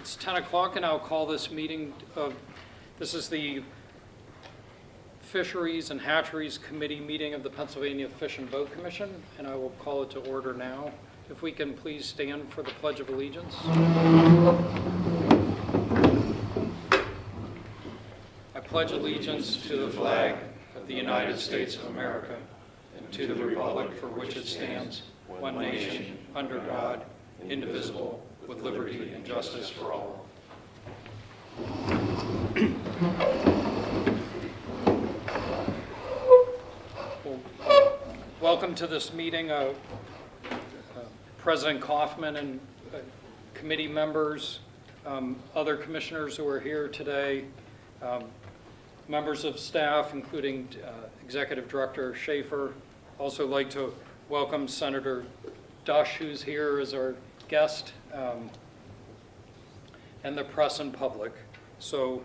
It's 10 o'clock, and I'll call this meeting of, this is the Fisheries and Hatcheries Committee meeting of the Pennsylvania Fish and Boat Commission, and I will call it to order now. If we can please stand for the Pledge of Allegiance. I pledge allegiance to the flag of the United States of America and to the republic for which it stands, one nation, under God, indivisible, with liberty and justice for all. Welcome to this meeting, President Kauffman and committee members, other commissioners who are here today, members of staff, including Executive Director Schaefer. Also like to welcome Senator Dush, who's here as our guest, and the press and public. So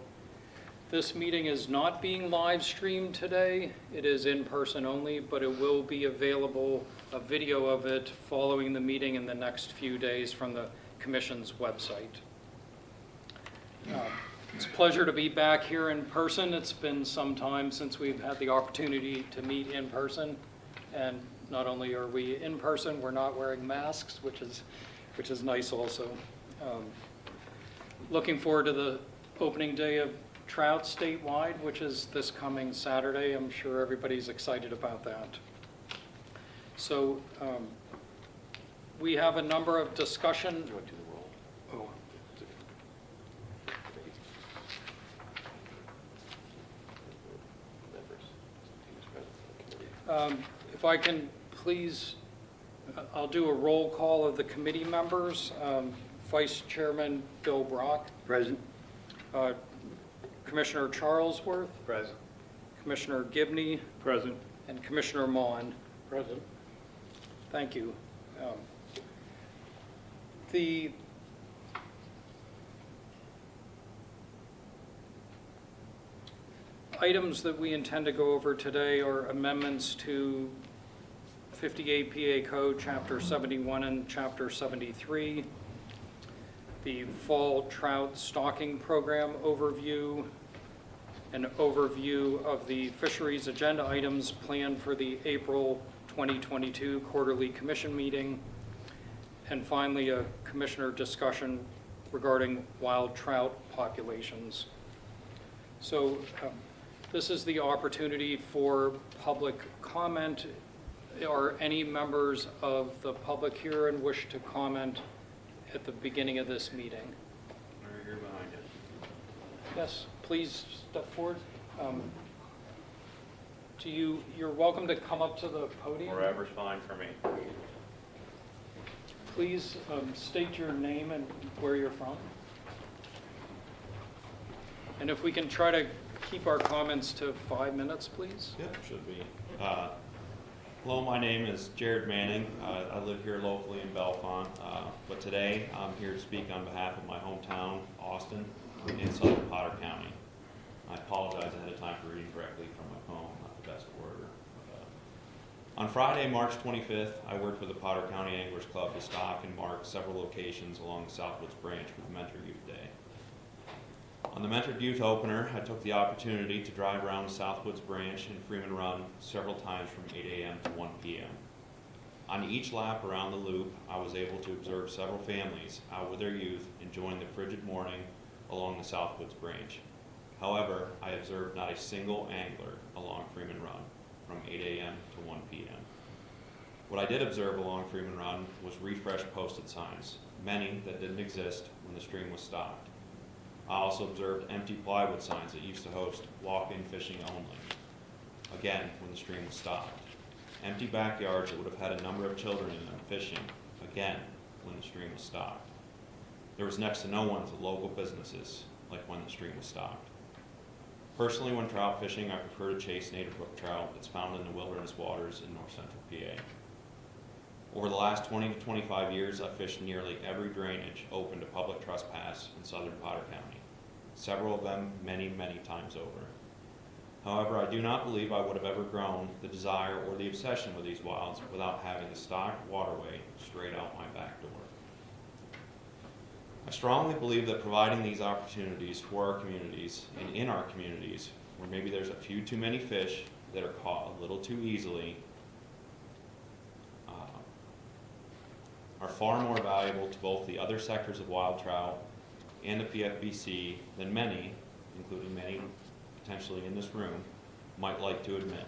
this meeting is not being live streamed today. It is in person only, but it will be available, a video of it, following the meeting in the next few days from the Commission's website. It's a pleasure to be back here in person. It's been some time since we've had the opportunity to meet in person. And not only are we in person, we're not wearing masks, which is nice also. Looking forward to the opening day of Trout statewide, which is this coming Saturday. I'm sure everybody's excited about that. So we have a number of discussion. Do you want to do the roll? If I can please, I'll do a roll call of the committee members. Vice Chairman Bill Brock. Present. Commissioner Charlesworth. Present. Commissioner Gibney. Present. And Commissioner Mahn. Present. Thank you. The items that we intend to go over today are amendments to 58 PA Code, Chapter 71 and Chapter 73, the Fall Trout Stalking Program overview, an overview of the fisheries agenda items planned for the April 2022 quarterly commission meeting, and finally a commissioner discussion regarding wild trout populations. So this is the opportunity for public comment. Are any members of the public here and wish to comment at the beginning of this meeting? Right here behind you. Yes, please step forward. You're welcome to come up to the podium. Wherever's fine for me. Please state your name and where you're from. And if we can try to keep our comments to 5 minutes, please. Yep, should be. Hello, my name is Jared Manning. I live here locally in Bellefonte, but today I'm here to speak on behalf of my hometown, Austin, in southern Potter County. I apologize ahead of time for reading directly from my phone, not the best order. On Friday, March 25th, I worked with the Potter County Anglers Club to stock and mark several locations along the Southwoods Branch for the Mentor Youth Day. On the Mentor Youth opener, I took the opportunity to drive around the Southwoods Branch and Freeman Run several times from 8 a.m. to 1 p.m. On each lap around the loop, I was able to observe several families out with their youth enjoying the frigid morning along the Southwoods Branch. However, I observed not a single angler along Freeman Run from 8 a.m. to 1 p.m. What I did observe along Freeman Run was refreshed posted signs, many that didn't exist when the stream was stocked. I also observed empty plywood signs that used to host walk-in fishing only, again when the stream was stocked. Empty backyards that would have had a number of children in them fishing, again when the stream was stocked. There was next to no one to local businesses like when the stream was stocked. Personally, when trout fishing, I prefer to chase native brook trout that's found in the wilderness waters in north central PA. Over the last 20 to 25 years, I've fished nearly every drainage open to public trespass in southern Potter County, several of them many, many times over. However, I do not believe I would have ever grown the desire or the obsession with these wilds without having a stocked waterway straight out my back door. I strongly believe that providing these opportunities for our communities and in our communities where maybe there's a few too many fish that are caught a little too easily are far more valuable to both the other sectors of wild trout and the PFBC than many, including many potentially in this room, might like to admit.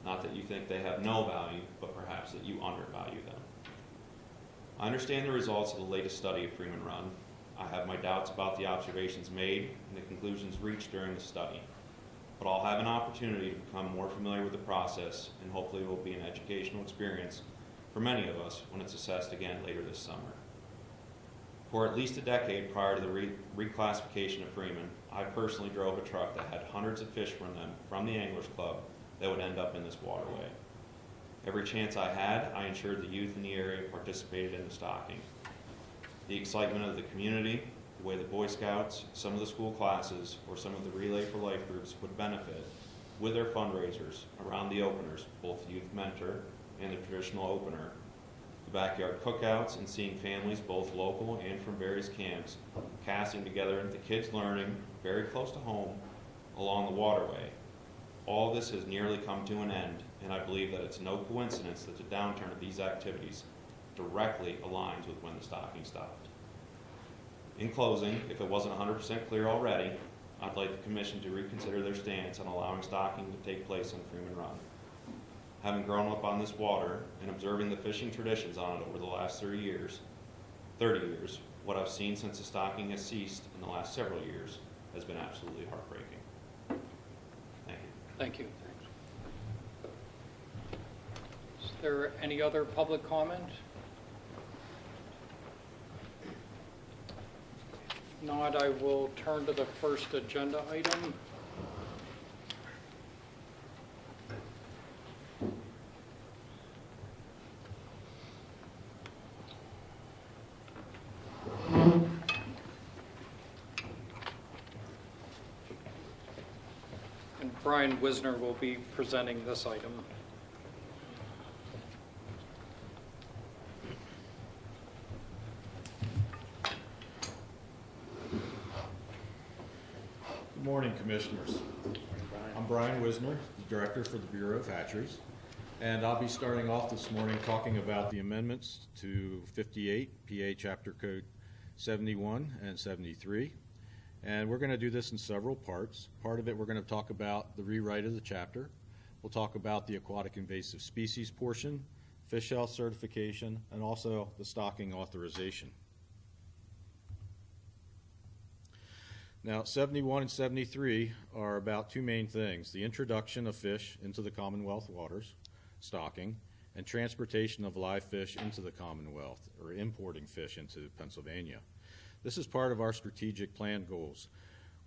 Not that you think they have no value, but perhaps that you undervalue them. I understand the results of the latest study of Freeman Run. I have my doubts about the observations made and the conclusions reached during the study, but I'll have an opportunity to become more familiar with the process, and hopefully it will be an educational experience for many of us when it's assessed again later this summer. For at least a decade prior to the reclassification of Freeman, I personally drove a truck that had hundreds of fish from them from the Anglers Club that would end up in this waterway. Every chance I had, I ensured the youth in the area participated in the stocking. The excitement of the community, the way the Boy Scouts, some of the school classes, or some of the Relay for Life groups would benefit with their fundraisers around the openers, both Youth Mentor and the traditional opener, the backyard cookouts, and seeing families both local and from various camps casting together, the kids learning very close to home along the waterway. All this has nearly come to an end, and I believe that it's no coincidence that the downturn of these activities directly aligns with when the stocking stopped. In closing, if it wasn't 100% clear already, I'd like the Commission to reconsider their stance on allowing stocking to take place on Freeman Run. Having grown up on this water and observing the fishing traditions on it over the last 30 years, what I've seen since the stocking has ceased in the last several years has been absolutely heartbreaking. Thank you. Thank you. Is there any other public comment? If not, I will turn to the first agenda item. And Brian Wisner will be presenting this item. Good morning, Commissioners. I'm Brian Wisner, the Director for the Bureau of Hatcheries, and I'll be starting off this morning talking about the amendments to 58 PA Chapter Code 71 and 73. And we're going to do this in several parts. Part of it, we're going to talk about the rewrite of the chapter. We'll talk about the aquatic invasive species portion, fish health certification, and also the stocking authorization. Now, 71 and 73 are about two main things: the introduction of fish into the Commonwealth waters, stocking, and transportation of live fish into the Commonwealth, or importing fish into Pennsylvania. This is part of our strategic plan goals.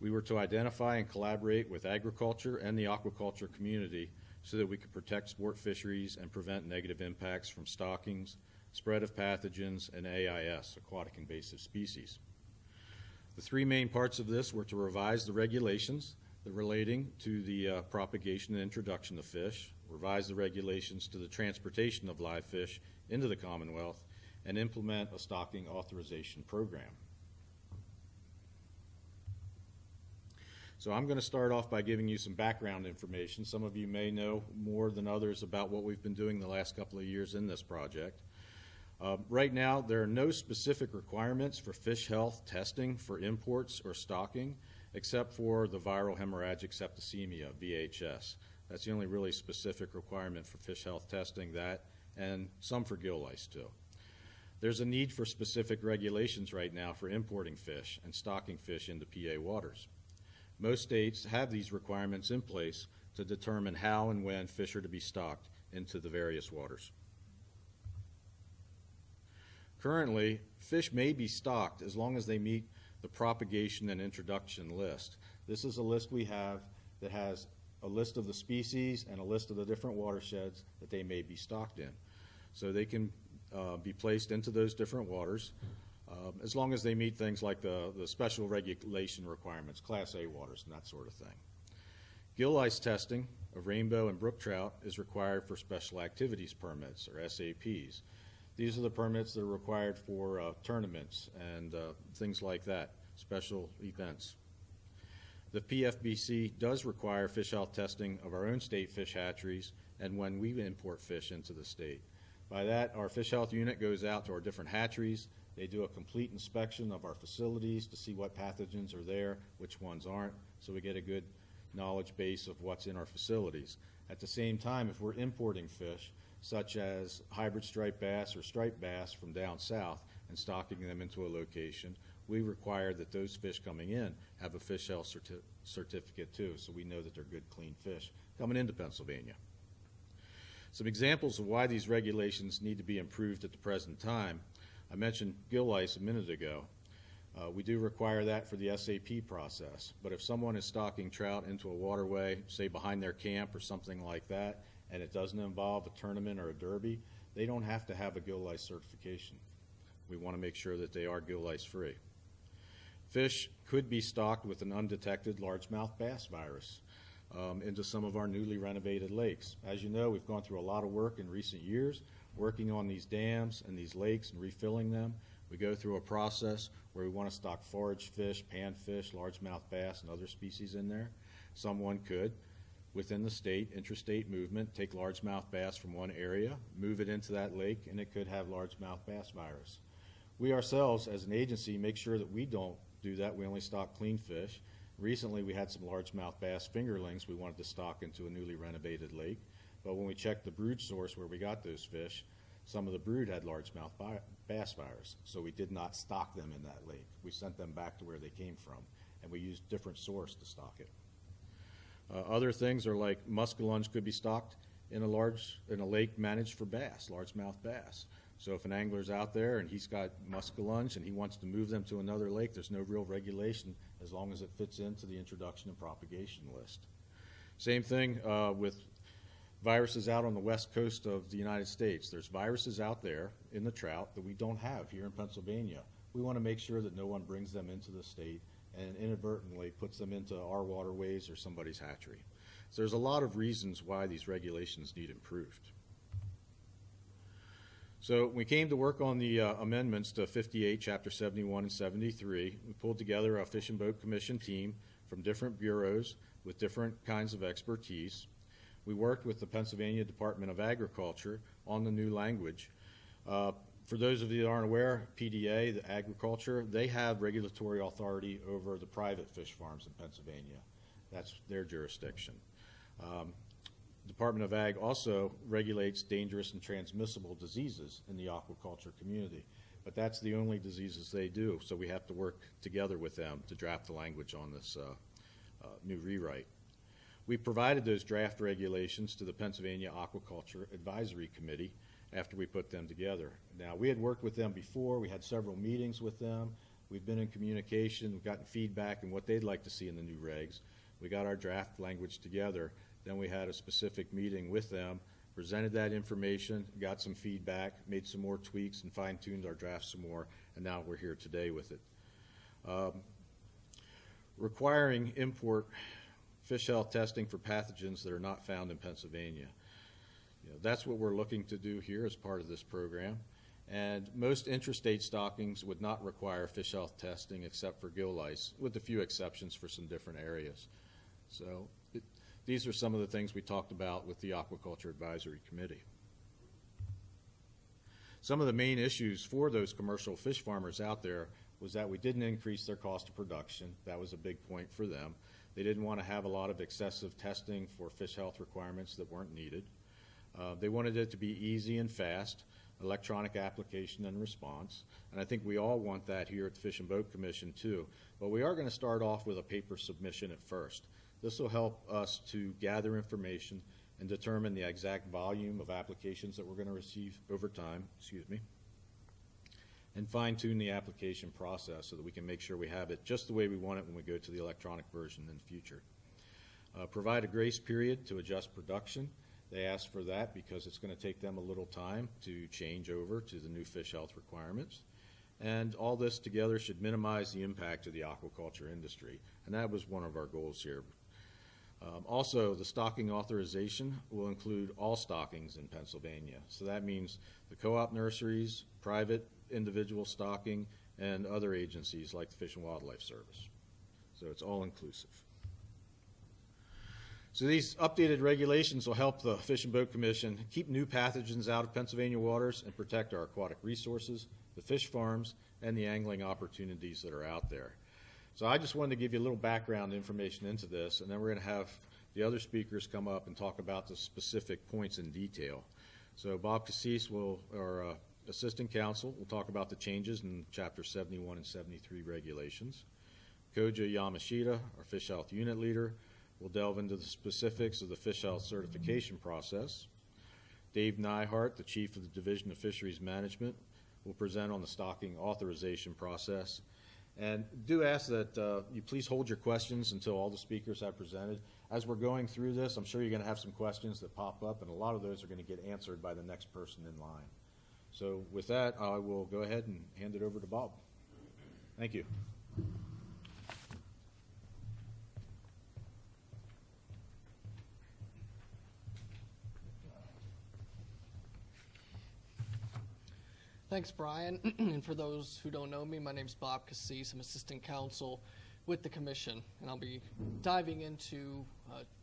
We were to identify and collaborate with agriculture and the aquaculture community so that we could protect sport fisheries and prevent negative impacts from stockings, spread of pathogens, and AIS, aquatic invasive species. The three main parts of this were to revise the regulations relating to the propagation and introduction of fish, revise the regulations to the transportation of live fish into the Commonwealth, and implement a stocking authorization program. So I'm going to start off by giving you some background information. Some of you may know more than others about what we've been doing the last couple of years in this project. Right now, there are no specific requirements for fish health testing for imports or stocking, except for the viral hemorrhagic septicemia, VHS. That's the only really specific requirement for fish health testing, that, and some for gill lice too. There's a need for specific regulations right now for importing fish and stocking fish into PA waters. Most states have these requirements in place to determine how and when fish are to be stocked into the various waters. Currently, fish may be stocked as long as they meet the propagation and introduction list. This is a list we have that has a list of the species and a list of the different watersheds that they may be stocked in. So they can be placed into those different waters as long as they meet things like the special regulation requirements, Class A waters and that sort of thing. Gill lice testing of rainbow and brook trout is required for special activities permits, or SAPs. These are the permits that are required for tournaments and things like that, special events. The PFBC does require fish health testing of our own state fish hatcheries and when we import fish into the state. By that, our fish health unit goes out to our different hatcheries. They do a complete inspection of our facilities to see what pathogens are there, which ones aren't, so we get a good knowledge base of what's in our facilities. At the same time, if we're importing fish, such as hybrid striped bass or striped bass from down south and stocking them into a location, we require that those fish coming in have a fish health certificate too, so we know that they're good, clean fish coming into Pennsylvania. Some examples of why these regulations need to be improved at the present time. I mentioned gill lice a minute ago. We do require that for the SAP process, but if someone is stocking trout into a waterway, say behind their camp or something like that, and it doesn't involve a tournament or a derby, they don't have to have a gill lice certification. We want to make sure that they are gill lice free. Fish could be stocked with an undetected largemouth bass virus into some of our newly renovated lakes. As you know, we've gone through a lot of work in recent years, working on these dams and these lakes and refilling them. We go through a process where we want to stock forage fish, panfish, largemouth bass, and other species in there. Someone could, within the state, interstate movement, take largemouth bass from one area, move it into that lake, and it could have largemouth bass virus. We ourselves, as an agency, make sure that we don't do that. We only stock clean fish. Recently, we had some largemouth bass fingerlings we wanted to stock into a newly renovated lake, but when we checked the brood source where we got those fish, some of the brood had largemouth bass virus, so we did not stock them in that lake. We sent them back to where they came from, and we used different source to stock it. Other things are like muskellunge could be stocked in a lake managed for bass, largemouth bass. So if an angler's out there and he's got muskellunge and he wants to move them to another lake, there's no real regulation as long as it fits into the introduction and propagation list. Same thing with viruses out on the west coast of the United States. There's viruses out there in the trout that we don't have here in Pennsylvania. We want to make sure that no one brings them into the state and inadvertently puts them into our waterways or somebody's hatchery. So there's a lot of reasons why these regulations need improved. So we came to work on the amendments to 58, Chapter 71 and 73. We pulled together a Fish and Boat Commission team from different bureaus with different kinds of expertise. We worked with the Pennsylvania Department of Agriculture on the new language. For those of you that aren't aware, PDA, the agriculture, they have regulatory authority over the private fish farms in Pennsylvania. That's their jurisdiction. Department of Ag also regulates dangerous and transmissible diseases in the aquaculture community, but that's the only diseases they do, so we have to work together with them to draft the language on this new rewrite. We provided those draft regulations to the Pennsylvania Aquaculture Advisory Committee after we put them together. Now, we had worked with them before. We had several meetings with them. We've been in communication. We've gotten feedback on what they'd like to see in the new regs. We got our draft language together. Then we had a specific meeting with them, presented that information, got some feedback, made some more tweaks, and fine-tuned our draft some more, and now we're here today with it. Requiring import fish health testing for pathogens that are not found in Pennsylvania. That's what we're looking to do here as part of this program. And most intrastate stockings would not require fish health testing except for gill lice, with a few exceptions for some different areas. So these are some of the things we talked about with the Aquaculture Advisory Committee. Some of the main issues for those commercial fish farmers out there was that we didn't increase their cost of production. That was a big point for them. They didn't want to have a lot of excessive testing for fish health requirements that weren't needed. They wanted it to be easy and fast, electronic application and response, and I think we all want that here at the Fish and Boat Commission too. But we are going to start off with a paper submission at first. This will help us to gather information and determine the exact volume of applications that we're going to receive over time, and fine-tune the application process so that we can make sure we have it just the way we want it when we go to the electronic version in the future. Provide a grace period to adjust production. They asked for that because it's going to take them a little time to change over to the new fish health requirements. And all this together should minimize the impact of the aquaculture industry. And that was one of our goals here. Also, the stocking authorization will include all stockings in Pennsylvania. So that means the co-op nurseries, private individual stocking, and other agencies like the Fish and Wildlife Service. So it's all inclusive. So these updated regulations will help the Fish and Boat Commission keep new pathogens out of Pennsylvania waters and protect our aquatic resources, the fish farms, and the angling opportunities that are out there. So I just wanted to give you a little background information into this, and then we're going to have the other speakers come up and talk about the specific points in detail. So Bob Cassis, our assistant counsel, will talk about the changes in Chapter 71 and 73 regulations. Koja Yamashita, our fish health unit leader, will delve into the specifics of the fish health certification process. Dave Nihart, the chief of the Division of Fisheries Management, will present on the stocking authorization process. And do ask that you please hold your questions until all the speakers have presented. As we're going through this, I'm sure you're going to have some questions that pop up, and a lot of those are going to get answered by the next person in line. So with that, I will go ahead and hand it over to Bob. Thank you. Thanks, Brian. And for those who don't know me, my name's Bob Cassis. I'm assistant counsel with the commission, and I'll be diving into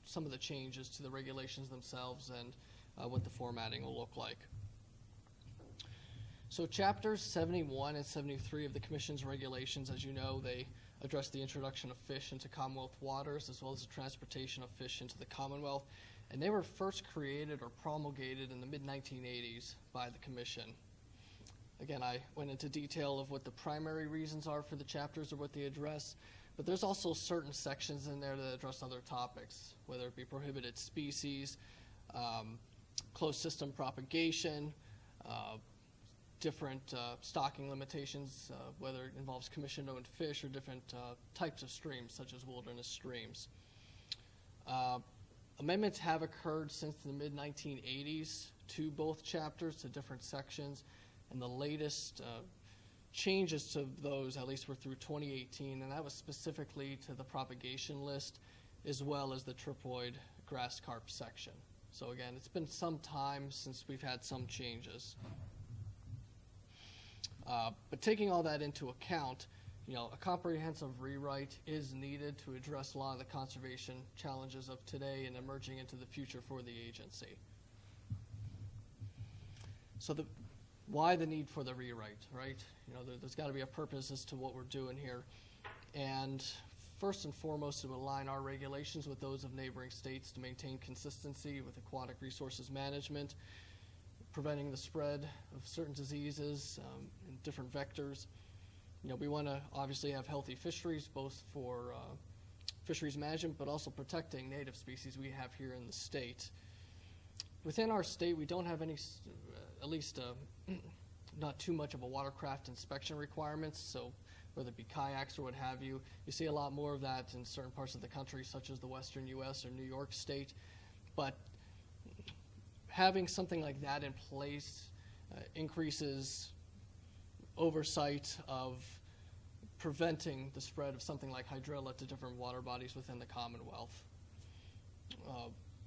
some of the changes to the regulations themselves and what the formatting will look like. So chapters 71 and 73 of the commission's regulations, as you know, they address the introduction of fish into Commonwealth waters as well as the transportation of fish into the Commonwealth. And they were first created or promulgated in the mid-1980s by the commission. Again, I went into detail of what the primary reasons are for the chapters or what they address, but there's also certain sections in there that address other topics, whether it be prohibited species, closed system propagation, different stocking limitations, whether it involves commission-owned fish or different types of streams, such as wilderness streams. Amendments have occurred since the mid-1980s to both chapters, to different sections. And the latest changes to those, at least were through 2018, and that was specifically to the propagation list as well as the triploid grass carp section. So again, it's been some time since we've had some changes. But taking all that into account, a comprehensive rewrite is needed to address a lot of the conservation challenges of today and emerging into the future for the agency. So why the need for the rewrite, right? There's got to be a purpose as to what we're doing here. And first and foremost, to align our regulations with those of neighboring states to maintain consistency with aquatic resources management, preventing the spread of certain diseases and different vectors. We want to obviously have healthy fisheries, both for fisheries management, but also protecting native species we have here in the state. Within our state, we don't have any, at least not too much of a watercraft inspection requirements, so whether it be kayaks or what have you. You see a lot more of that in certain parts of the country, such as the western U.S. or New York State. But having something like that in place increases oversight of preventing the spread of something like hydrilla to different water bodies within the Commonwealth.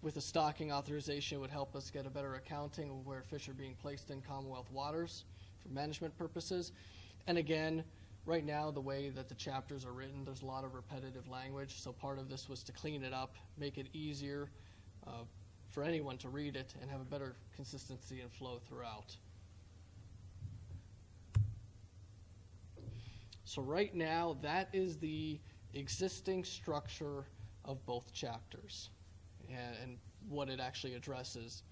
With a stocking authorization, it would help us get a better accounting of where fish are being placed in Commonwealth waters for management purposes. And again, right now, the way that the chapters are written, there's a lot of repetitive language, so part of this was to clean it up, make it easier for anyone to read it, and have a better consistency and flow throughout. So right now, that is the existing structure of both chapters and what it actually addresses.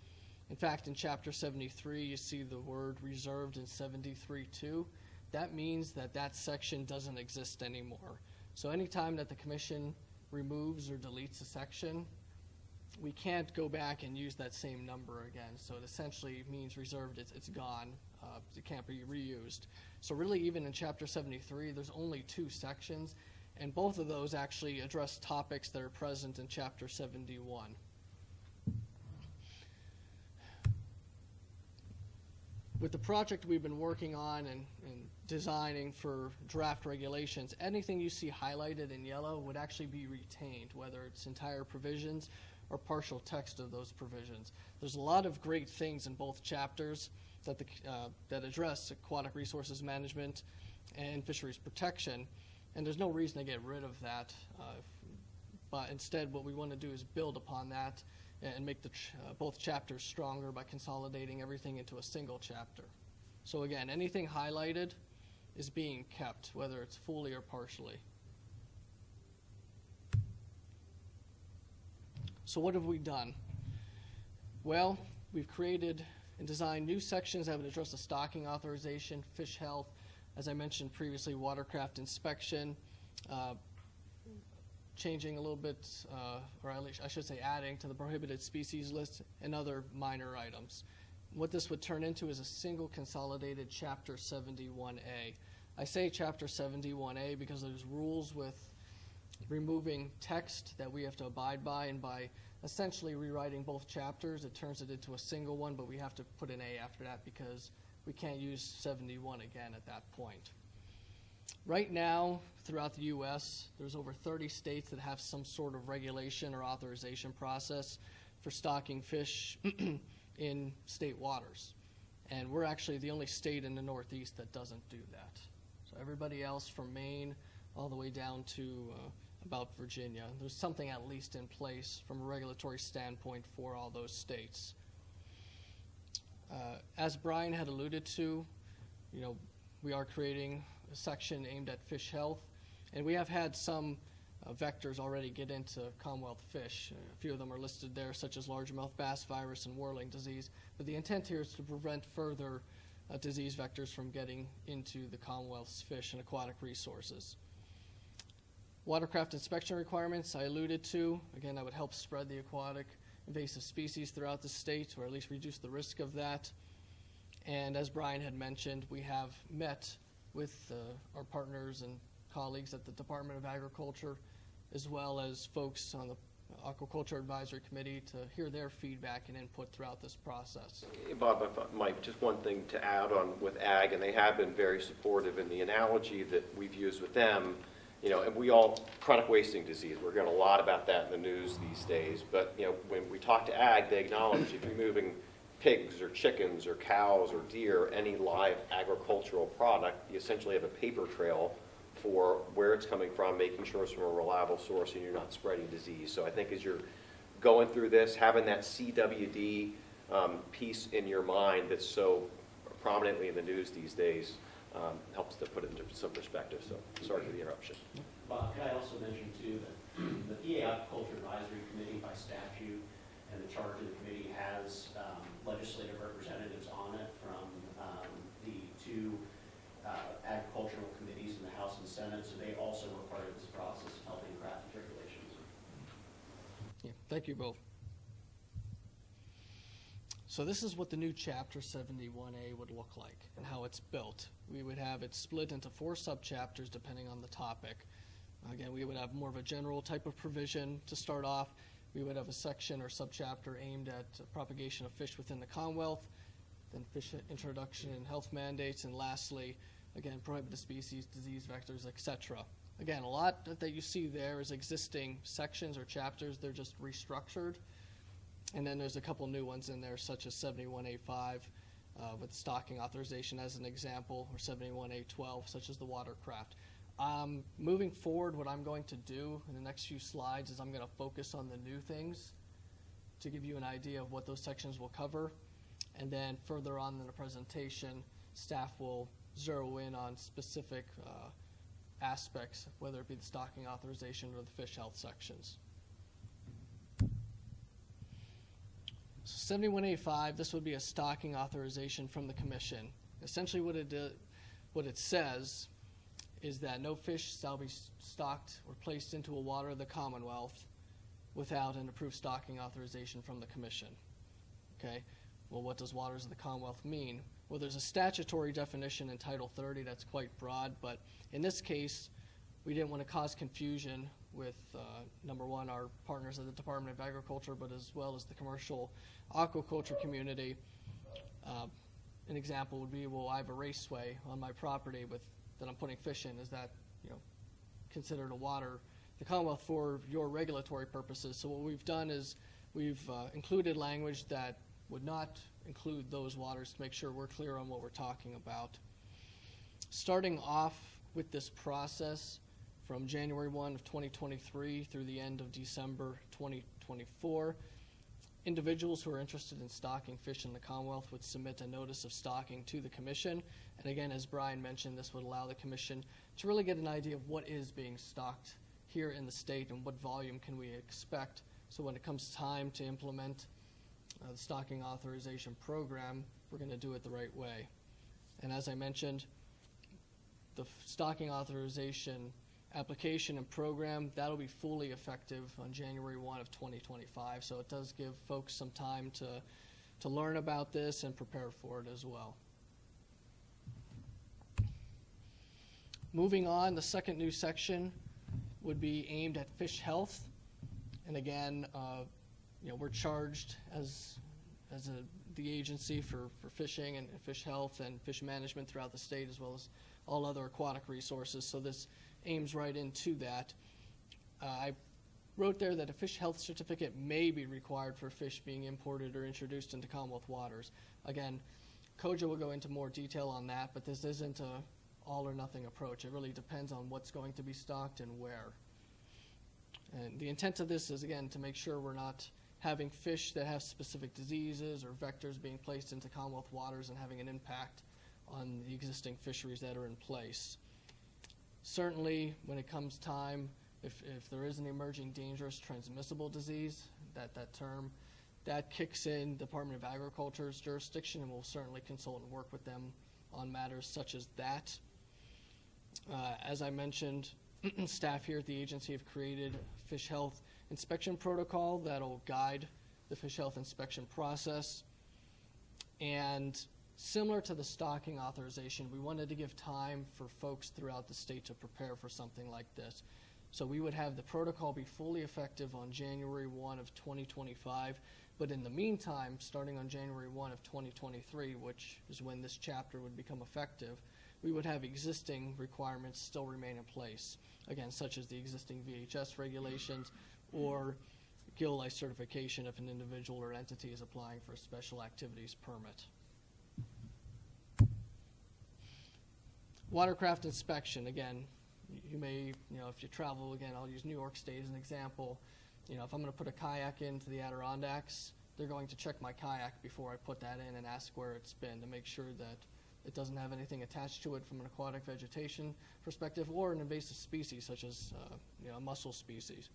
In fact, in Chapter 73, you see the word reserved in 73.2. That means that that section doesn't exist anymore. So anytime that the Commission removes or deletes a section, we can't go back and use that same number again. So it essentially means reserved, it's gone. It can't be reused. So really, even in Chapter 73, there's only 2 sections, and both of those actually address topics that are present in Chapter 71. With the project we've been working on and designing for draft regulations, anything you see highlighted in yellow would actually be retained, whether it's entire provisions or partial text of those provisions. There's a lot of great things in both chapters that, that address aquatic resources management and fisheries protection, and there's no reason to get rid of that. But instead, what we want to do is build upon that and make both chapters stronger by consolidating everything into a single chapter. So again, anything highlighted is being kept, whether it's fully or partially. So what have we done? Well, we've created and designed new sections that would address the stocking authorization, fish health, as I mentioned previously, watercraft inspection, changing a little bit, or at least I should say adding to the prohibited species list and other minor items. What this would turn into is a single consolidated Chapter 71A. I say Chapter 71A because there's rules with removing text that we have to abide by, and by essentially rewriting both chapters, it turns it into a single one, but we have to put an A after that because we can't use 71 again at that point. Right now, throughout the U.S., there's over 30 states that have some sort of regulation or authorization process for stocking fish in state waters. And we're actually the only state in the Northeast that doesn't do that. So everybody else from Maine all the way down to about Virginia, there's something at least in place from a regulatory standpoint for all those states. As Brian had alluded to, we are creating a section aimed at fish health, and we have had some vectors already get into Commonwealth fish. A few of them are listed there, such as largemouth bass virus and whirling disease, but the intent here is to prevent further disease vectors from getting into the Commonwealth's fish and aquatic resources. Watercraft inspection requirements I alluded to. Again, that would help spread the aquatic invasive species throughout the state, or at least reduce the risk of that. And as Brian had mentioned, we have met with our partners and colleagues at the Department of Agriculture, as well as folks on the Aquaculture Advisory Committee, to hear their feedback and input throughout this process. Hey, Bob, Mike, just one thing to add on with ag, and they have been very supportive in the analogy that we've used with them. And chronic wasting disease, we're hearing a lot about that in the news these days, but, when we talk to ag, they acknowledge if you're moving pigs or chickens or cows or deer, any live agricultural product, you essentially have a paper trail for where it's coming from, making sure it's from a reliable source and you're not spreading disease. So I think as you're going through this, having that CWD piece in your mind that's so prominently in the news these days helps to put it into some perspective. So sorry for the interruption. Bob, could I also mention too that the PA Aquaculture Advisory Committee by statute and the charge of the committee has legislative representatives on it from the two agricultural committees in the House and Senate, so they also were part of this process of helping craft the regulations. Yeah, thank you both. So this is what the new Chapter 71A would look like and how it's built. We would have it split into 4 subchapters depending on the topic. Again, we would have more of a general type of provision to start off. We would have a section or subchapter aimed at propagation of fish within the Commonwealth, then fish introduction and health mandates, and lastly, again, prohibited species, disease vectors, etc. Again, a lot that you see there is existing sections or chapters. They're just restructured. And then there's a couple new ones in there, such as 71A5 with stocking authorization as an example, or 71A12, such as the watercraft. Moving forward, what I'm going to do in the next few slides is I'm going to focus on the new things to give you an idea of what those sections will cover. And then further on in the presentation, staff will zero in on specific aspects, whether it be the stocking authorization or the fish health sections. So 71A5, this would be a stocking authorization from the Commission. Essentially what it says is that no fish shall be stocked or placed into a water of the Commonwealth without an approved stocking authorization from the Commission. Okay, well, what does waters of the Commonwealth mean? Well, there's a statutory definition in Title 30 that's quite broad, but in this case, we didn't want to cause confusion with, number one, our partners at the Department of Agriculture, but as well as the commercial aquaculture community. an example would be, well, I have a raceway on my property that I'm putting fish in. Is that, considered a water, the Commonwealth, for your regulatory purposes? So what we've done is we've included language that would not include those waters to make sure we're clear on what we're talking about. Starting off with this process from January 1 of 2023 through the end of December 2024, individuals who are interested in stocking fish in the Commonwealth would submit a notice of stocking to the Commission. And again, as Brian mentioned, this would allow the Commission to really get an idea of what is being stocked here in the state and what volume can we expect. So when it comes time to implement the stocking authorization program, we're going to do it the right way. And as I mentioned, the stocking authorization application and program, that'll be fully effective on January 1 of 2025. So it does give folks some time to learn about this and prepare for it as well. Moving on, the second new section would be aimed at fish health. And again, we're charged as the agency for fishing and fish health and fish management throughout the state, as well as all other aquatic resources. So this aims right into that. I wrote there that a fish health certificate may be required for fish being imported or introduced into Commonwealth waters. Again, Koja will go into more detail on that, but this isn't a all or nothing approach. It really depends on what's going to be stocked and where. And the intent of this is, again, to make sure we're not having fish that have specific diseases or vectors being placed into Commonwealth waters and having an impact on the existing fisheries that are in place. Certainly, when it comes time, if there is an emerging dangerous transmissible disease, that term, that kicks in Department of Agriculture's jurisdiction, and we'll certainly consult and work with them on matters such as that. As I mentioned, staff here at the agency have created a fish health inspection protocol that'll guide the fish health inspection process. And similar to the stocking authorization, we wanted to give time for folks throughout the state to prepare for something like this. So we would have the protocol be fully effective on January 1 of 2025, but in the meantime, starting on January 1 of 2023, which is when this chapter would become effective, we would have existing requirements still remain in place, again, such as the existing VHS regulations or gill lice certification if an individual or entity is applying for a special activities permit. Watercraft inspection, again, you may, if you travel, again, I'll use New York State as an example. If I'm going to put a kayak into the Adirondacks, they're going to check my kayak before I put that in and ask where it's been to make sure that it doesn't have anything attached to it from an aquatic vegetation perspective or an invasive species such as a mussel species.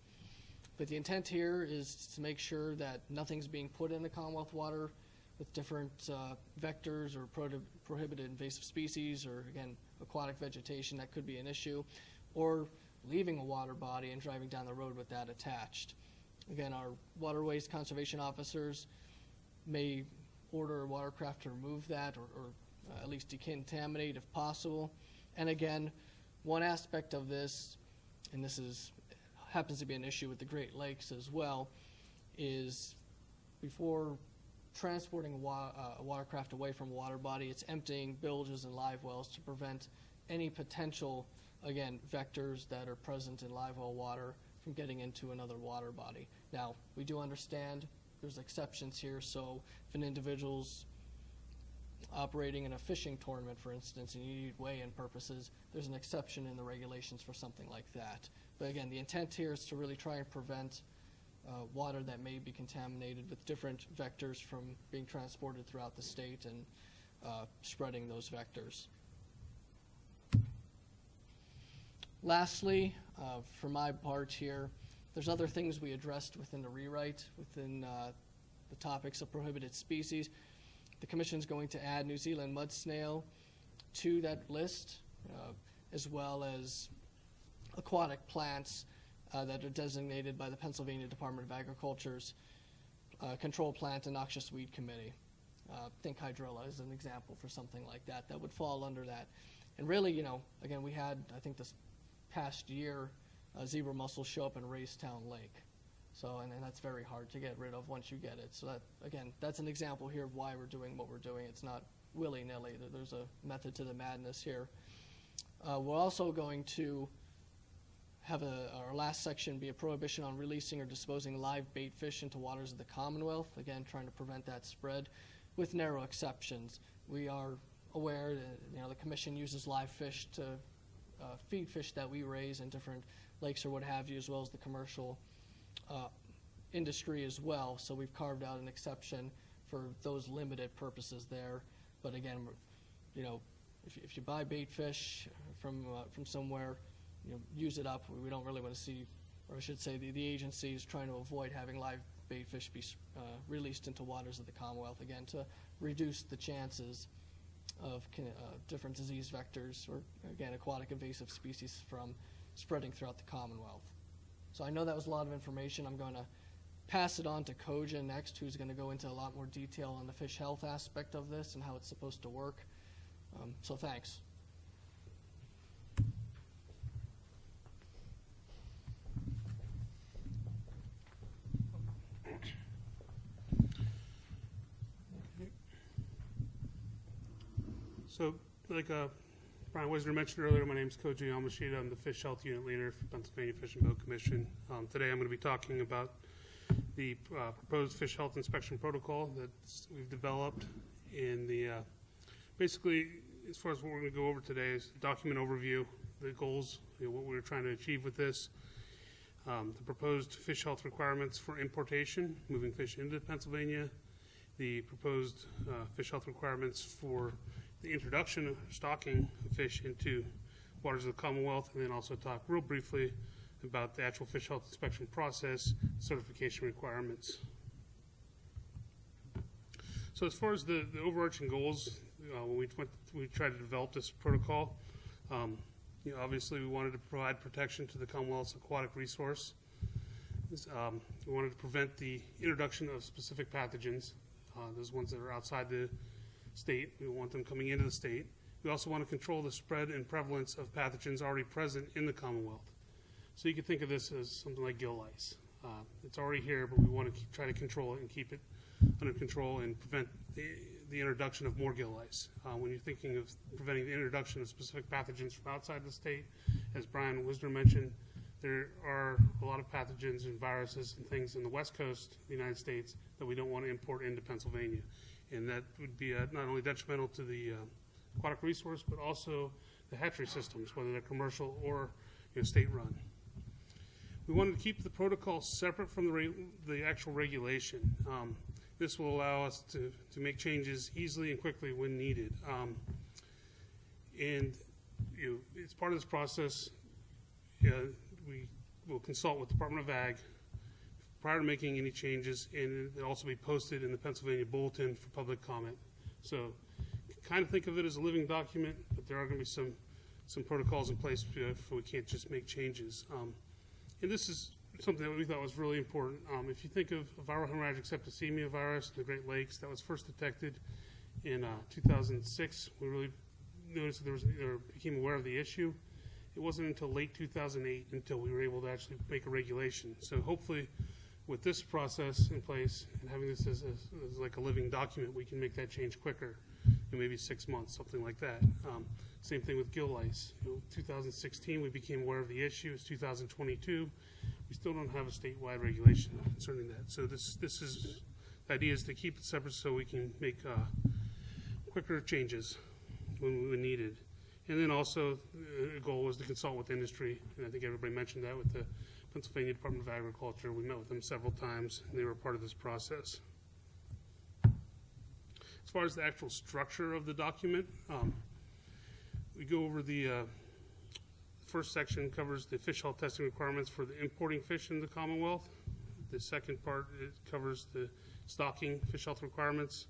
But the intent here is to make sure that nothing's being put into Commonwealth water with different vectors or prohibited invasive species or, again, aquatic vegetation that could be an issue, or leaving a water body and driving down the road with that attached. Again, our waterways conservation officers may order a watercraft to remove that or at least decontaminate if possible. And again, one aspect of this, and this happens to be an issue with the Great Lakes as well, is before transporting a watercraft away from a water body, it's emptying bilges and live wells to prevent any potential, again, vectors that are present in live well water from getting into another water body. Now, we do understand there's exceptions here, so if an individual's operating in a fishing tournament, for instance, and you need weigh-in purposes, there's an exception in the regulations for something like that. But again, the intent here is to really try and prevent water that may be contaminated with different vectors from being transported throughout the state and spreading those vectors. Lastly, for my part here, there's other things we addressed within the rewrite, within the topics of prohibited species. The Commission's going to add New Zealand mud snail to that list, as well as aquatic plants that are designated by the Pennsylvania Department of Agriculture's Control Plant and Noxious Weed Committee. Think hydrilla as an example for something like that. That would fall under that. And really, again, we had, I think this past year, zebra mussels show up in Raystown Lake. So, and that's very hard to get rid of once you get it. So that, again, that's an example here of why we're doing what we're doing. It's not willy-nilly. There's a method to the madness here. We're also going to have our last section be a prohibition on releasing or disposing live bait fish into waters of the Commonwealth, again trying to prevent that spread, with narrow exceptions. We are aware that the Commission uses live fish to feed fish that we raise in different lakes or what have you, as well as the commercial industry as well. So we've carved out an exception for those limited purposes there. But again, if you buy bait fish from somewhere, use it up. We don't really want to see, or I should say, the agency is trying to avoid having live bait fish be released into waters of the Commonwealth, again, to reduce the chances of different disease vectors or, again, aquatic invasive species from spreading throughout the Commonwealth. So I know that was a lot of information. I'm going to pass it on to Koja next, who's going to go into a lot more detail on the fish health aspect of this and how it's supposed to work. So thanks. So, like Brian Wisner mentioned earlier, my name is Koji Yamashita. I'm the Fish Health Unit Leader for Pennsylvania Fish and Boat Commission. Today I'm going to be talking about the proposed fish health inspection protocol that we've developed. In the basically, as far as what we're going to go over today is document overview, the goals, what we're trying to achieve with this, the proposed fish health requirements for importation, moving fish into Pennsylvania, the proposed fish health requirements for the introduction of stocking of fish into waters of the Commonwealth, and then also talk real briefly about the actual fish health inspection process, certification requirements. So as far as the overarching goals, when we tried to develop this protocol, obviously we wanted to provide protection to the Commonwealth's aquatic resource. We wanted to prevent the introduction of specific pathogens, those ones that are outside the state. We want them coming into the state. We also want to control the spread and prevalence of pathogens already present in the Commonwealth. So you could think of this as something like gill lice. It's already here, but we want to try to control it and keep it under control and prevent the introduction of more gill lice. When you're thinking of preventing the introduction of specific pathogens from outside the state, as Brian Wisner mentioned, there are a lot of pathogens and viruses and things in the west coast of the United States that we don't want to import into Pennsylvania. And that would be not only detrimental to the aquatic resource, but also the hatchery systems, whether they're commercial or state-run. We wanted to keep the protocol separate from the actual regulation. This will allow us to make changes easily and quickly when needed. And as part of this process, we will consult with the Department of Ag prior to making any changes, and it'll also be posted in the Pennsylvania Bulletin for public comment. So kind of think of it as a living document, but there are going to be some protocols in place so we can't just make changes. And this is something that we thought was really important. If you think of viral hemorrhagic septicemia virus in the Great Lakes, that was first detected in 2006. We really noticed that became aware of the issue. It wasn't until late 2008 until we were able to actually make a regulation. So hopefully with this process in place and having this as like a living document, we can make that change quicker, in maybe 6 months, something like that. Same thing with gill lice. 2016, we became aware of the issue. It's 2022. We still don't have a statewide regulation concerning that. So this is, the idea is to keep it separate so we can make quicker changes when needed. And then also, the goal was to consult with industry, and I think everybody mentioned that with the Pennsylvania Department of Agriculture. We met with them several times, and they were part of this process. As far as the actual structure of the document, we go over the first section covers the fish health testing requirements for the importing fish in the Commonwealth. The second part, it covers the stocking fish health requirements.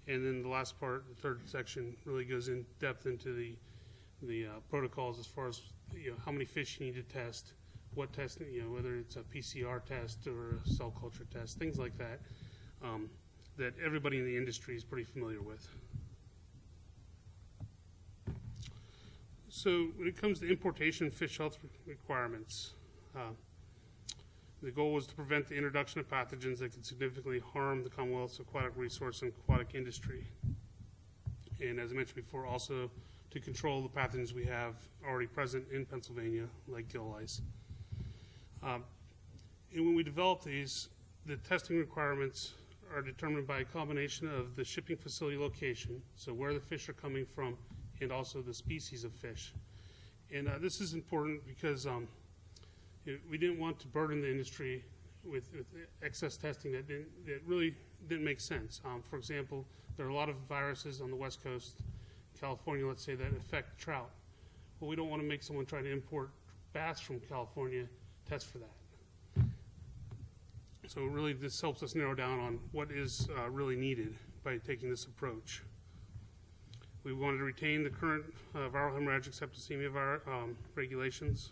And then the last part, the third section, really goes in depth into the protocols as far as how many fish you need to test, what testing, whether it's a PCR test or a cell culture test, things like that, that everybody in the industry is pretty familiar with. So when it comes to importation fish health requirements, the goal was to prevent the introduction of pathogens that could significantly harm the Commonwealth's aquatic resource and aquatic industry. and as I mentioned before, also to control the pathogens we have already present in Pennsylvania, like gill lice. And when we develop these, the testing requirements are determined by a combination of the shipping facility location, so where the fish are coming from, and also the species of fish. And this is important because we didn't want to burden the industry with excess testing that really didn't make sense. For example, there are a lot of viruses on the West Coast, California, let's say, that affect trout. Well, we don't want to make someone try to import bass from California, test for that. So really this helps us narrow down on what is really needed by taking this approach. We wanted to retain the current viral hemorrhagic septicemia regulations.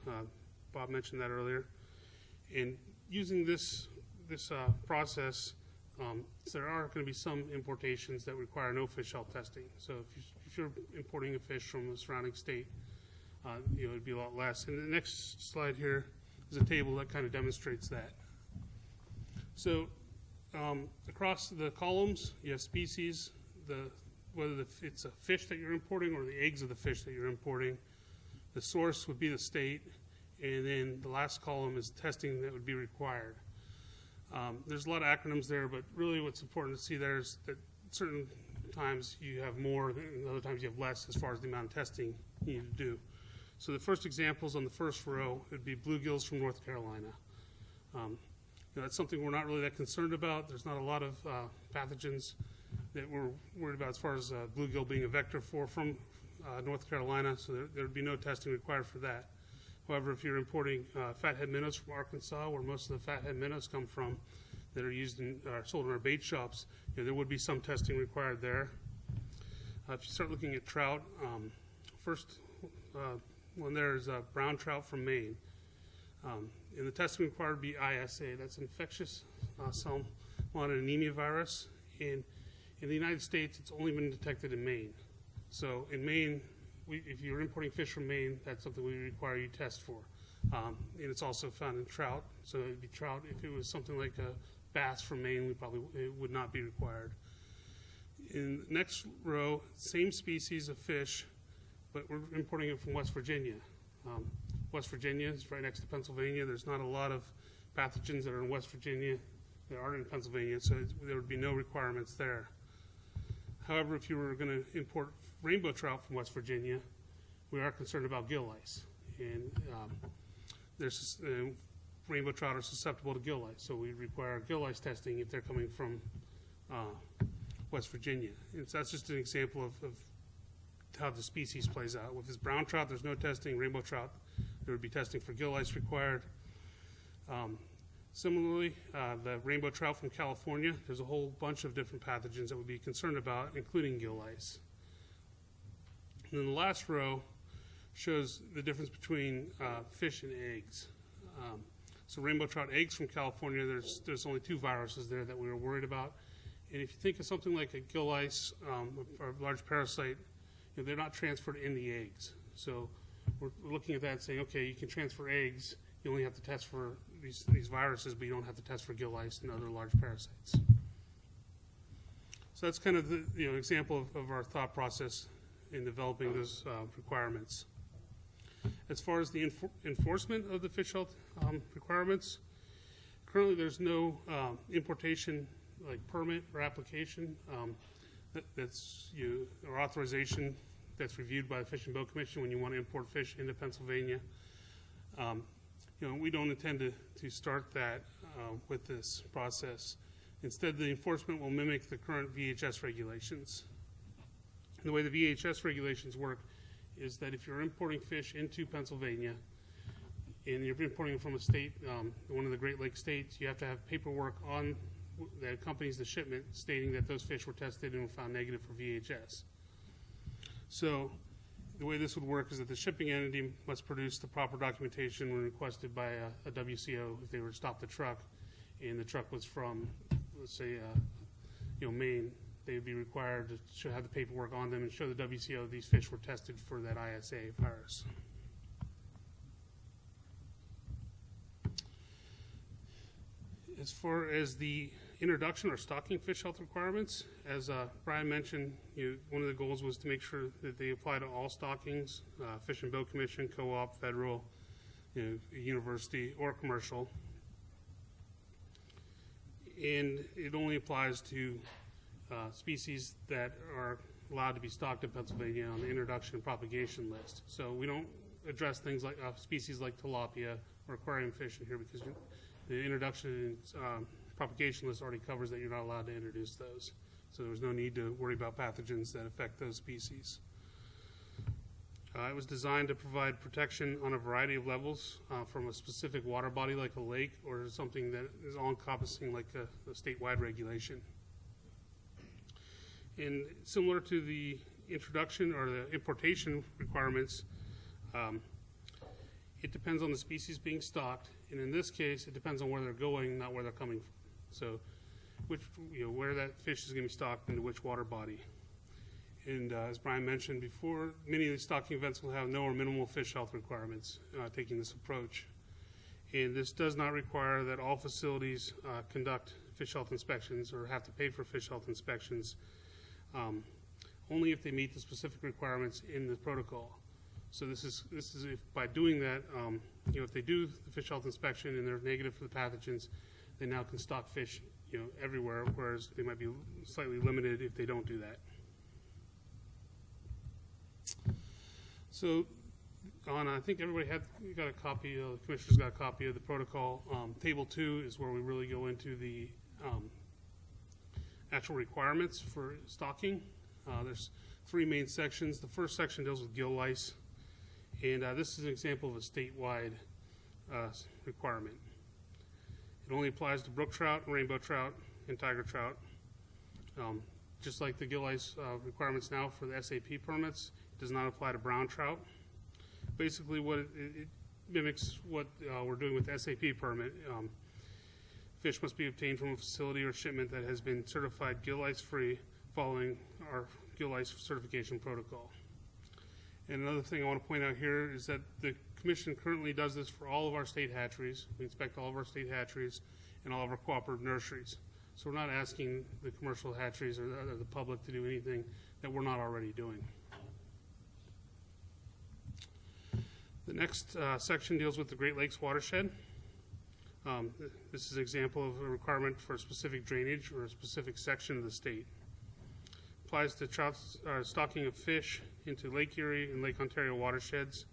Bob mentioned that earlier. And using this process, there are going to be some importations that require no fish health testing. So if you're importing a fish from a surrounding state, it'd be a lot less. And the next slide here is a table that kind of demonstrates that. So across the columns, you have species, whether it's a fish that you're importing or the eggs of the fish that you're importing. The source would be the state, and then the last column is testing that would be required. There's a lot of acronyms there, but really what's important to see there is that certain times you have more, and other times you have less as far as the amount of testing you need to do. So the first examples on the first row would be bluegills from North Carolina. That's something we're not really that concerned about. There's not a lot of pathogens that we're worried about as far as bluegill being a vector from North Carolina, so there would be no testing required for that. However, if you're importing fathead minnows from Arkansas, where most of the fathead minnows come from, that are used in sold in our bait shops, there would be some testing required there. If you start looking at trout, first one there is brown trout from Maine. And the testing required would be ISA. That's infectious salmonella anemia virus. And in the United States, it's only been detected in Maine. So in Maine, if you're importing fish from Maine, that's something we require you test for. And it's also found in trout. So it would be trout. If it was something like a bass from Maine, it would not be required. In the next row, same species of fish, but we're importing it from West Virginia. West Virginia is right next to Pennsylvania. There's not a lot of pathogens that are in West Virginia that aren't in Pennsylvania, so there would be no requirements there. However, if you were going to import rainbow trout from West Virginia, we are concerned about gill lice. And rainbow trout are susceptible to gill lice, so we require gill lice testing if they're coming from West Virginia. And so that's just an example of how the species plays out. With this brown trout, there's no testing. Rainbow trout, there would be testing for gill lice required. Similarly, the rainbow trout from California, there's a whole bunch of different pathogens that we'd be concerned about, including gill lice. And then the last row shows the difference between fish and eggs. So rainbow trout eggs from California, there's only 2 viruses there that we were worried about. And if you think of something like a gill lice or a large parasite, they're not transferred in the eggs. So we're looking at that and saying, okay, you can transfer eggs. You only have to test for these viruses, but you don't have to test for gill lice and other large parasites. So that's kind of the example of our thought process in developing those requirements. As far as the enforcement of the fish health requirements, currently there's no importation permit or application or authorization that's reviewed by the Fish and Boat Commission when you want to import fish into Pennsylvania. We don't intend to start that with this process. Instead, the enforcement will mimic the current VHS regulations. And the way the VHS regulations work is that if you're importing fish into Pennsylvania and you're importing from a state, one of the Great Lakes states, you have to have paperwork on that accompanies the shipment stating that those fish were tested and were found negative for VHS. So the way this would work is that the shipping entity must produce the proper documentation when requested by a WCO if they were to stop the truck, and the truck was from, let's say, Maine. They would be required to have the paperwork on them and show the WCO these fish were tested for that ISA virus. As far as the introduction or stocking fish health requirements. As Brian mentioned, one of the goals was to make sure that they apply to all stockings, Fish and Boat Commission, co-op, federal, university, or commercial. And it only applies to species that are allowed to be stocked in Pennsylvania on the introduction and propagation list. So we don't address things like species like tilapia or aquarium fish in here because the introduction and propagation list already covers that you're not allowed to introduce those. So there's no need to worry about pathogens that affect those species. It was designed to provide protection on a variety of levels from a specific water body like a lake or something that is all-encompassing like a statewide regulation. And similar to the introduction or the importation requirements, it depends on the species being stocked, and in this case, it depends on where they're going, not where they're coming from. So, where that fish is going to be stocked into which water body. And as Brian mentioned before, many of these stocking events will have no or minimal fish health requirements taking this approach. And this does not require that all facilities conduct fish health inspections or have to pay for fish health inspections, only if they meet the specific requirements in the protocol. So this is if by doing that, if they do the fish health inspection and they're negative for the pathogens, they now can stock fish, everywhere, whereas they might be slightly limited if they don't do that. So, I think everybody got a copy. The commissioners got a copy of the protocol. Table 2 is where we really go into the actual requirements for stocking. There's 3 main sections. The first section deals with gill lice, and this is an example of a statewide requirement. It only applies to brook trout, rainbow trout, and tiger trout. Just like the gill lice requirements now for the SAP permits, it does not apply to brown trout. Basically, what it mimics what we're doing with the SAP permit. Fish must be obtained from a facility or shipment that has been certified gill lice free following our gill lice certification protocol. And another thing I want to point out here is that the Commission currently does this for all of our state hatcheries. We inspect all of our state hatcheries and all of our cooperative nurseries. So we're not asking the commercial hatcheries or the public to do anything that we're not already doing. The next section deals with the Great Lakes watershed. This is an example of a requirement for a specific drainage or a specific section of the state. Applies to trout stocking of fish into Lake Erie and Lake Ontario watersheds.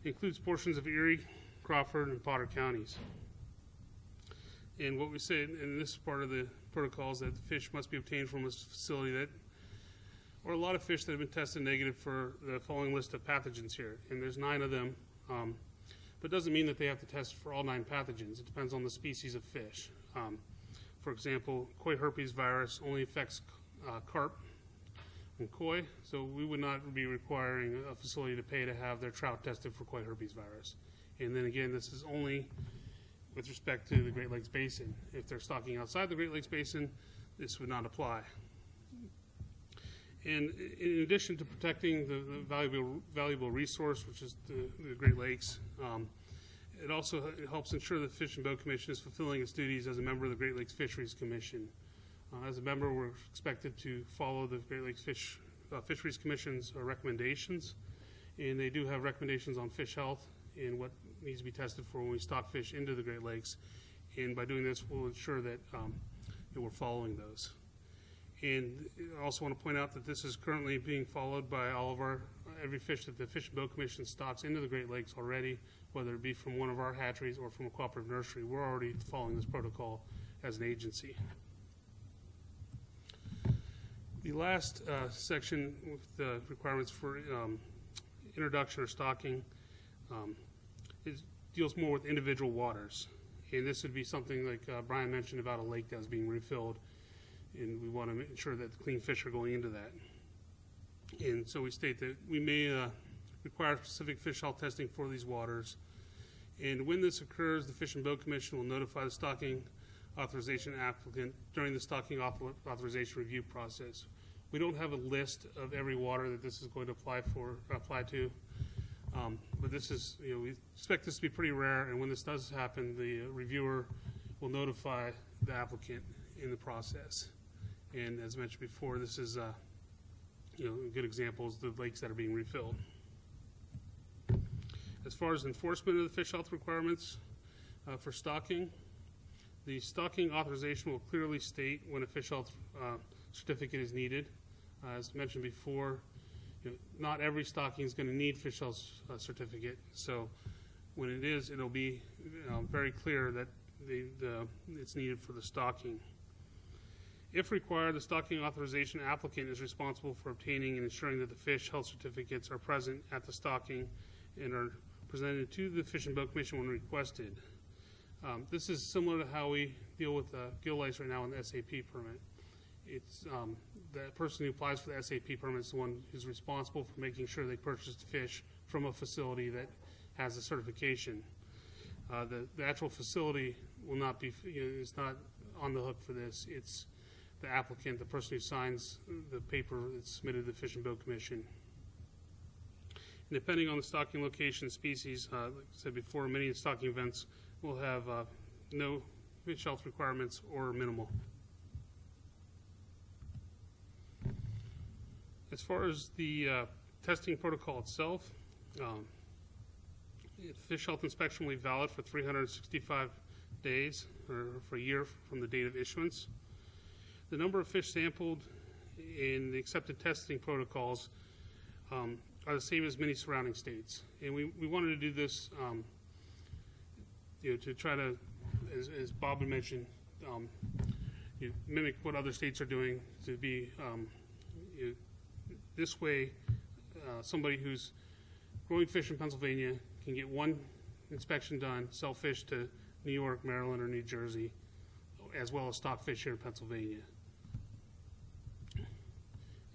Includes portions of Erie, Crawford, and Potter counties. And what we say in this part of the protocol is that the fish must be obtained from a facility or a lot of fish that have been tested negative for the following list of pathogens here. And there's 9 of them, but it doesn't mean that they have to test for all 9 pathogens. It depends on the species of fish. For example, koi herpes virus only affects carp and koi, so we would not be requiring a facility to pay to have their trout tested for koi herpes virus. And then again, this is only with respect to the Great Lakes Basin. If they're stocking outside the Great Lakes Basin, this would not apply. And in addition to protecting the valuable resource, which is the Great Lakes, it also helps ensure that the Fish and Boat Commission is fulfilling its duties as a member of the Great Lakes Fisheries Commission. As a member, we're expected to follow the Great Lakes Fisheries Commission's recommendations, and they do have recommendations on fish health and what needs to be tested for when we stock fish into the Great Lakes. And by doing this, we'll ensure that we're following those. And I also want to point out that this is currently being followed by every fish that the Fish and Boat Commission stocks into the Great Lakes already, whether it be from one of our hatcheries or from a cooperative nursery. We're already following this protocol as an agency. The last section with the requirements for introduction or stocking deals more with individual waters. And this would be something like Brian mentioned about a lake that was being refilled, and we want to ensure that the clean fish are going into that. And so we state that we may require specific fish health testing for these waters. And when this occurs, the Fish and Boat Commission will notify the stocking authorization applicant during the stocking authorization review process. We don't have a list of every water that this is going to apply to, but this is, we expect this to be pretty rare, and when this does happen, the reviewer will notify the applicant, in the process. And as mentioned before, this is a good example is the lakes that are being refilled. As far as enforcement of the fish health requirements for stocking, the stocking authorization will clearly state when a fish health certificate is needed. As mentioned before, not every stocking is going to need fish health certificate. So when it is, it'll be very clear that it's needed for the stocking. If required, the stocking authorization applicant is responsible for obtaining and ensuring that the fish health certificates are present at the stocking and are presented to the Fish and Boat Commission when requested. This is similar to how we deal with gill lice right now on the SAP permit. It's the person who applies for the SAP permit is the one who's responsible for making sure they purchase the fish from a facility that has the certification. The actual facility will not be, is not on the hook for this. It's the applicant, the person who signs the paper that's submitted to the Fish and Boat Commission. And depending on the stocking location, species, like I said before, many stocking events will have no fish health requirements or minimal. As far as the testing protocol itself, fish health inspection will be valid for 365 days or for a year from the date of issuance. The number of fish sampled in the accepted testing protocols are the same as many surrounding states. And we wanted to do this to try to, as Bob had mentioned, mimic what other states are doing to be this way somebody who's growing fish in Pennsylvania can get one inspection done, sell fish to New York, Maryland, or New Jersey, as well as stock fish here in Pennsylvania.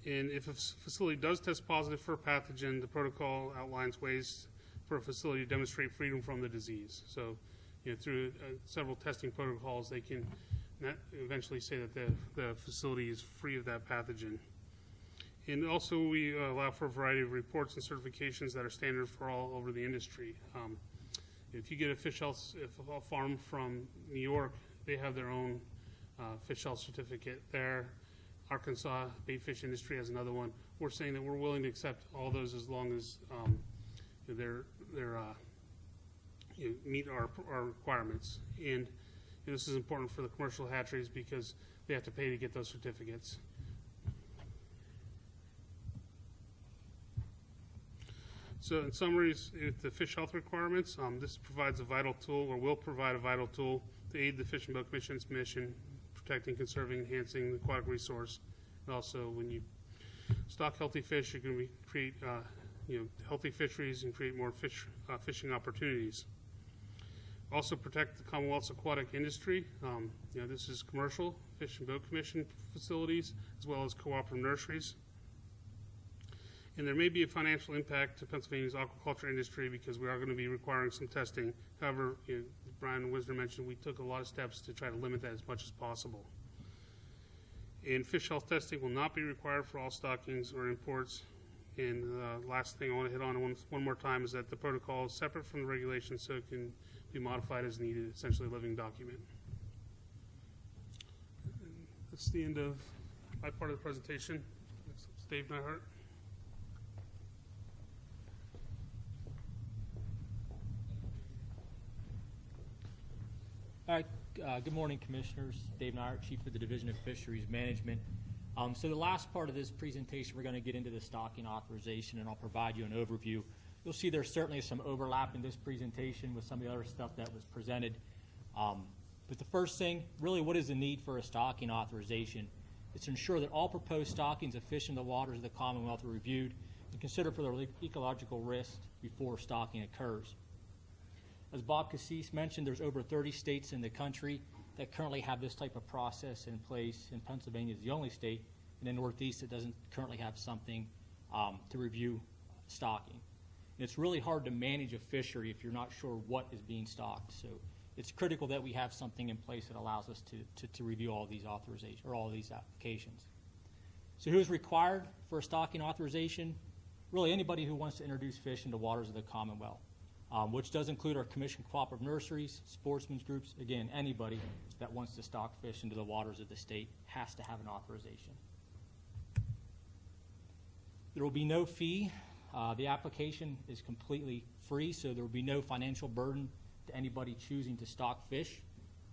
And if a facility does test positive for a pathogen, the protocol outlines ways for a facility to demonstrate freedom from the disease. So, through several testing protocols, they can eventually say that the facility is free of that pathogen. And also, we allow for a variety of reports and certifications that are standard for all over the industry. If you get a fish health farm from New York, they have their own fish health certificate there. Arkansas bait fish industry has another one. We're saying that we're willing to accept all those as long as they're meet our requirements. And this is important for the commercial hatcheries because they have to pay to get those certificates. So in summary, the fish health requirements, this provides a vital tool, or will provide a vital tool to aid the Fish and Boat Commission's mission, protecting, conserving, enhancing the aquatic resource. And also, when you stock healthy fish, you're going to create healthy fisheries and create more fishing opportunities. Also protect the Commonwealth's aquatic industry. This is commercial Fish and Boat Commission facilities as well as cooperative nurseries. And there may be a financial impact to Pennsylvania's aquaculture industry because we are going to be requiring some testing. However, Brian Wisner mentioned we took a lot of steps to try to limit that as much as possible. And fish health testing will not be required for all stockings or imports. And last thing I want to hit on one more time is that the protocol is separate from the regulations, so it can be modified as needed, essentially a living document. And that's the end of my part of the presentation. Next up is Dave Nihart. All right, good morning, Commissioners. Dave Nihart, Chief of the Division of Fisheries Management. So the last part of this presentation, we're going to get into the stocking authorization, and I'll provide you an overview. You'll see there's certainly some overlap in this presentation with some of the other stuff that was presented. But the first thing, really, what is the need for a stocking authorization? It's to ensure that all proposed stockings of fish in the waters of the Commonwealth are reviewed and considered for their ecological risk before stocking occurs. As Bob Cassis mentioned, there's over 30 states in the country that currently have this type of process in place, and Pennsylvania is the only state in the Northeast that doesn't currently have something to review stocking. And it's really hard to manage a fishery if you're not sure what is being stocked. So it's critical that we have something in place that allows us to review all these authorizations or all these applications. So who's required for a stocking authorization? Really anybody who wants to introduce fish into waters of the Commonwealth. which does include our commission cooperative nurseries, sportsmen's groups. Again, anybody that wants to stock fish into the waters of the state has to have an authorization. There will be no fee. The application is completely free, so there will be no financial burden to anybody choosing to stock fish.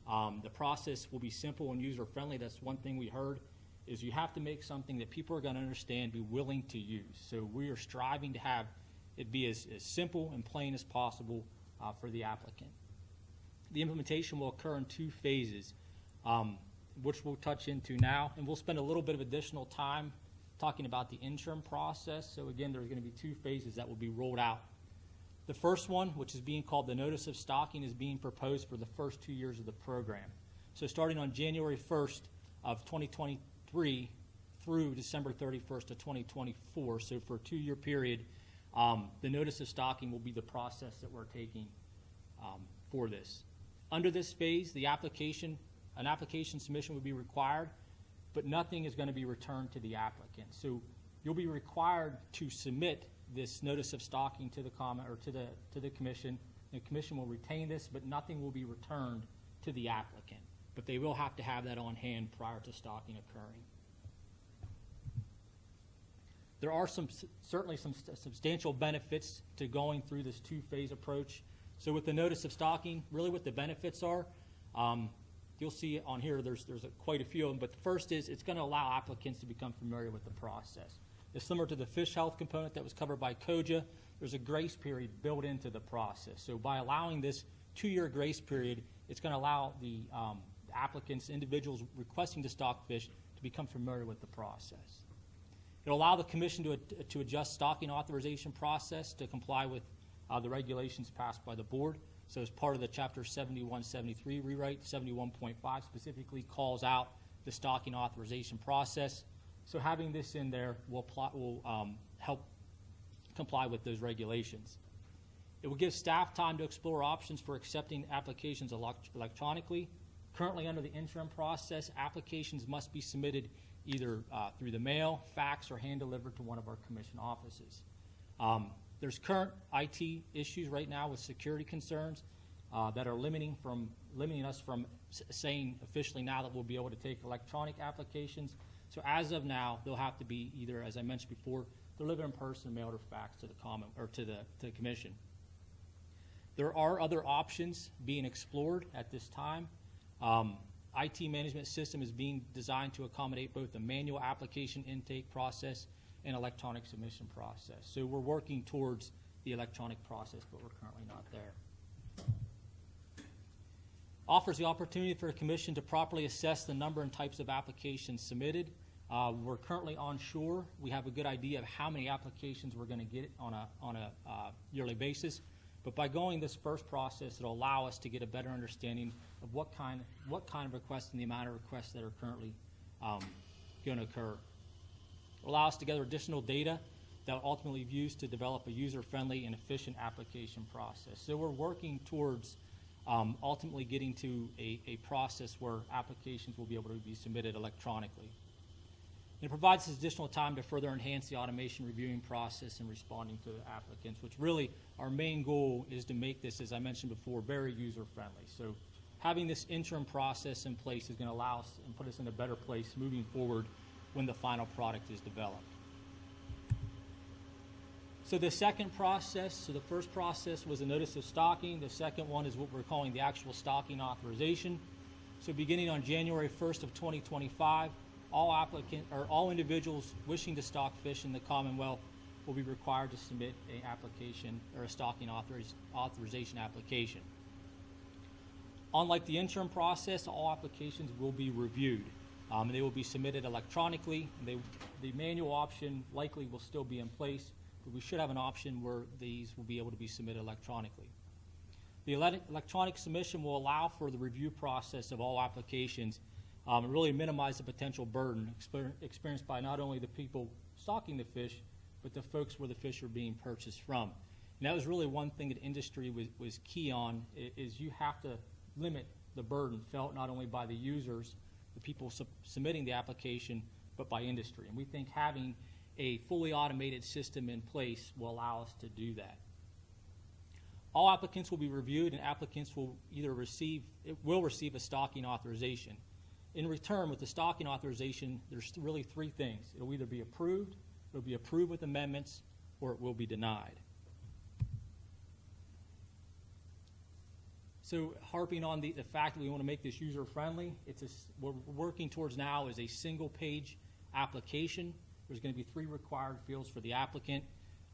The process will be simple and user-friendly. That's one thing we heard, is you have to make something that people are going to understand, be willing to use. So we are striving to have it be as simple and plain as possible for the applicant. The implementation will occur in 2 phases, which we'll touch into now, and we'll spend a little bit of additional time talking about the interim process. So again, there's going to be 2 phases that will be rolled out. The first one, which is being called the Notice of Stocking, is being proposed for the first 2 years of the program. So starting on January 1st of 2023 through December 31st of 2024, so for a 2-year period, the Notice of Stocking will be the process that we're taking for this. Under this phase, an application submission would be required, but nothing is going to be returned to the applicant. So you'll be required to submit this Notice of Stocking to the to the commission. The commission will retain this, but nothing will be returned to the applicant. But they will have to have that on hand prior to stocking occurring. There are certainly some substantial benefits to going through this 2-phase approach. So with the Notice of Stocking, really what the benefits are, you'll see on here there's quite a few of them, but the first is it's going to allow applicants to become familiar with the process. It's similar to the fish health component that was covered by COJA. There's a grace period built into the process. So by allowing this 2-year grace period, it's going to allow the applicants, individuals requesting to stock fish, to become familiar with the process. It'll allow the commission to adjust stocking authorization process to comply with the regulations passed by the board. So as part of the Chapter 7173 rewrite, 71.5 specifically calls out the stocking authorization process. So having this in there will help comply with those regulations. It will give staff time to explore options for accepting applications electronically. Currently, under the interim process, applications must be submitted either through the mail, fax, or hand-delivered to one of our commission offices. There's current IT issues right now with security concerns that are limiting us from saying officially now that we'll be able to take electronic applications. So as of now, they'll have to be either, as I mentioned before, delivered in person, mailed, or faxed to the commission. There are other options being explored at this time. IT management system is being designed to accommodate both the manual application intake process and electronic submission process. So we're working towards the electronic process, but we're currently not there. Offers the opportunity for a commission to properly assess the number and types of applications submitted. We're currently onshore. We have a good idea of how many applications we're going to get on a yearly basis. But by going this first process, it'll allow us to get a better understanding of what kind of requests and the amount of requests that are currently going to occur. It'll allow us to gather additional data that will ultimately be used to develop a user-friendly and efficient application process. So we're working towards ultimately getting to a process where applications will be able to be submitted electronically. And it provides us additional time to further enhance the automation reviewing process and responding to the applicants, which really our main goal is to make this, as I mentioned before, very user-friendly. So having this interim process in place is going to allow us and put us in a better place moving forward when the final product is developed. So the second process, so the first process was a notice of stocking. The second one is what we're calling the actual stocking authorization. So beginning on January 1st of 2025, all individuals wishing to stock fish in the Commonwealth will be required to submit an application or a stocking authorization application. Unlike the interim process, all applications will be reviewed. They will be submitted electronically. The manual option likely will still be in place, but we should have an option where these will be able to be submitted electronically. The electronic submission will allow for the review process of all applications and really minimize the potential burden experienced by not only the people stocking the fish, but the folks where the fish are being purchased from. And that was really one thing that industry was key on, is you have to limit the burden felt not only by the users, the people submitting the application, but by industry. And we think having a fully automated system in place will allow us to do that. All applicants will be reviewed, and applicants will receive a stocking authorization. In return, with the stocking authorization, there's really three things. It'll either be approved, it'll be approved with amendments, or it will be denied. So harping on the fact that we want to make this user-friendly, what we're working towards now is a single-page application. There's going to be 3 required fields for the applicant: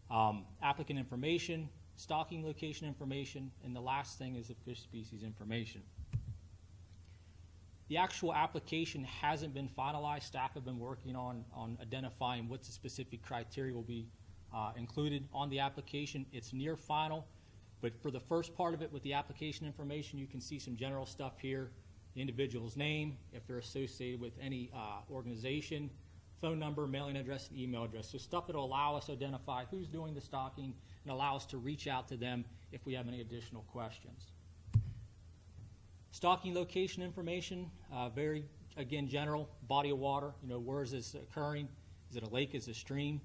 applicant information, stocking location information, and the last thing is the fish species information. The actual application hasn't been finalized. Staff have been working on identifying what the specific criteria will be included on the application. It's near final, but for the first part of it with the application information, you can see some general stuff here: the individual's name, if they're associated with any organization, phone number, mailing address, and email address. So stuff that will allow us to identify who's doing the stocking and allow us to reach out to them if we have any additional questions. Stocking location information, very, again, general: body of water, where is this occurring? Is it a lake, is it a stream?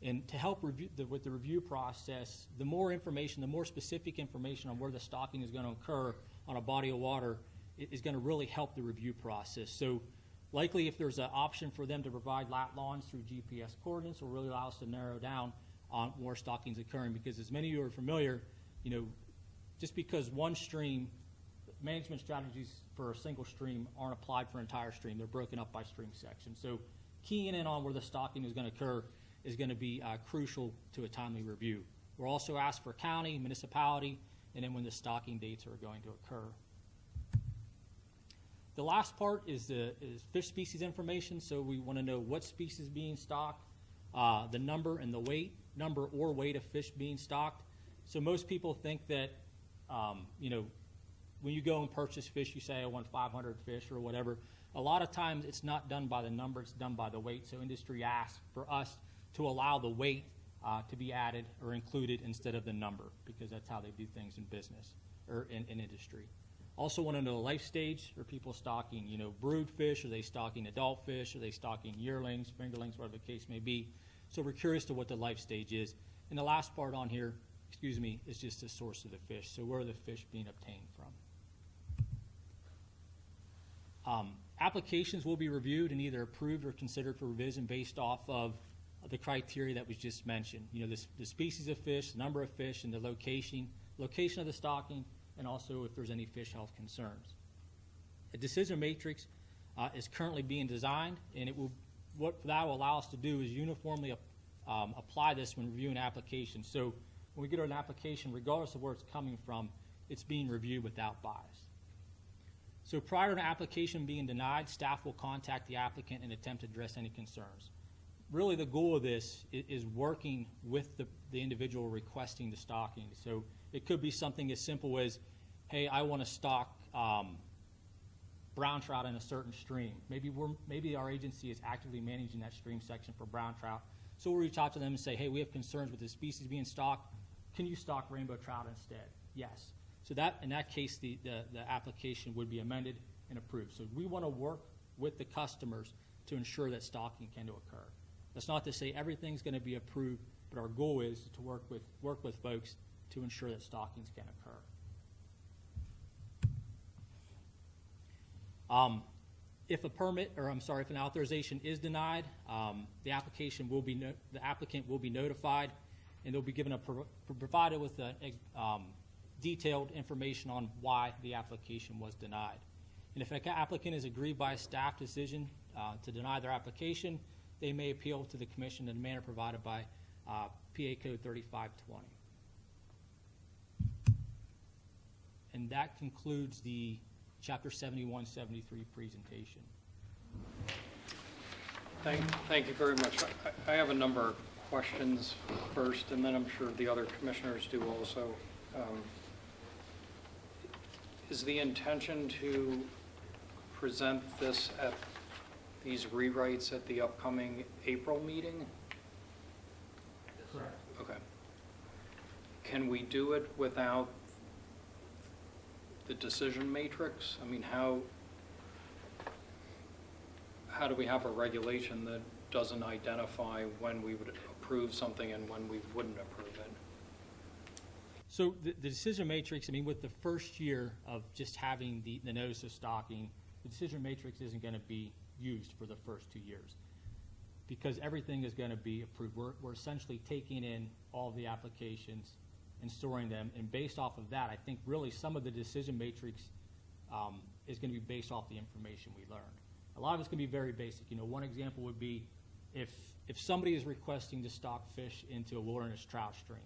And to help with the review process, the more information, the more specific information on where the stocking is going to occur on a body of water is going to really help the review process. So likely if there's an option for them to provide lat lawns through GPS coordinates, will really allow us to narrow down on where stocking is occurring, because as many of you are familiar, just because one stream, management strategies for a single stream aren't applied for an entire stream. They're broken up by stream section. So keying in on where the stocking is going to occur is going to be crucial to a timely review. We're also asked for county, municipality, and then when the stocking dates are going to occur. The last part is fish species information. So we want to know what species is being stocked, the number and the weight, number or weight of fish being stocked. So most people think that, when you go and purchase fish, you say, I want 500 fish or whatever. A lot of times it's not done by the number, it's done by the weight. So industry asks for us to allow the weight to be added or included instead of the number, because that's how they do things in business or in industry. Also want to know life stage. Are people stocking, brood fish? Are they stocking adult fish? Are they stocking yearlings, fingerlings, whatever the case may be? So we're curious to what the life stage is. And the last part on here, is just the source of the fish. So where are the fish being obtained from? Applications will be reviewed and either approved or considered for revision based off of the criteria that was just mentioned. The species of fish, the number of fish, and the location of the stocking, and also if there's any fish health concerns. A decision matrix is currently being designed, and what that will allow us to do is uniformly apply this when reviewing applications. So when we get an application, regardless of where it's coming from, it's being reviewed without bias. So prior to an application being denied, staff will contact the applicant and attempt to address any concerns. Really the goal of this is working with the individual requesting the stocking. So it could be something as simple as, hey, I want to stock brown trout in a certain stream. Maybe our agency is actively managing that stream section for brown trout. So we'll reach out to them and say, hey, we have concerns with this species being stocked. Can you stock rainbow trout instead? Yes. So in that case, the application would be amended and approved. So we want to work with the customers to ensure that stocking can occur. That's not to say everything's going to be approved, but our goal is to work with folks to ensure that stockings can occur. If an authorization is denied, the applicant will be notified, and they'll be provided with detailed information on why the application was denied. And if an applicant is aggrieved by a staff decision to deny their application, they may appeal to the commission in the manner provided by PA Code 3520. And that concludes the Chapter 7173 presentation. Thank you very much. I have a number of questions first, and then I'm sure the other commissioners do also. Is the intention to present this at these rewrites at the upcoming April meeting? Correct. Okay. Can we do it without the decision matrix? I mean, how do we have a regulation that doesn't identify when we would approve something and when we wouldn't approve it? So the decision matrix, I mean, with the first year of just having the notice of stocking, the decision matrix isn't going to be used for the first 2 years because everything is going to be approved. We're essentially taking in all the applications and storing them, and based off of that, I think really some of the decision matrix is going to be based off the information we learned. A lot of it's going to be very basic. You know, one example would be if somebody is requesting to stock fish into a wilderness trout stream,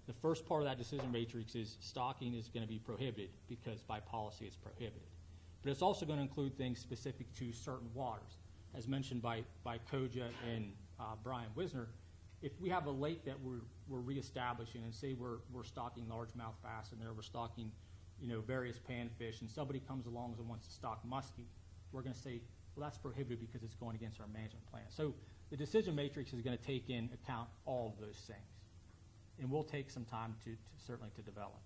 the first part of that decision matrix is stocking is going to be prohibited because by policy it's prohibited. But it's also going to include things specific to certain waters. As mentioned by Koja and Brian Wisner, if we have a lake that we're reestablishing and say we're stocking largemouth bass in there, we're stocking, you know, various panfish, and somebody comes along and wants to stock muskie, we're going to say, well, that's prohibited because it's going against our management plan. So the decision matrix is going to take in account all of those things. And will take some time to certainly to develop.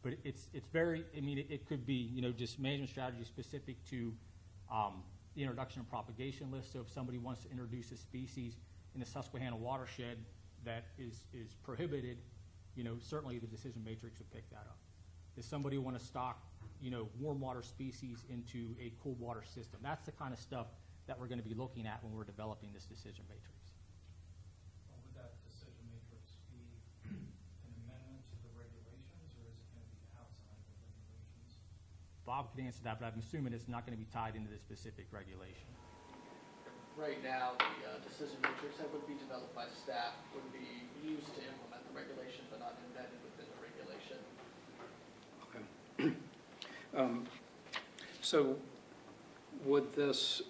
But it's very, I mean, it could be, you know, just management strategy specific to the introduction and propagation list. So if somebody wants to introduce a species in the Susquehanna watershed that is prohibited, you know, certainly the decision matrix would pick that up. Does somebody want to stock, you know, warm water species into a cool water system? That's the kind of stuff that we're going to be looking at when we're developing this decision matrix. Would that decision matrix be an amendment to the regulations, or is it going to be outside of the regulations? Bob could answer that, but I'm assuming it's not going to be tied into the specific regulation. Right now, the decision matrix that would be developed by staff would be used to implement the regulation, but not embedded within the regulation. Okay. So would this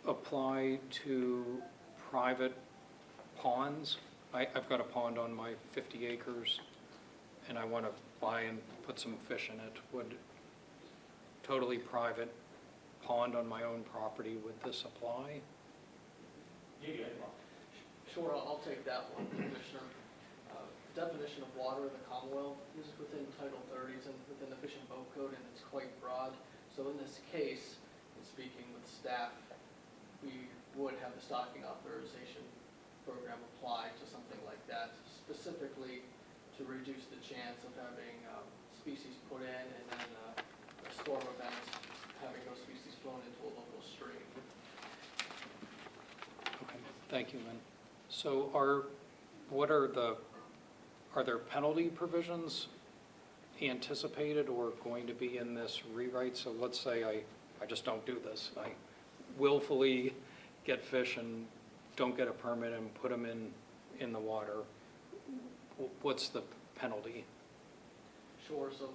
apply to private ponds? I've got a pond on my 50 acres, and I want to buy and put some fish in it. Would totally private pond on my own property, would this apply? You good, Bob? Sure, I'll take that one, Commissioner. The definition of water in the Commonwealth is within Title 30s and within the Fish and Boat Code, and it's quite broad. So in this case, in speaking with staff, we would have the stocking authorization program apply to something like that, specifically to reduce the chance of having species put in and then a storm event having those species flown into a local stream. Okay, thank you, Lynn. So are there penalty provisions anticipated or going to be in this rewrite? So let's say I just don't do this. I willfully get fish and don't get a permit and put them in the water. What's the penalty? Sure, so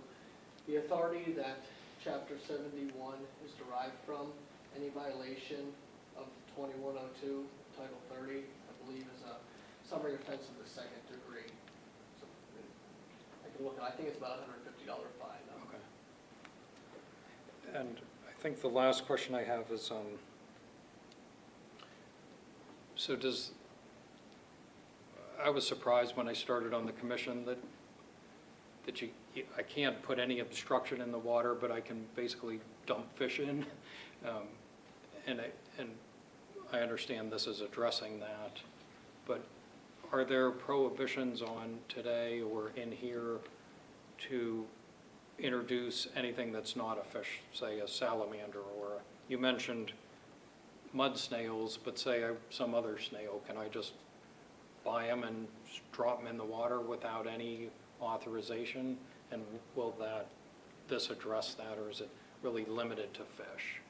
the authority that Chapter 71 is derived from, any violation of 2102, Title 30, I believe is a summary offense of the second degree. So I can look at, I think it's about a $150 fine. Okay. And I think the last question I have is, so I was surprised when I started on the commission that I can't put any obstruction in the water, but I can basically dump fish in. And I understand this is addressing that, but are there prohibitions on today or in here to introduce anything that's not a fish, say a salamander, or you mentioned mud snails, but say some other snail, can I just buy them and drop them in the water without any authorization? And will this address that, or is it really limited to fish?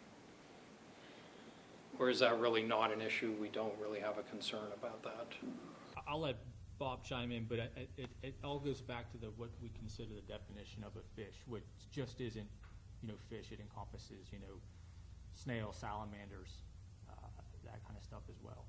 Or is that really not an issue? We don't really have a concern about that? I'll let Bob chime in, but it all goes back to what we consider the definition of a fish, which just isn't, you know, fish. It encompasses, you know, snails, salamanders, that kind of stuff as well.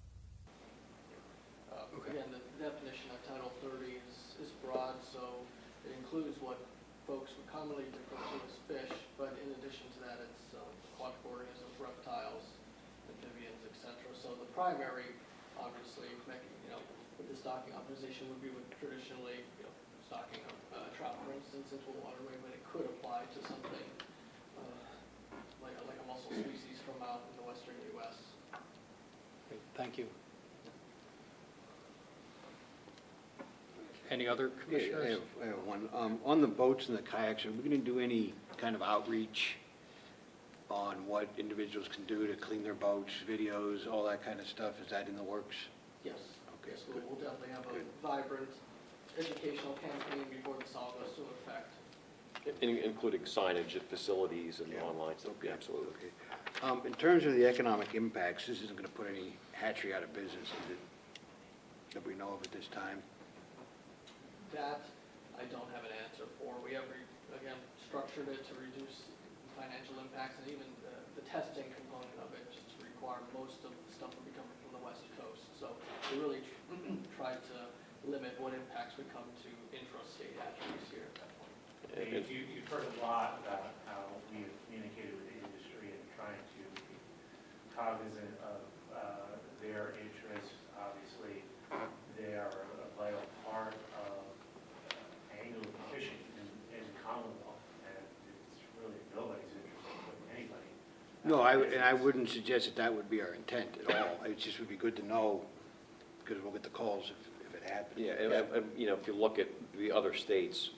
Again, the definition of Title 30 is broad, so it includes what folks would commonly refer to as fish, but in addition to that, it's aquatic organisms, reptiles, amphibians, etc. So the primary, obviously, you know, with the stocking authorization would be with traditionally, you know, stocking trout, for instance, into a waterway, but it could apply to something like a mussel species from out in the western U.S. Great, thank you. Any other Yeah, commissioners? I have one. On the boats and the kayaks, are we going to do any kind of outreach on what individuals can do to clean their boats, videos, all that kind of stuff? Is that in the works? Yes. Okay, Yes, good. we'll definitely have Good. a vibrant educational campaign before this all goes into effect. Including signage at facilities and Yeah. online stuff, yeah, absolutely. Okay. In terms of the economic impacts, this isn't going to put any hatchery out of business, is it? That we know of at this time? That, I don't have an answer for. We have, again, structured it to reduce financial impacts, and even the testing component of it just to require most of the stuff will be coming from the West Coast. So we really tried to limit what impacts would come to intrastate hatcheries here at that point. You've heard a lot about how we've communicated with the industry and trying to be cognizant of their interests. Obviously, they are a vital part of angling fishing in the Commonwealth, and it's really nobody's interest in putting anybody. No, and I wouldn't suggest that that would be our intent at all. It just would be good to know, because we'll get the calls if it happens. Yeah, and, you know, if you look at the other states,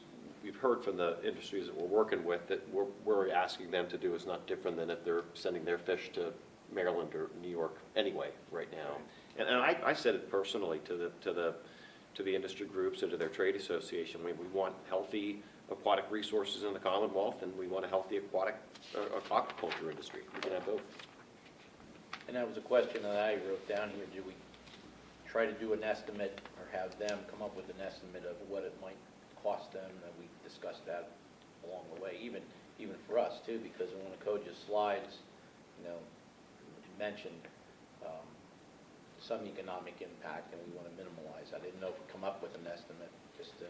we've heard from the industries that we're working with that we're asking them to do is not different than if they're sending their fish to Maryland or New York anyway, right now. And I said it personally to the industry groups and to their trade association. We want healthy aquatic resources in the Commonwealth, and we want a healthy aquatic aquaculture industry. We can have both. And that was a question that I wrote down here. Do we try to do an estimate or have them come up with an estimate of what it might cost them? And we discussed that along the way, even for us too, because when the code just slides, you know, you mentioned some economic impact, and we want to minimize. I didn't know if we'd come up with an estimate just to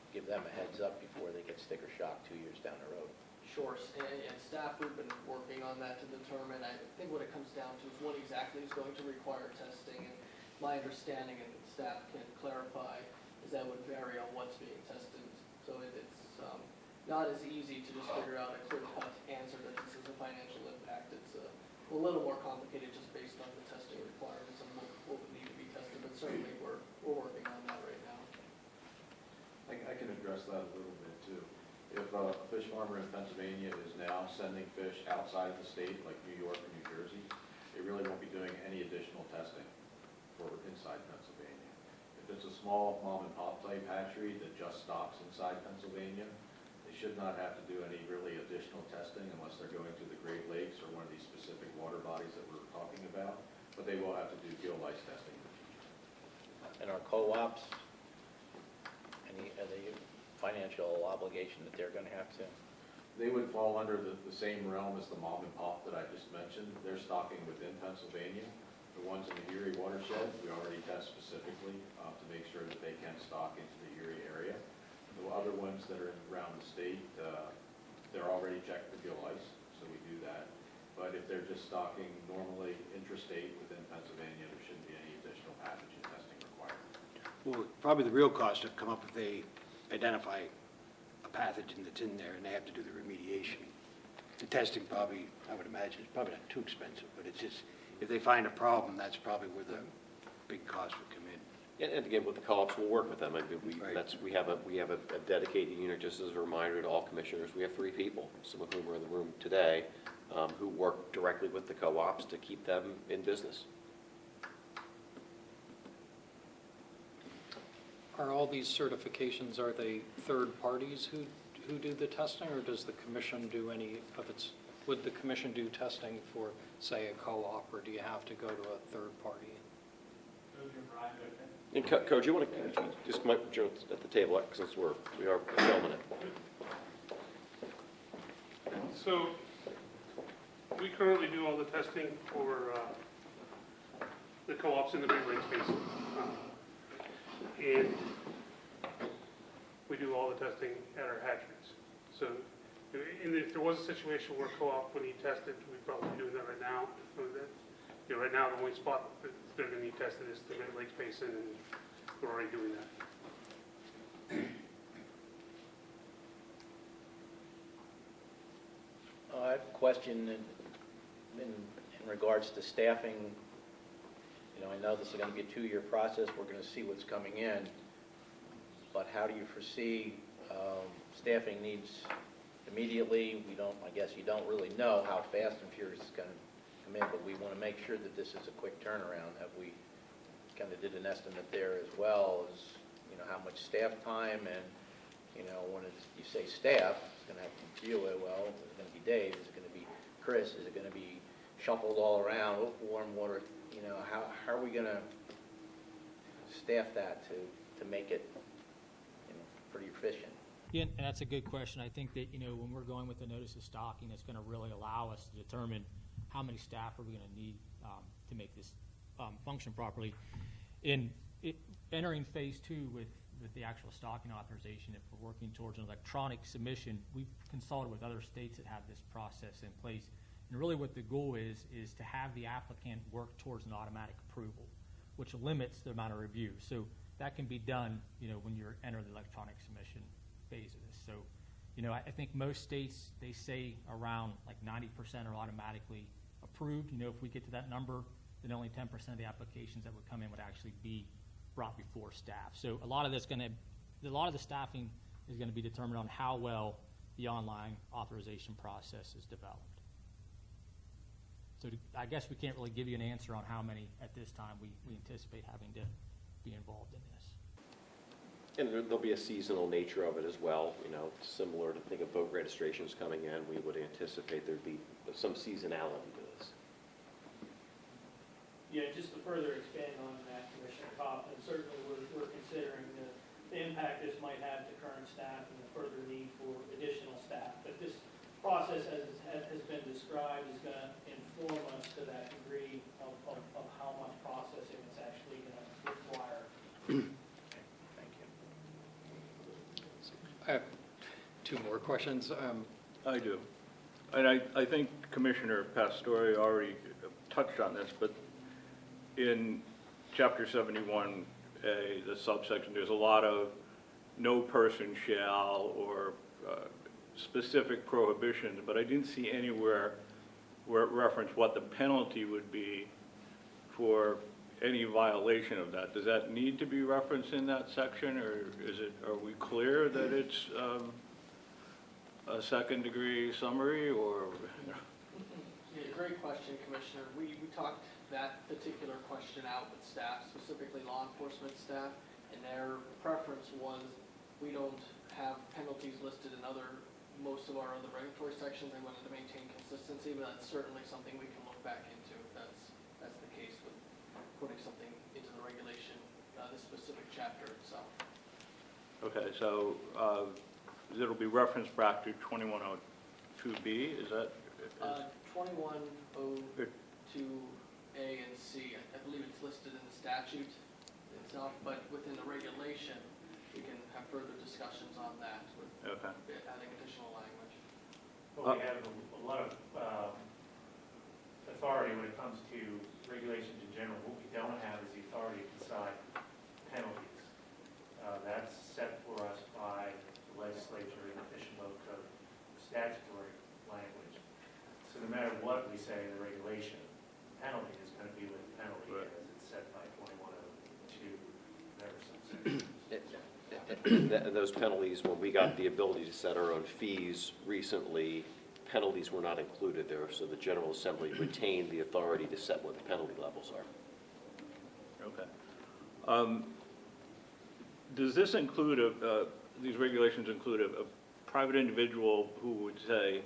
give them a heads up before they get sticker shock 2 years down the road. Sure, and staff, we've been working on that to determine, I think what it comes down to is what exactly is going to require testing, and my understanding, and staff can clarify, is that would vary on what's being tested. So it's not as easy to just figure out a clear-cut answer that this is a financial impact. It's a little more complicated just based on the testing requirements and what would need to be tested, but certainly we're working on that right now. I can address that a little bit too. If a fish farmer in Pennsylvania is now sending fish outside the state, like New York or New Jersey, they really won't be doing any additional testing for inside Pennsylvania. If it's a small mom and pop type hatchery that just stocks inside Pennsylvania, they should not have to do any really additional testing unless they're going to the Great Lakes or one of these specific water bodies that we're talking about, but they will have to do gill lice testing. And our co-ops, any financial obligation that they're going to have to? They would fall under the same realm as the mom and pop that I just mentioned. They're stocking within Pennsylvania. The ones in the Erie watershed, we already test specifically to make sure that they can stock into the Erie area. The other ones that are around the state, they're already checked for gill lice, so we do that. But if they're just stocking normally intrastate within Pennsylvania, there shouldn't be any additional pathogen testing required. Well, probably the real cost would come up if they identify a pathogen that's in there and they have to do the remediation. The testing probably, I would imagine, is probably not too expensive, but it's just, if they find a problem, that's probably where the big cost would come in. And again, with the co-ops, we'll work with them. I mean, Right. we have a dedicated unit, just as a reminder to all commissioners. We have 3 people, some of whom are in the room today, who work directly with the co-ops to keep them in business. Are all these certifications, are they third parties who do the testing, or does the commission do any of its, would the commission do testing for, say, a co-op, or do you have to go to a third party? And Coach, you want to just come up at the table, since we are filming it. So we currently do all the testing for the co-ops in the Great Lakes Basin. And we do all the testing at our hatcheries. So if there was a situation where co-op would need tested, we'd probably be doing that right now. So that, you know, right now, the only spot that they're going to need tested is the Great Lakes Basin, and we're already doing that. I have a question in regards to staffing. You know, I know this is going to be a 2-year process. We're going to see what's coming in. but how do you foresee staffing needs immediately? We don't, I guess you don't really know how fast and furious it's going to come in, but we want to make sure that this is a quick turnaround. Have we kind of did an estimate there as well as, you know, how much staff time and, you know, when you say staff, it's going to have to be you, well, is it going to be Dave, is it going to be Kris, is it going to be shuffled all around, warm water, you know, how are we going to staff that to make it, you know, pretty efficient? Yeah, and that's a good question. I think that, you know, when we're going with the notice of stocking, it's going to really allow us to determine how many staff are we going to need to make this function properly. Entering phase 2 with the actual stocking authorization, if we're working towards an electronic submission, we've consulted with other states that have this process in place. And really what the goal is to have the applicant work towards an automatic approval, which limits the amount of review. So that can be done, you know, when you're entering the electronic submission phase of this. So, you know, I think most states, they say around like 90% are automatically approved. You know, if we get to that number, then only 10% of the applications that would come in would actually be brought before staff. So a lot of the staffing is going to be determined on how well the online authorization process is developed. So I guess we can't really give you an answer on how many at this time we anticipate having to be involved in this. And there'll be a seasonal nature of it as well, you know, similar to think of boat registrations coming in, we would anticipate there'd be some seasonality to this. Yeah, just to further expand on that, Commissioner Kauffman, certainly we're considering the impact this might have to current staff and the further need for additional staff. But this process, as has been described, is going to inform us to that degree of how much processing it's actually going to require. Thank you. I have two more questions. I do. And I think Commissioner Pastore already touched on this, but in Chapter 71A, the subsection, there's a lot of no person shall or specific prohibitions, but I didn't see anywhere where it referenced what the penalty would be for any violation of that. Does that need to be referenced in that section, or are we clear that it's a second-degree summary, or? Yeah, great question, Commissioner. We talked that particular question out with staff, specifically law enforcement staff, and their preference was we don't have penalties listed in most of our other regulatory sections. They wanted to maintain consistency, but that's certainly something we can look back into if that's the case with putting something into the regulation, the specific chapter itself. Okay, so it'll be referenced back to 2102B, is that? 2102A and C, I believe it's listed in the statute itself, but within the regulation, we can have further discussions on that with adding additional language. Well, we have a lot of authority when it comes to regulations in general. What we don't have is the authority to decide penalties. That's set for us by the legislature in the Fish and Boat Code, statutory language. So no matter what we say in the regulation, penalty is going to be what the penalty is. It's set by 2102, whatever subsection. And those penalties, when we got the ability to set our own fees recently, penalties were not included there, so the General Assembly retained the authority to set what the penalty levels are. Okay. Does this include, these regulations include a private individual who would say,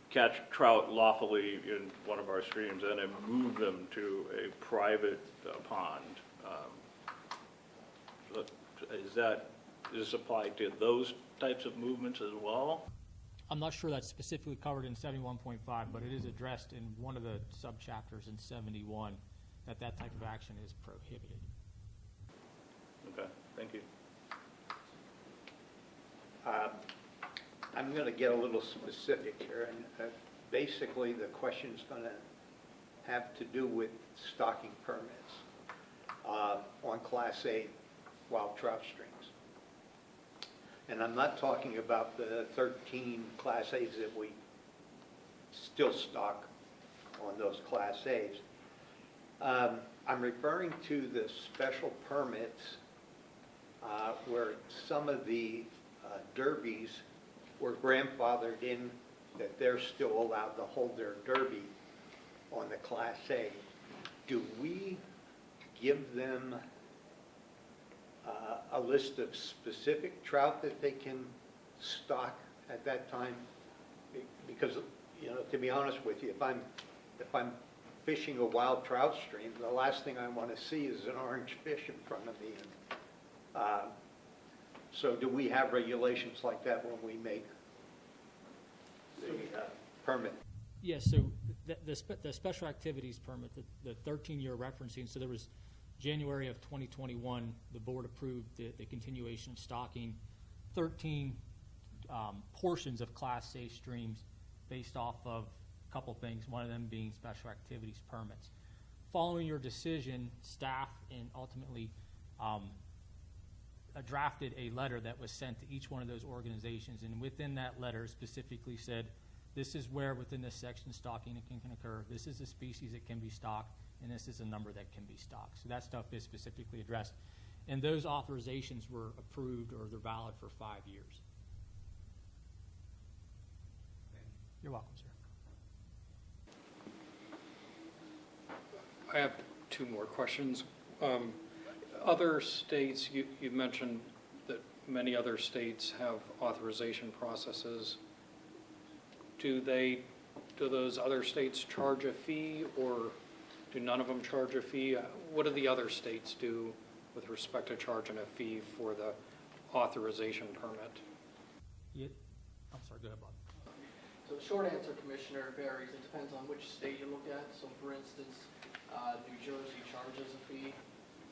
catch trout lawfully in one of our streams and then move them to a private pond? Does this apply to those types of movements as well? I'm not sure that's specifically covered in 71.5, but it is addressed in one of the subchapters in 71 that type of action is prohibited. Okay, thank you. I'm going to get a little specific here, and basically the question's going to have to do with stocking permits on Class A wild trout streams. And I'm not talking about the 13 Class A's that we still stock on those Class A's. I'm referring to the special permits where some of the derbies were grandfathered in, that they're still allowed to hold their derby on the Class A. Do we give them a list of specific trout that they can stock at that time? Because, you know, to be honest with you, if I'm fishing a wild trout stream, the last thing I want to see is an orange fish in front of me. So do we have regulations like that when we make the permit? Yes, so the special activities permit, the 13-year referencing, so there was January of 2021, the board approved the continuation of stocking 13 portions of Class A streams based off of a couple things, one of them being special activities permits. Following your decision, staff and ultimately drafted a letter that was sent to each one of those organizations, and within that letter specifically said, this is where within this section stocking can occur, this is a species that can be stocked, and this is a number that can be stocked. So that stuff is specifically addressed. And those authorizations were approved, or they're valid for 5 years. You're welcome, sir. I have two more questions. Other states, you mentioned that many other states have authorization processes. Do those other states charge a fee, or do none of them charge a fee? What do the other states do with respect to charging a fee for the authorization permit? I'm sorry, go ahead, Bob. So the short answer, Commissioner, varies. It depends on which state you look at. So for instance, New Jersey charges a fee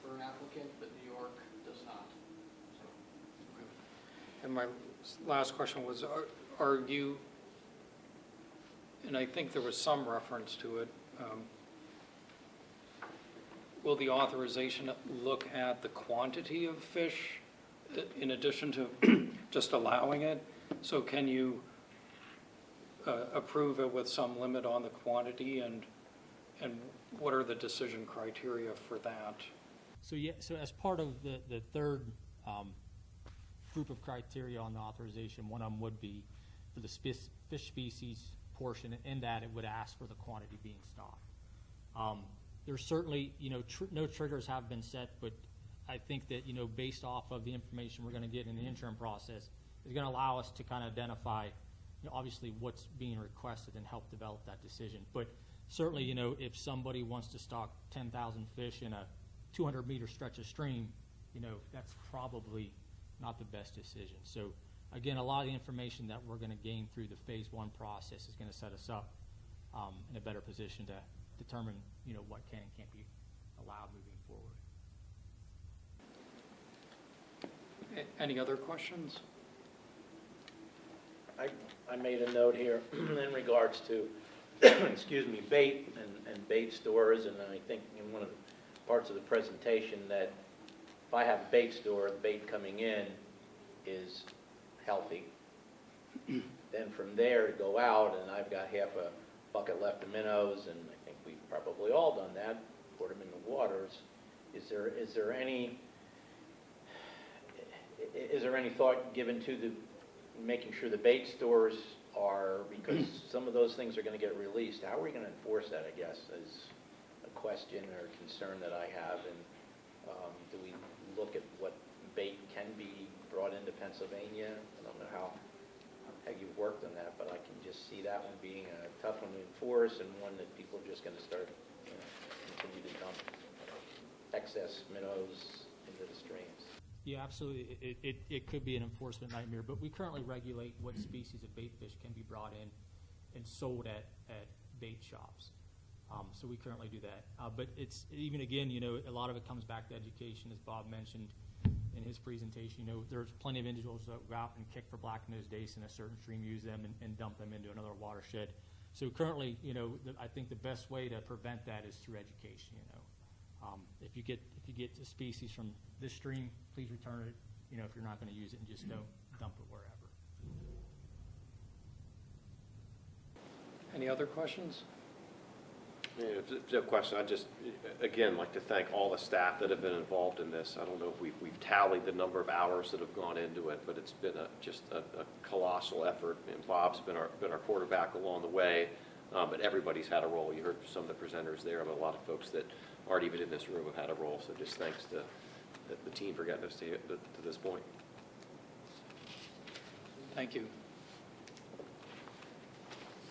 for an applicant, but New York does not. And my last question was, are you, and I think there was some reference to it, will the authorization look at the quantity of fish in addition to just allowing it? So can you approve it with some limit on the quantity, and what are the decision criteria for that? So yeah, so as part of the third group of criteria on the authorization, one of them would be for the fish species portion, and in that it would ask for the quantity being stocked. There's certainly, no triggers have been set, but I think that, based off of the information we're going to get in the interim process, is going to allow us to kind of identify, obviously what's being requested and help develop that decision. But certainly, if somebody wants to stock 10,000 fish in a 200-meter stretch of stream, that's probably not the best decision. So again, a lot of the information that we're going to gain through the phase 1 process is going to set us up in a better position to determine, what can and can't be allowed moving forward. Any other questions? I made a note here in regards to, excuse me, bait and bait stores, and I think in one of the parts of the presentation that if I have a bait store, the bait coming in is healthy. Then from there to go out, and I've got half a bucket left of minnows, and I think we've probably all done that, poured them in the waters. Is there any thought given to the making sure the bait stores are, because some of those things are going to get released, how are we going to enforce that, I guess, is a question or concern that I have. And do we look at what bait can be brought into Pennsylvania? I don't know how you've worked on that, but I can just see that one being a tough one to enforce, and one that people are just going to start, continue to dump excess minnows into the streams. Yeah, absolutely. It could be an enforcement nightmare, but we currently regulate what species of bait fish can be brought in and sold at bait shops. So we currently do that. But it's, even again, a lot of it comes back to education, as Bob mentioned in his presentation. There's plenty of individuals that go out and kick for black-nosed dace in a certain stream, use them, and dump them into another watershed. So currently, I think the best way to prevent that is through education. If you get a species from this stream, please return it. If you're not going to use it, and just don't dump it wherever. Any other questions? Yeah, if there's no question, I just, again, like to thank all the staff that have been involved in this. I don't know if we've tallied the number of hours that have gone into it, but it's been just a colossal effort. And Bob's been our quarterback along the way, but everybody's had a role. You heard some of the presenters there, but a lot of folks that aren't even in this room have had a role. So just thanks to the team for getting us to this point. Thank you.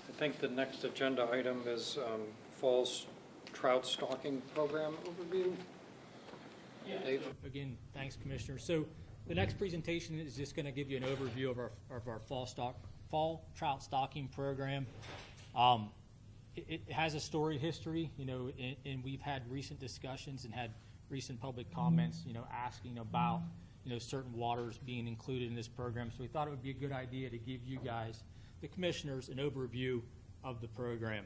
I think the next agenda item is Fall's Trout Stalking Program overview. Dave? Again, thanks, Commissioner. So the next presentation is just going to give you an overview of our fall trout stocking program. It has a storied history, and we've had recent discussions and had recent public comments, asking about, certain waters being included in this program. So we thought it would be a good idea to give you guys, the commissioners, an overview of the program.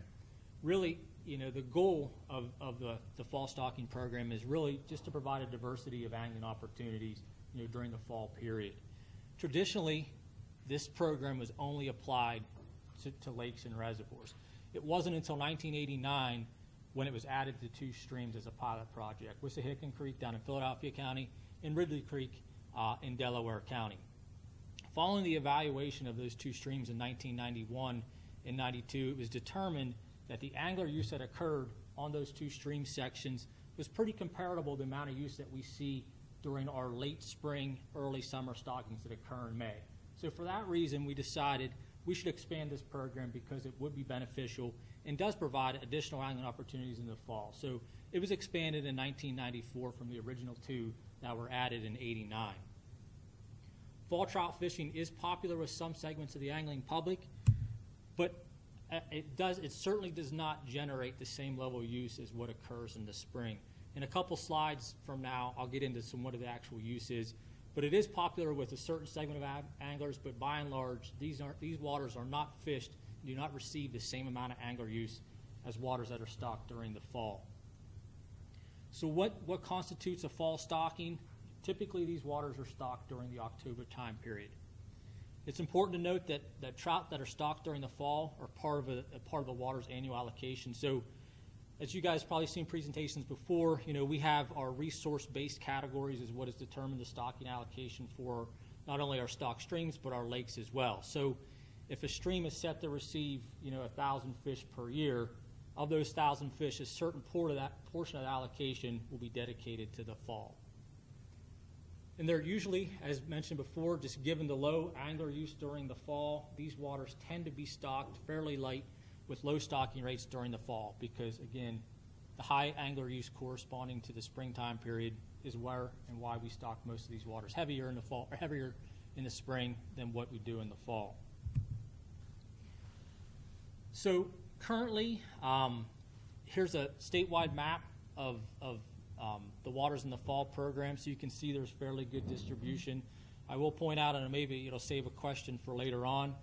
Really, the goal of the fall stocking program is really just to provide a diversity of angling opportunities, during the fall period. Traditionally, this program was only applied to lakes and reservoirs. It wasn't until 1989 when it was added to two streams as a pilot project, Wissahickon Creek down in Philadelphia County and Ridley Creek in Delaware County. Following the evaluation of those two streams in 1991 and 92, it was determined that the angler use that occurred on those two stream sections was pretty comparable to the amount of use that we see during our late spring, early summer stockings that occur in May. So for that reason, we decided we should expand this program because it would be beneficial and does provide additional angling opportunities in the fall. So it was expanded in 1994 from the original two that were added in 89. Fall trout fishing is popular with some segments of the angling public, but it certainly does not generate the same level of use as what occurs in the spring. In a couple slides from now, I'll get into what the actual use is, but it is popular with a certain segment of anglers, but by and large, these waters are not fished, do not receive the same amount of angler use as waters that are stocked during the fall. So what constitutes a fall stocking? Typically, these waters are stocked during the October time period. It's important to note that trout that are stocked during the fall are part of the water's annual allocation. So, as you guys probably seen presentations before, we have our resource-based categories is what has determined the stocking allocation for not only our stock streams but our lakes as well. So, if a stream is set to receive 1,000 fish per year, of those 1,000 fish, a certain portion of that allocation will be dedicated to the fall. And they're usually, as mentioned before, just given the low angler use during the fall, these waters tend to be stocked fairly light with low stocking rates during the fall because, again, the high angler use corresponding to the springtime period is where and why we stock most of these waters heavier in the fall or heavier in the spring than what we do in the fall. So currently, here's a statewide map of the waters in the fall program, so you can see there's fairly good distribution. I will point out, and maybe it'll save a question for later on,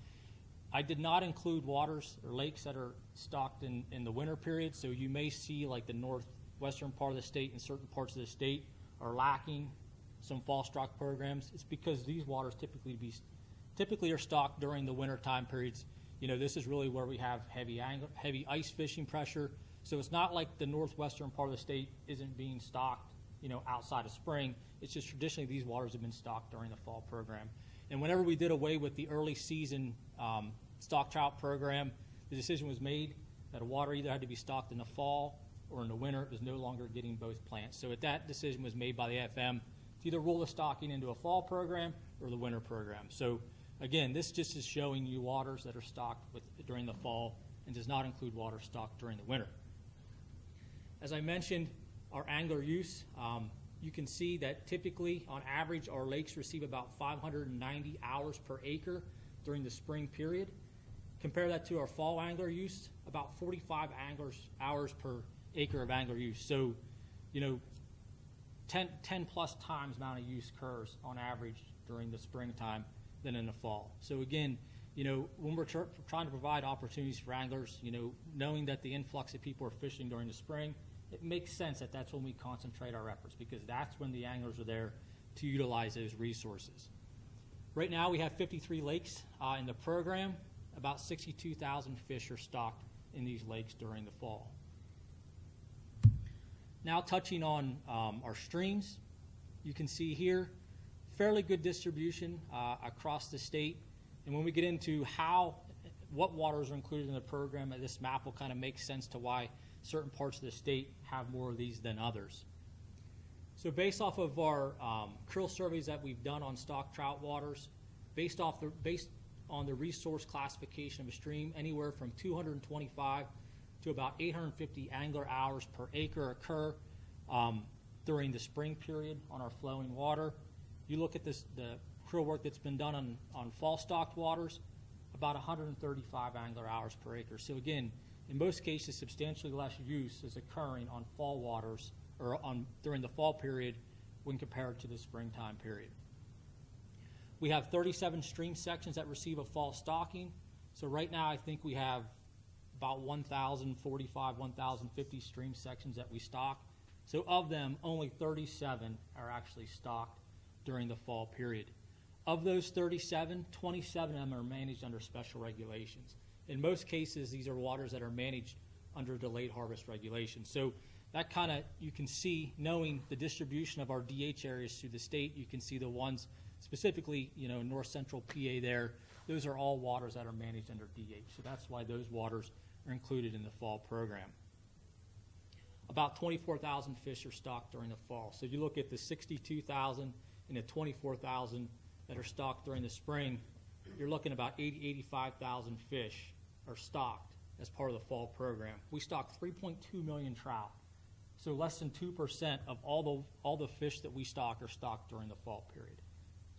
I did not include waters or lakes that are stocked in the winter period, so you may see like the northwestern part of the state and certain parts of the state are lacking some fall stock programs. It's because these waters typically are stocked during the winter time periods. This is really where we have heavy ice fishing pressure. So it's not like the northwestern part of the state isn't being stocked, outside of spring. It's just traditionally these waters have been stocked during the fall program. And whenever we did away with the early season stock trout program, the decision was made that a water either had to be stocked in the fall or in the winter. It was no longer getting both plants. So that decision was made by the FM to either roll the stocking into a fall program or the winter program. So again, this just is showing you waters that are stocked during the fall and does not include water stocked during the winter. As I mentioned, our angler use, you can see that typically, on average, our lakes receive about 590 hours per acre during the spring period. Compare that to our fall angler use, about 45 hours per acre of angler use. So, 10 plus times amount of use occurs on average during the springtime than in the fall. So again, when we're trying to provide opportunities for anglers, knowing that the influx of people are fishing during the spring, it makes sense that that's when we concentrate our efforts because that's when the anglers are there to utilize those resources. Right now we have 53 lakes in the program. About 62,000 fish are stocked in these lakes during the fall. Now touching on our streams, you can see here fairly good distribution across the state. And when we get into what waters are included in the program, this map will kind of make sense to why certain parts of the state have more of these than others. So based off of our krill surveys that we've done on stock trout waters, based on the resource classification of a stream, anywhere from 225 to about 850 angler hours per acre occur during the spring period on our flowing water. You look at the krill work that's been done on fall stocked waters, about 135 angler hours per acre. So again, in most cases, substantially less use is occurring on fall waters or during the fall period when compared to the springtime period. We have 37 stream sections that receive a fall stocking. So right now, I think we have about 1,045, 1,050 stream sections that we stock. So of them, only 37 are actually stocked during the fall period. Of those 37, 27 of them are managed under special regulations. In most cases, these are waters that are managed under delayed harvest regulations. So that kind of, you can see, knowing the distribution of our DH areas through the state, you can see the ones specifically, north central PA there, those are all waters that are managed under DH. So that's why those waters are included in the fall program. About 24,000 fish are stocked during the fall. So you look at the 62,000 and the 24,000 that are stocked during the spring, you're looking about 85,000 fish are stocked as part of the fall program. We stock 3.2 million trout. So less than 2% of all the fish that we stock are stocked during the fall period.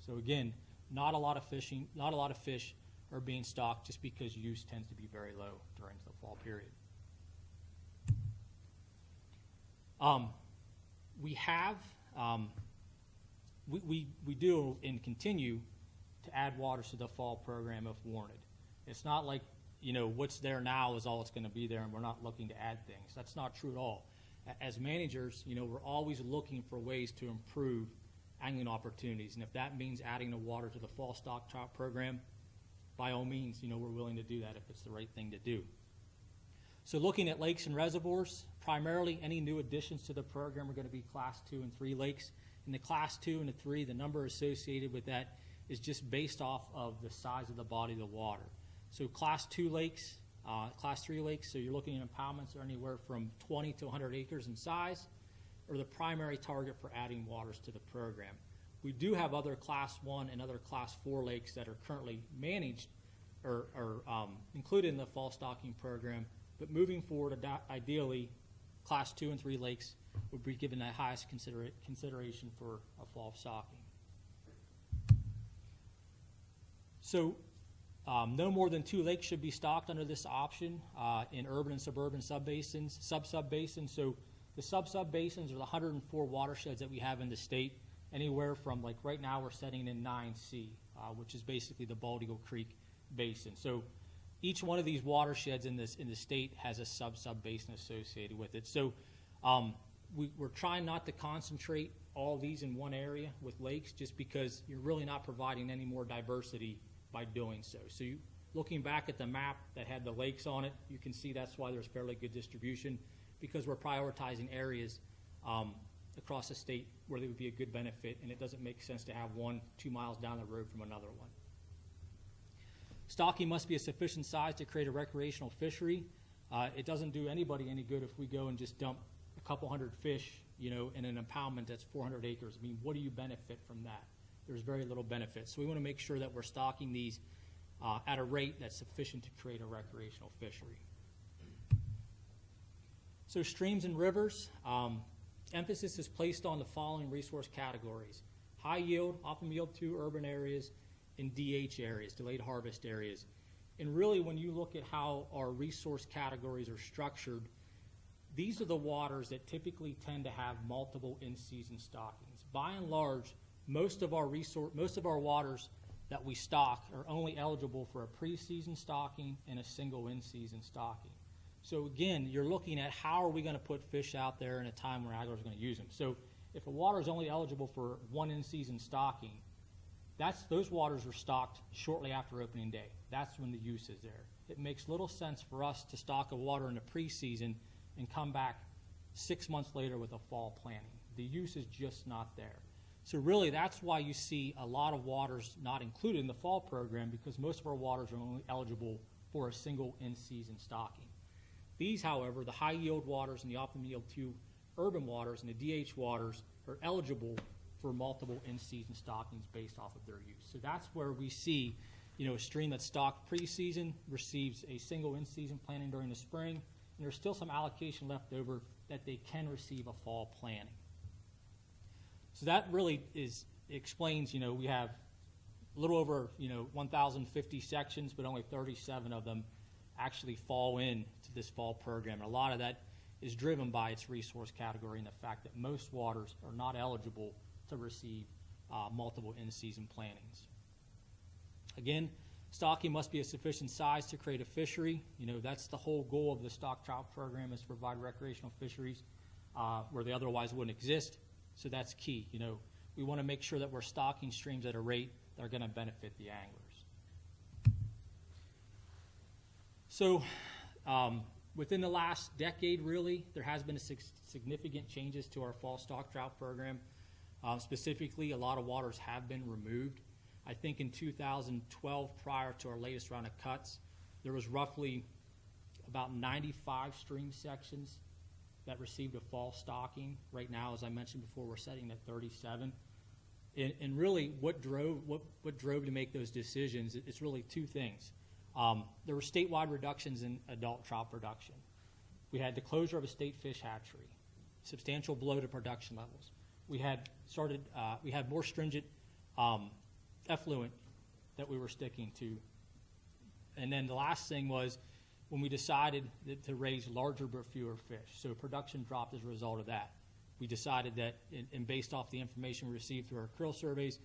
So again, not a lot of fish are being stocked just because use tends to be very low during the fall period. We do and continue to add waters to the fall program if warranted. It's not like, what's there now is all it's going to be there and we're not looking to add things. That's not true at all. As managers, we're always looking for ways to improve angling opportunities. And if that means adding the water to the fall stock trout program, by all means, we're willing to do that if it's the right thing to do. So looking at lakes and reservoirs, primarily any new additions to the program are going to be class 2 and 3 lakes. In the class 2 and the 3, the number associated with that is just based off of the size of the body of the water. So class 2 lakes, class 3 lakes, so you're looking at impoundments that are anywhere from 20 to 100 acres in size, are the primary target for adding waters to the program. We do have other class 1 and other class 4 lakes that are currently managed or included in the fall stocking program, but moving forward, ideally, class 2 and 3 lakes would be given the highest consideration for a fall stocking. So no more than 2 lakes should be stocked under this option in urban and suburban subbasins, sub-subbasins. So the sub-subbasins are the 104 watersheds that we have in the state, anywhere from, like right now we're setting in 9C, which is basically the Bald Eagle Creek Basin. So each one of these watersheds in the state has a sub-sub-basin associated with it. So we're trying not to concentrate all these in one area with lakes, just because you're really not providing any more diversity by doing so. So looking back at the map that had the lakes on it, you can see that's why there's fairly good distribution, because we're prioritizing areas across the state where there would be a good benefit, and it doesn't make sense to have one 2 miles down the road from another one. Stocking must be a sufficient size to create a recreational fishery. It doesn't do anybody any good if we go and just dump a couple hundred fish, in an impoundment that's 400 acres. I mean, what do you benefit from that? There's very little benefit. So we want to make sure that we're stocking these at a rate that's sufficient to create a recreational fishery. So streams and rivers, emphasis is placed on the following resource categories: high yield, often yield to urban areas, and DH areas, delayed harvest areas. And really, when you look at how our resource categories are structured, these are the waters that typically tend to have multiple in-season stockings. By and large, most of our waters that we stock are only eligible for a pre-season stocking and a single in-season stocking. So again, you're looking at how are we going to put fish out there in a time where anglers are going to use them. So if a water is only eligible for one in-season stocking, those waters are stocked shortly after opening day. That's when the use is there. It makes little sense for us to stock a water in the preseason and come back 6 months later with a fall planting. The use is just not there. So really, that's why you see a lot of waters not included in the fall program, because most of our waters are only eligible for a single in-season stocking. These, however, the high-yield waters and the optimum yield 2 urban waters and the DH waters are eligible for multiple in-season stockings based off of their use. So that's where we see, a stream that's stocked pre-season receives a single in-season planting during the spring, and there's still some allocation left over that they can receive a fall planting. So that really explains, we have a little over, 1,050 sections, but only 37 of them actually fall into this fall program. And a lot of that is driven by its resource category and the fact that most waters are not eligible to receive multiple in-season plantings. Again, stocking must be a sufficient size to create a fishery. That's the whole goal of the stock trout program, is to provide recreational fisheries where they otherwise wouldn't exist. So that's key. We want to make sure that we're stocking streams at a rate that are going to benefit the anglers. So within the last decade, really, there has been significant changes to our fall stock trout program. Specifically, a lot of waters have been removed. I think in 2012, prior to our latest round of cuts, there was roughly about 95 stream sections that received a fall stocking. Right now, as I mentioned before, we're setting at 37. And really, what drove to make those decisions, it's really two things. There were statewide reductions in adult trout production. We had the closure of a state fish hatchery, substantial blow to production levels. We had more stringent effluent that we were sticking to. And then the last thing was when we decided to raise larger but fewer fish. So production dropped as a result of that. We decided that, and based off the information we received through our krill surveys,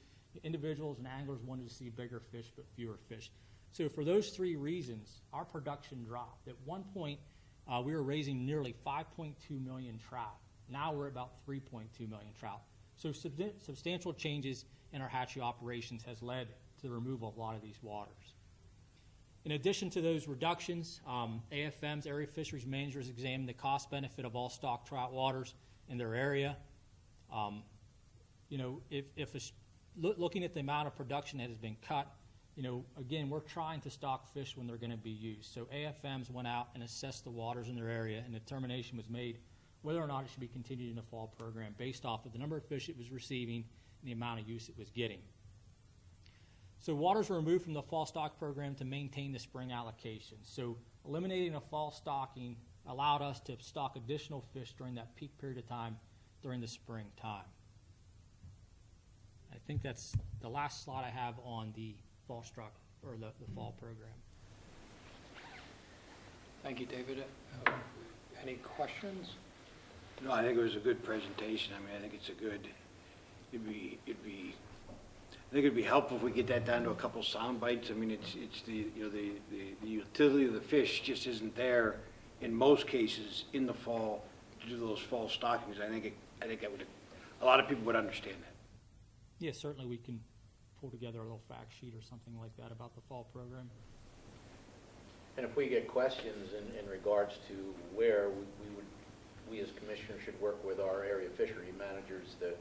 individuals and anglers wanted to see bigger fish but fewer fish. So for those three reasons, our production dropped. At one point, we were raising nearly 5.2 million trout. Now we're about 3.2 million trout. So substantial changes in our hatchery operations has led to the removal of a lot of these waters. In addition to those reductions, AFM's area fisheries managers examined the cost benefit of all stock trout waters in their area. Looking at the amount of production that has been cut, again, we're trying to stock fish when they're going to be used. So AFMs went out and assessed the waters in their area, and a determination was made whether or not it should be continued in the fall program based off of the number of fish it was receiving and the amount of use it was getting. So waters were removed from the fall stock program to maintain the spring allocation. So eliminating a fall stocking allowed us to stock additional fish during that peak period of time during the spring time. I think that's the last slide I have on the fall stock or the fall program. Thank you, David. Any questions? No, I think it was a good presentation. I mean, I think it's it'd be helpful if we get that down to a couple sound bites. I mean, it's the utility of the fish just isn't there in most cases in the fall to do those fall stockings. I think that would, a lot of people would understand that. Yeah, certainly we can pull together a little fact sheet or something like that about the fall program. And if we get questions in regards to where we as commissioners should work with our area fishery managers to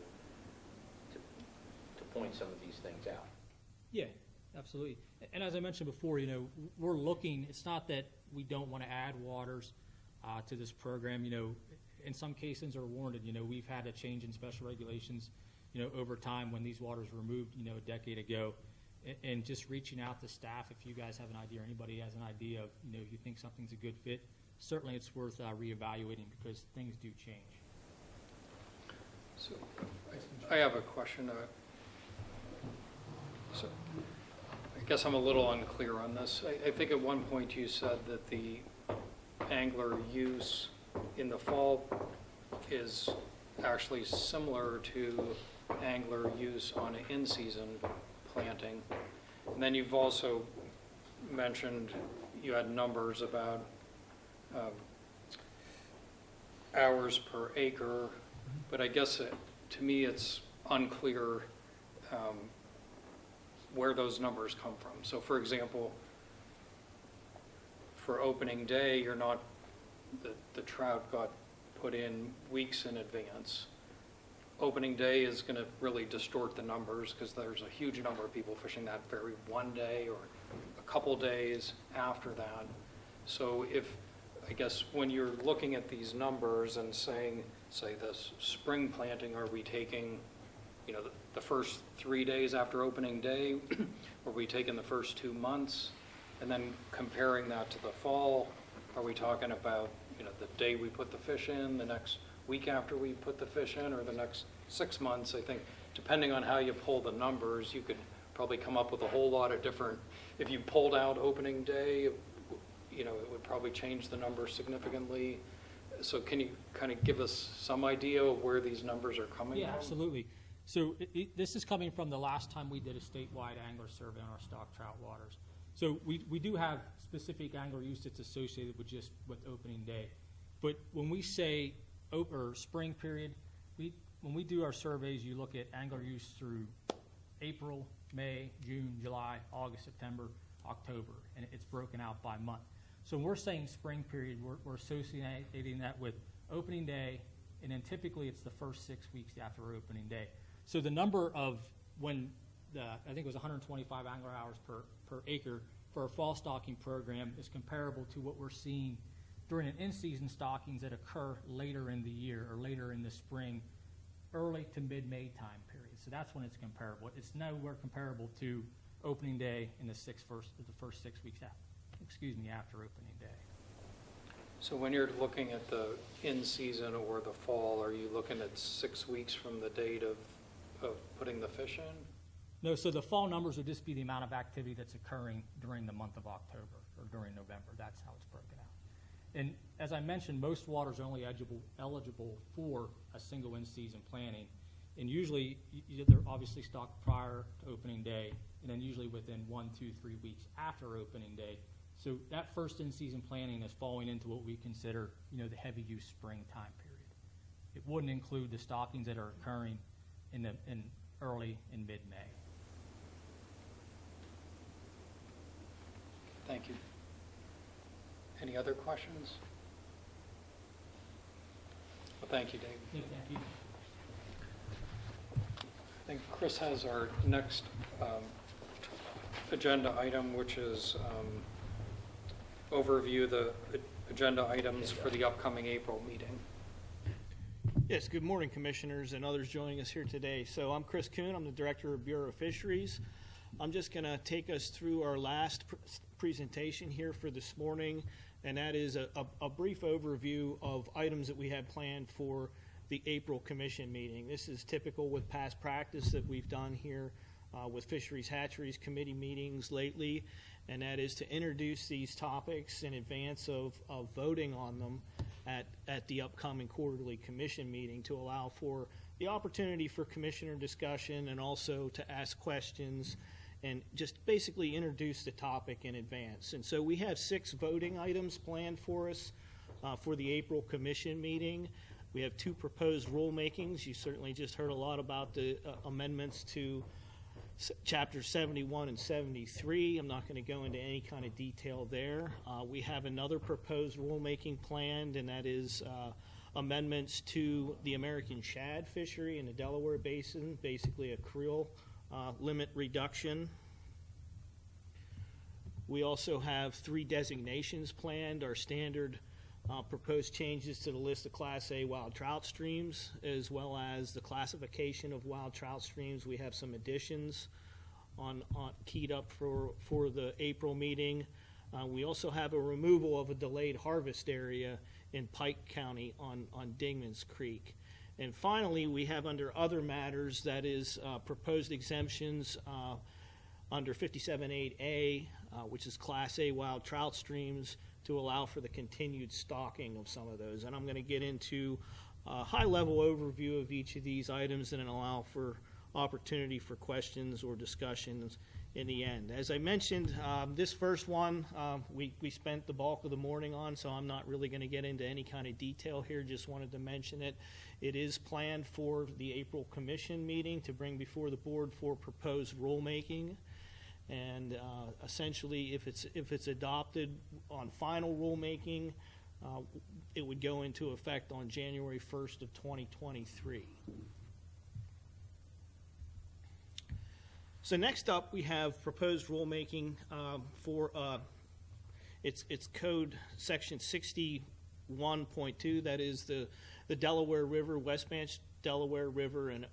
point some of these things out. Yeah, absolutely. And as I mentioned before, we're looking, it's not that we don't want to add waters to this program. In some cases are warranted. We've had a change in special regulations, over time when these waters were removed, a decade ago. And just reaching out to staff, if you guys have an idea or anybody has an idea of, if you think something's a good fit, certainly it's worth reevaluating because things do change. So I have a question. So I guess I'm a little unclear on this. I think at one point you said that the angler use in the fall is actually similar to angler use on an in-season planting. And then you've also mentioned you had numbers about hours per acre, but I guess to me it's unclear where those numbers come from. So for example, for opening day, you're not, the trout got put in weeks in advance. Opening day is going to really distort the numbers because there's a huge number of people fishing that very one day or a couple days after that. So if, I guess, when you're looking at these numbers and saying, say, this spring planting, are we taking, you know, the first 3 days after opening day? Are we taking the first 2 months? And then comparing that to the fall, are we talking about, you know, the day we put the fish in, the next week after we put the fish in, or the next 6 months? I think depending on how you pull the numbers, you could probably come up with a whole lot of different, if you pulled out opening day, you know, it would probably change the number significantly. So can you kind of give us some idea of where these numbers are coming from? Yeah, absolutely. So this is coming from the last time we did a statewide angler survey on our stock trout waters. So we do have specific angler use that's associated with just with opening day. But when we say or spring period, when we do our surveys, you look at angler use through April, May, June, July, August, September, October, and it's broken out by month. So when we're saying spring period, we're associating that with opening day, and then typically it's the first 6 weeks after opening day. So the number of when I think it was 125 angler hours per acre for a fall stocking program is comparable to what we're seeing during an in-season stockings that occur later in the year or later in the spring, early to mid-May time period. So that's when it's comparable. It's nowhere comparable to opening day in the first 6 weeks after opening day. So when you're looking at the in-season or the fall, are you looking at 6 weeks from the date of putting the fish in? No, so the fall numbers would just be the amount of activity that's occurring during the month of October or during November. That's how it's broken out. And as I mentioned, most waters are only eligible for a single in-season planting. And usually they're obviously stocked prior to opening day, and then usually within 1, 2, 3 weeks after opening day. So that first in-season planting is falling into what we consider, you know, the heavy use spring time period. It wouldn't include the stockings that are occurring in early and mid-May. Thank you. Any other questions? Well, thank you, Dave. Yeah, thank you. I think Kris has our next agenda item, which is overview the agenda items for the upcoming April meeting. Yes, good morning, Commissioners and others joining us here today. So I'm Kris Kuhn. I'm the Director of Bureau of Fisheries. I'm just going to take us through our last presentation here for this morning, and that is a brief overview of items that we had planned for the April Commission meeting. This is typical with past practice that we've done here with Fisheries Hatcheries committee meetings lately, and that is to introduce these topics in advance of voting on them at the upcoming quarterly commission meeting to allow for the opportunity for commissioner discussion and also to ask questions and just basically introduce the topic in advance. And so we have 6 voting items planned for us for the April commission meeting. We have 2 proposed rulemakings. You certainly just heard a lot about the amendments to Chapters 71 and 73. I'm not going to go into any kind of detail there. We have another proposed rulemaking planned, and that is amendments to the American shad fishery in the Delaware Basin, basically a creel limit reduction. We also have 3 designations planned, our standard proposed changes to the list of Class A wild trout streams, as well as the classification of wild trout streams. We have some additions on keyed up for the April meeting. We also have a removal of a delayed harvest area in Pike County on Dingman's Creek. And finally, we have under other matters, that is proposed exemptions under 57.8A, which is Class A wild trout streams, to allow for the continued stocking of some of those. And I'm going to get into a high-level overview of each of these items and then allow for opportunity for questions or discussions in the end. As I mentioned, this first one we spent the bulk of the morning on, so I'm not really going to get into any kind of detail here, just wanted to mention it. It is planned for the April Commission meeting to bring before the board for proposed rulemaking. And essentially, if it's adopted on final rulemaking, it would go into effect on January 1st of 2023. So next up, we have proposed rulemaking for it's code section 61.2. That is the Delaware River, West Branch Delaware River, and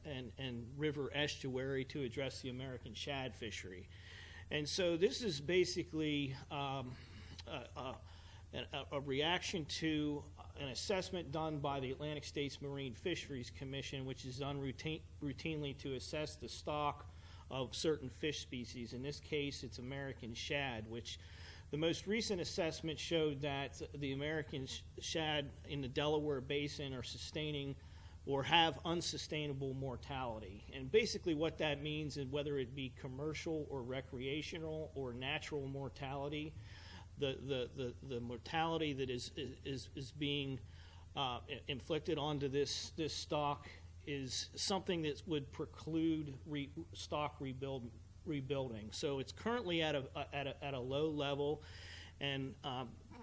river estuary to address the American shad fishery. And so this is basically a reaction to an assessment done by the Atlantic States Marine Fisheries Commission, which is done routinely to assess the stock of certain fish species. In this case, it's American shad, which the most recent assessment showed that the American shad in the Delaware Basin are sustaining or have unsustainable mortality. And basically what that means is whether it be commercial or recreational or natural mortality, the mortality that is being inflicted onto this stock is something that would preclude stock rebuilding. So it's currently at a low level, and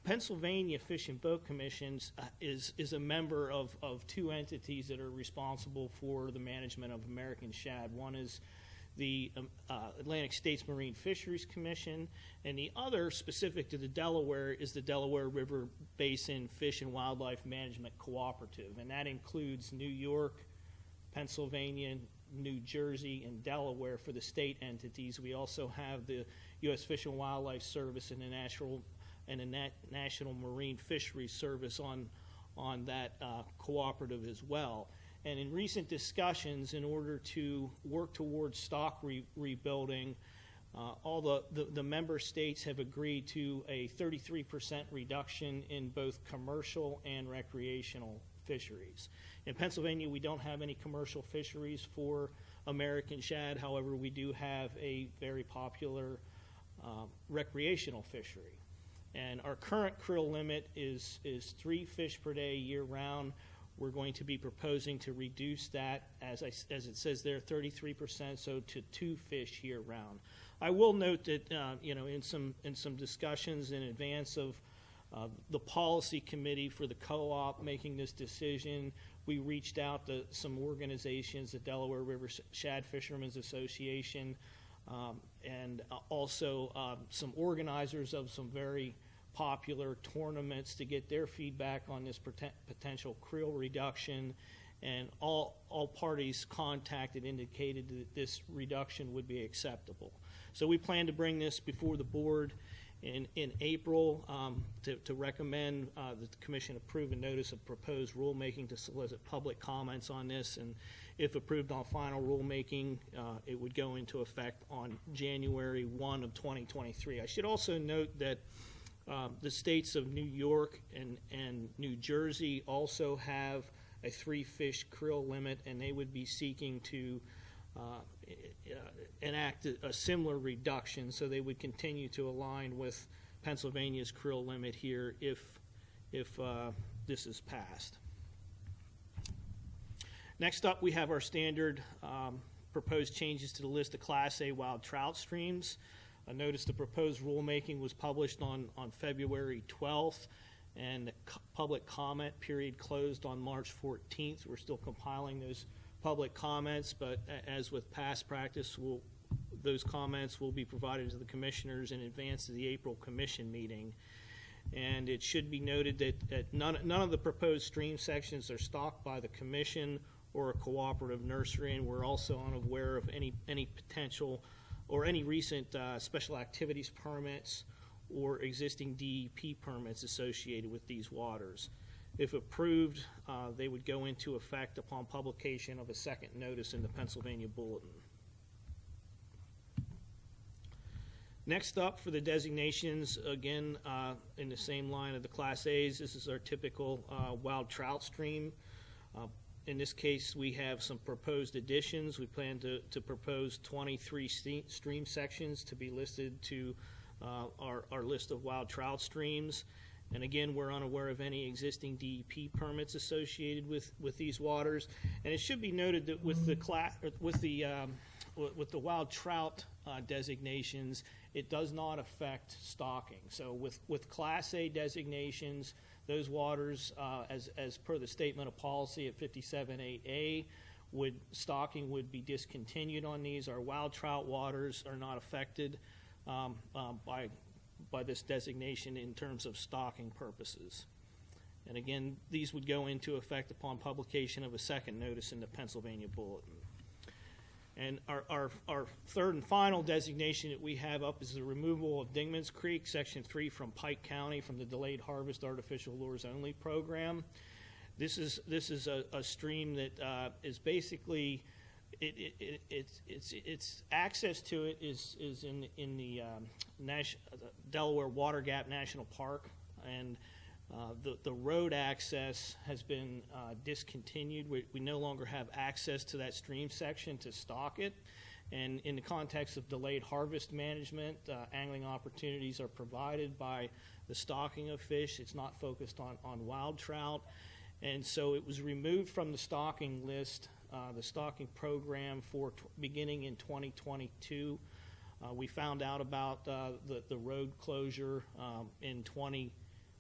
Pennsylvania Fish and Boat Commissions is a member of two entities that are responsible for the management of American shad. One is the Atlantic States Marine Fisheries Commission, and the other, specific to the Delaware, is the Delaware River Basin Fish and Wildlife Management Cooperative, and that includes New York, Pennsylvania, New Jersey, and Delaware for the state entities. We also have the U.S. Fish and Wildlife Service and the National Marine Fisheries Service on that cooperative as well. And in recent discussions, in order to work towards stock rebuilding, all the member states have agreed to a 33% reduction in both commercial and recreational fisheries. In Pennsylvania, we don't have any commercial fisheries for American shad. However, we do have a very popular recreational fishery. And our current krill limit is 3 fish per day year-round. We're going to be proposing to reduce that, as it says there, 33%, so to 2 fish year-round. I will note that in some discussions in advance of the policy committee for the co-op making this decision, we reached out to some organizations, the Delaware River Shad Fishermen's Association, and also some organizers of some very popular tournaments to get their feedback on this potential krill reduction, and all parties contacted indicated that this reduction would be acceptable. So we plan to bring this before the board in April to recommend that the commission approve a notice of proposed rulemaking to solicit public comments on this, and if approved on final rulemaking, it would go into effect on January 1 of 2023. I should also note that the states of New York and New Jersey also have a 3-fish krill limit, and they would be seeking to enact a similar reduction, so they would continue to align with Pennsylvania's krill limit here if this is passed. Next up, we have our standard proposed changes to the list of Class A wild trout streams. A notice of proposed rulemaking was published on February 12th, and the public comment period closed on March 14th. We're still compiling those public comments, but as with past practice, those comments will be provided to the commissioners in advance of the April commission meeting. And it should be noted that none of the proposed stream sections are stocked by the commission or a cooperative nursery, and we're also unaware of any potential or any recent special activities permits or existing DEP permits associated with these waters. If approved, they would go into effect upon publication of a second notice in the Pennsylvania Bulletin. Next up for the designations, again, in the same line of the Class A's, this is our typical wild trout stream. In this case, we have some proposed additions. We plan to propose 23 stream sections to be listed to our list of wild trout streams. And again, we're unaware of any existing DEP permits associated with these waters. And it should be noted that with the wild trout designations, it does not affect stocking. So with Class A designations, those waters, as per the statement of policy at 57.8A, stocking would be discontinued on these. Our wild trout waters are not affected by this designation in terms of stocking purposes. And again, these would go into effect upon publication of a second notice in the Pennsylvania Bulletin. And our third and final designation that we have up is the removal of Dingman's Creek, Section 3 from Pike County from the Delayed Harvest Artificial Lures Only program. This is a stream that is basically, its access to it is in the Delaware Water Gap National Park, and the road access has been discontinued. We no longer have access to that stream section to stock it. And in the context of delayed harvest management, angling opportunities are provided by the stocking of fish. It's not focused on wild trout. And so it was removed from the stocking list, the stocking program for beginning in 2022. We found out about the road closure in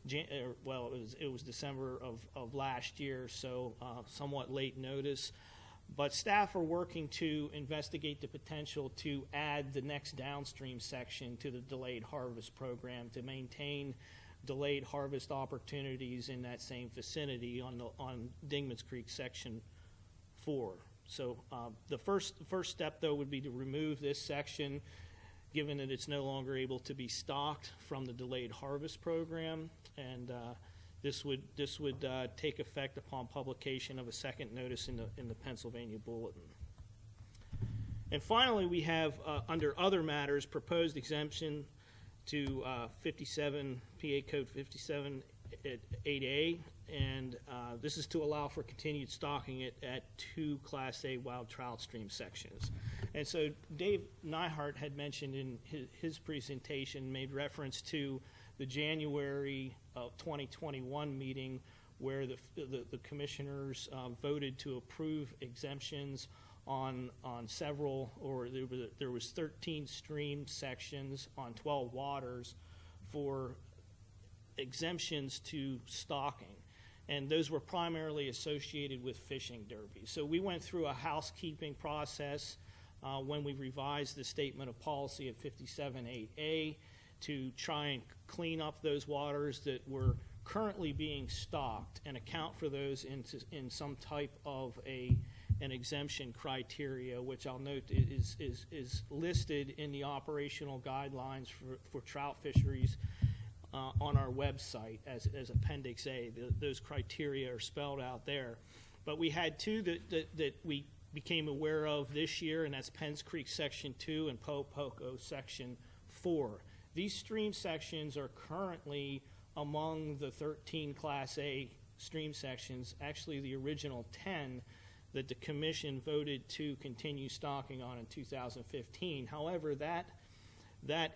it was December of last year, so somewhat late notice. But staff are working to investigate the potential to add the next downstream section to the delayed harvest program to maintain delayed harvest opportunities in that same vicinity on Dingman's Creek Section 4. So the first step, though, would be to remove this section, given that it's no longer able to be stocked from the delayed harvest program, and this would take effect upon publication of a second notice in the Pennsylvania Bulletin. And finally, we have under other matters proposed exemption to 57 PA Code 57.8A, and this is to allow for continued stocking at 2 Class A wild trout stream sections. And so Dave Nihart had mentioned in his presentation, made reference to the January of 2021 meeting where the commissioners voted to approve exemptions on several, or there was 13 stream sections on 12 waters for exemptions to stocking. And those were primarily associated with fishing derbies. So we went through a housekeeping process when we revised the statement of policy at 57.8A to try and clean up those waters that were currently being stocked and account for those in some type of an exemption criteria, which I'll note is listed in the operational guidelines for trout fisheries on our website as Appendix A. Those criteria are spelled out there. But we had 2 that we became aware of this year, and that's Penns Creek Section 2 and Poco Section 4. These stream sections are currently among the 13 Class A stream sections, actually the original 10 that the Commission voted to continue stocking on in 2015. However, that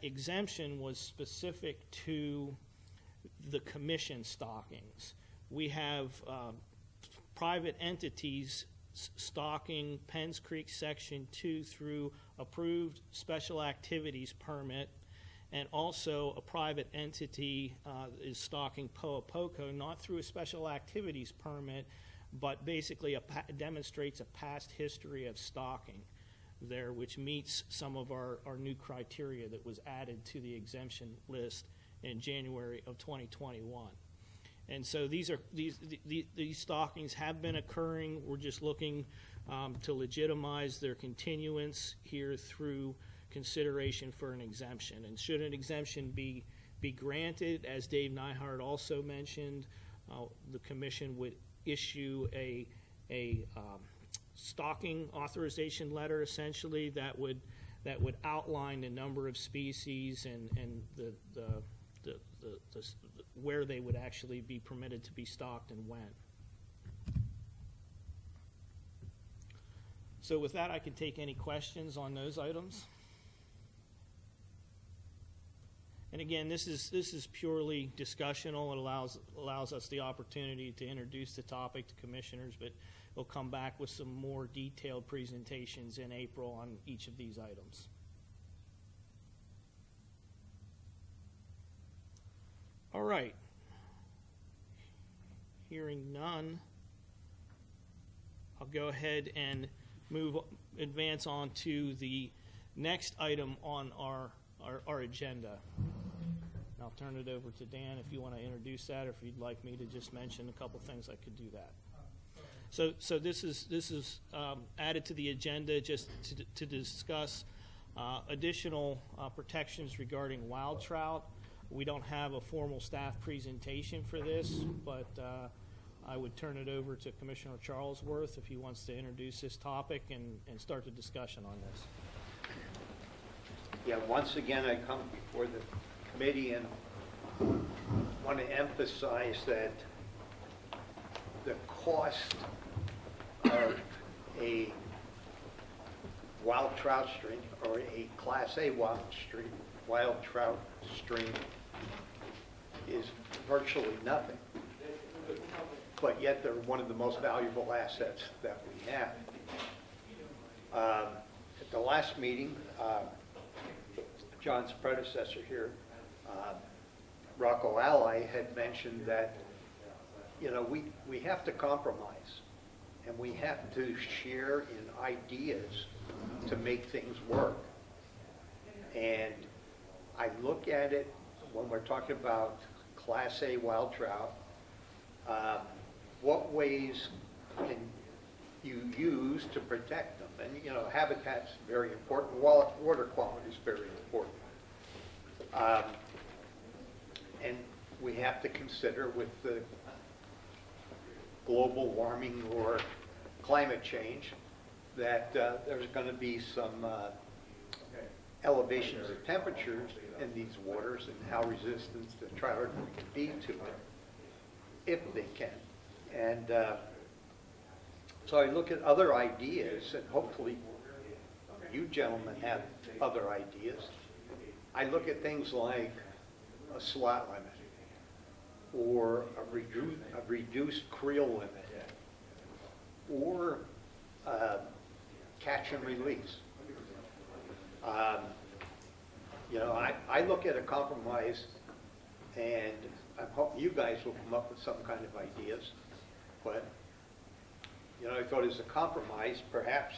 exemption was specific to the Commission stockings. We have private entities stocking Penns Creek Section 2 through approved special activities permit, and also a private entity is stocking Poco, not through a special activities permit, but basically demonstrates a past history of stocking there, which meets some of our new criteria that was added to the exemption list in January of 2021. And so these stockings have been occurring. We're just looking to legitimize their continuance here through consideration for an exemption. And should an exemption be granted, as Dave Nihart also mentioned, the Commission would issue a stocking authorization letter, essentially, that would outline the number of species and the where they would actually be permitted to be stocked and when. So with that, I can take any questions on those items. And again, this is purely discussional. It allows us the opportunity to introduce the topic to commissioners, but we'll come back with some more detailed presentations in April on each of these items. All right. Hearing none, I'll go ahead and advance on to the next item on our agenda. And I'll turn it over to Dan if you want to introduce that, or if you'd like me to just mention a couple things, I could do that. So this is added to the agenda just to discuss additional protections regarding wild trout. We don't have a formal staff presentation for this, but I would turn it over to Commissioner Charlesworth if he wants to introduce this topic and start the discussion on this. Yeah, once again, I come before the committee and want to emphasize that the cost of a wild trout stream, or a Class A wild trout stream, is virtually nothing. But yet they're one of the most valuable assets that we have. At the last meeting, John's predecessor here, Rocco Ally, had mentioned that, you know, we have to compromise, and we have to share in ideas to make things work. And I look at it when we're talking about Class A wild trout, what ways can you use to protect them? And, you know, habitat's very important. Water quality is very important. And we have to consider with the global warming or climate change that there's going to be some elevations of temperatures in these waters, and how resistant the trout are going to be to it, if they can. And so I look at other ideas, and hopefully you gentlemen have other ideas. I look at things like a slot limit, or a reduced creel limit, or catch and release. You know, I look at a compromise, and I hope you guys will come up with some kind of ideas. But, you know, I thought as a compromise, perhaps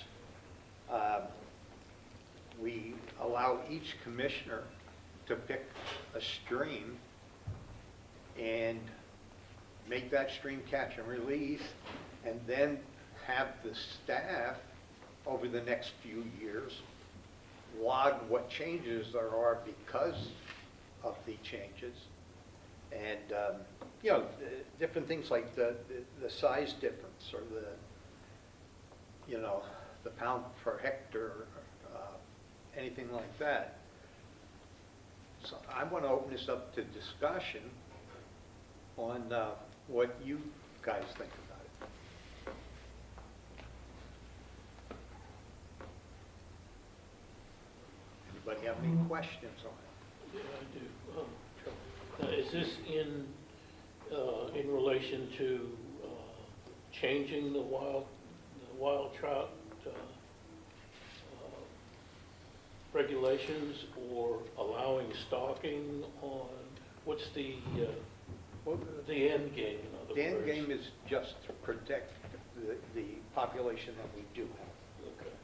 we allow each commissioner to pick a stream and make that stream catch and release, and then have the staff over the next few years log what changes there are because of the changes. And, you know, different things like the size difference, or the, you know, the pound per hectare, anything like that. So I want to open this up to discussion on what you guys think about it. Anybody have any questions on it? Yeah, I do. Is this in relation to changing the wild trout regulations, or allowing stalking on, what's the end game, in other words? The end game is just to protect the population that we do have. Okay.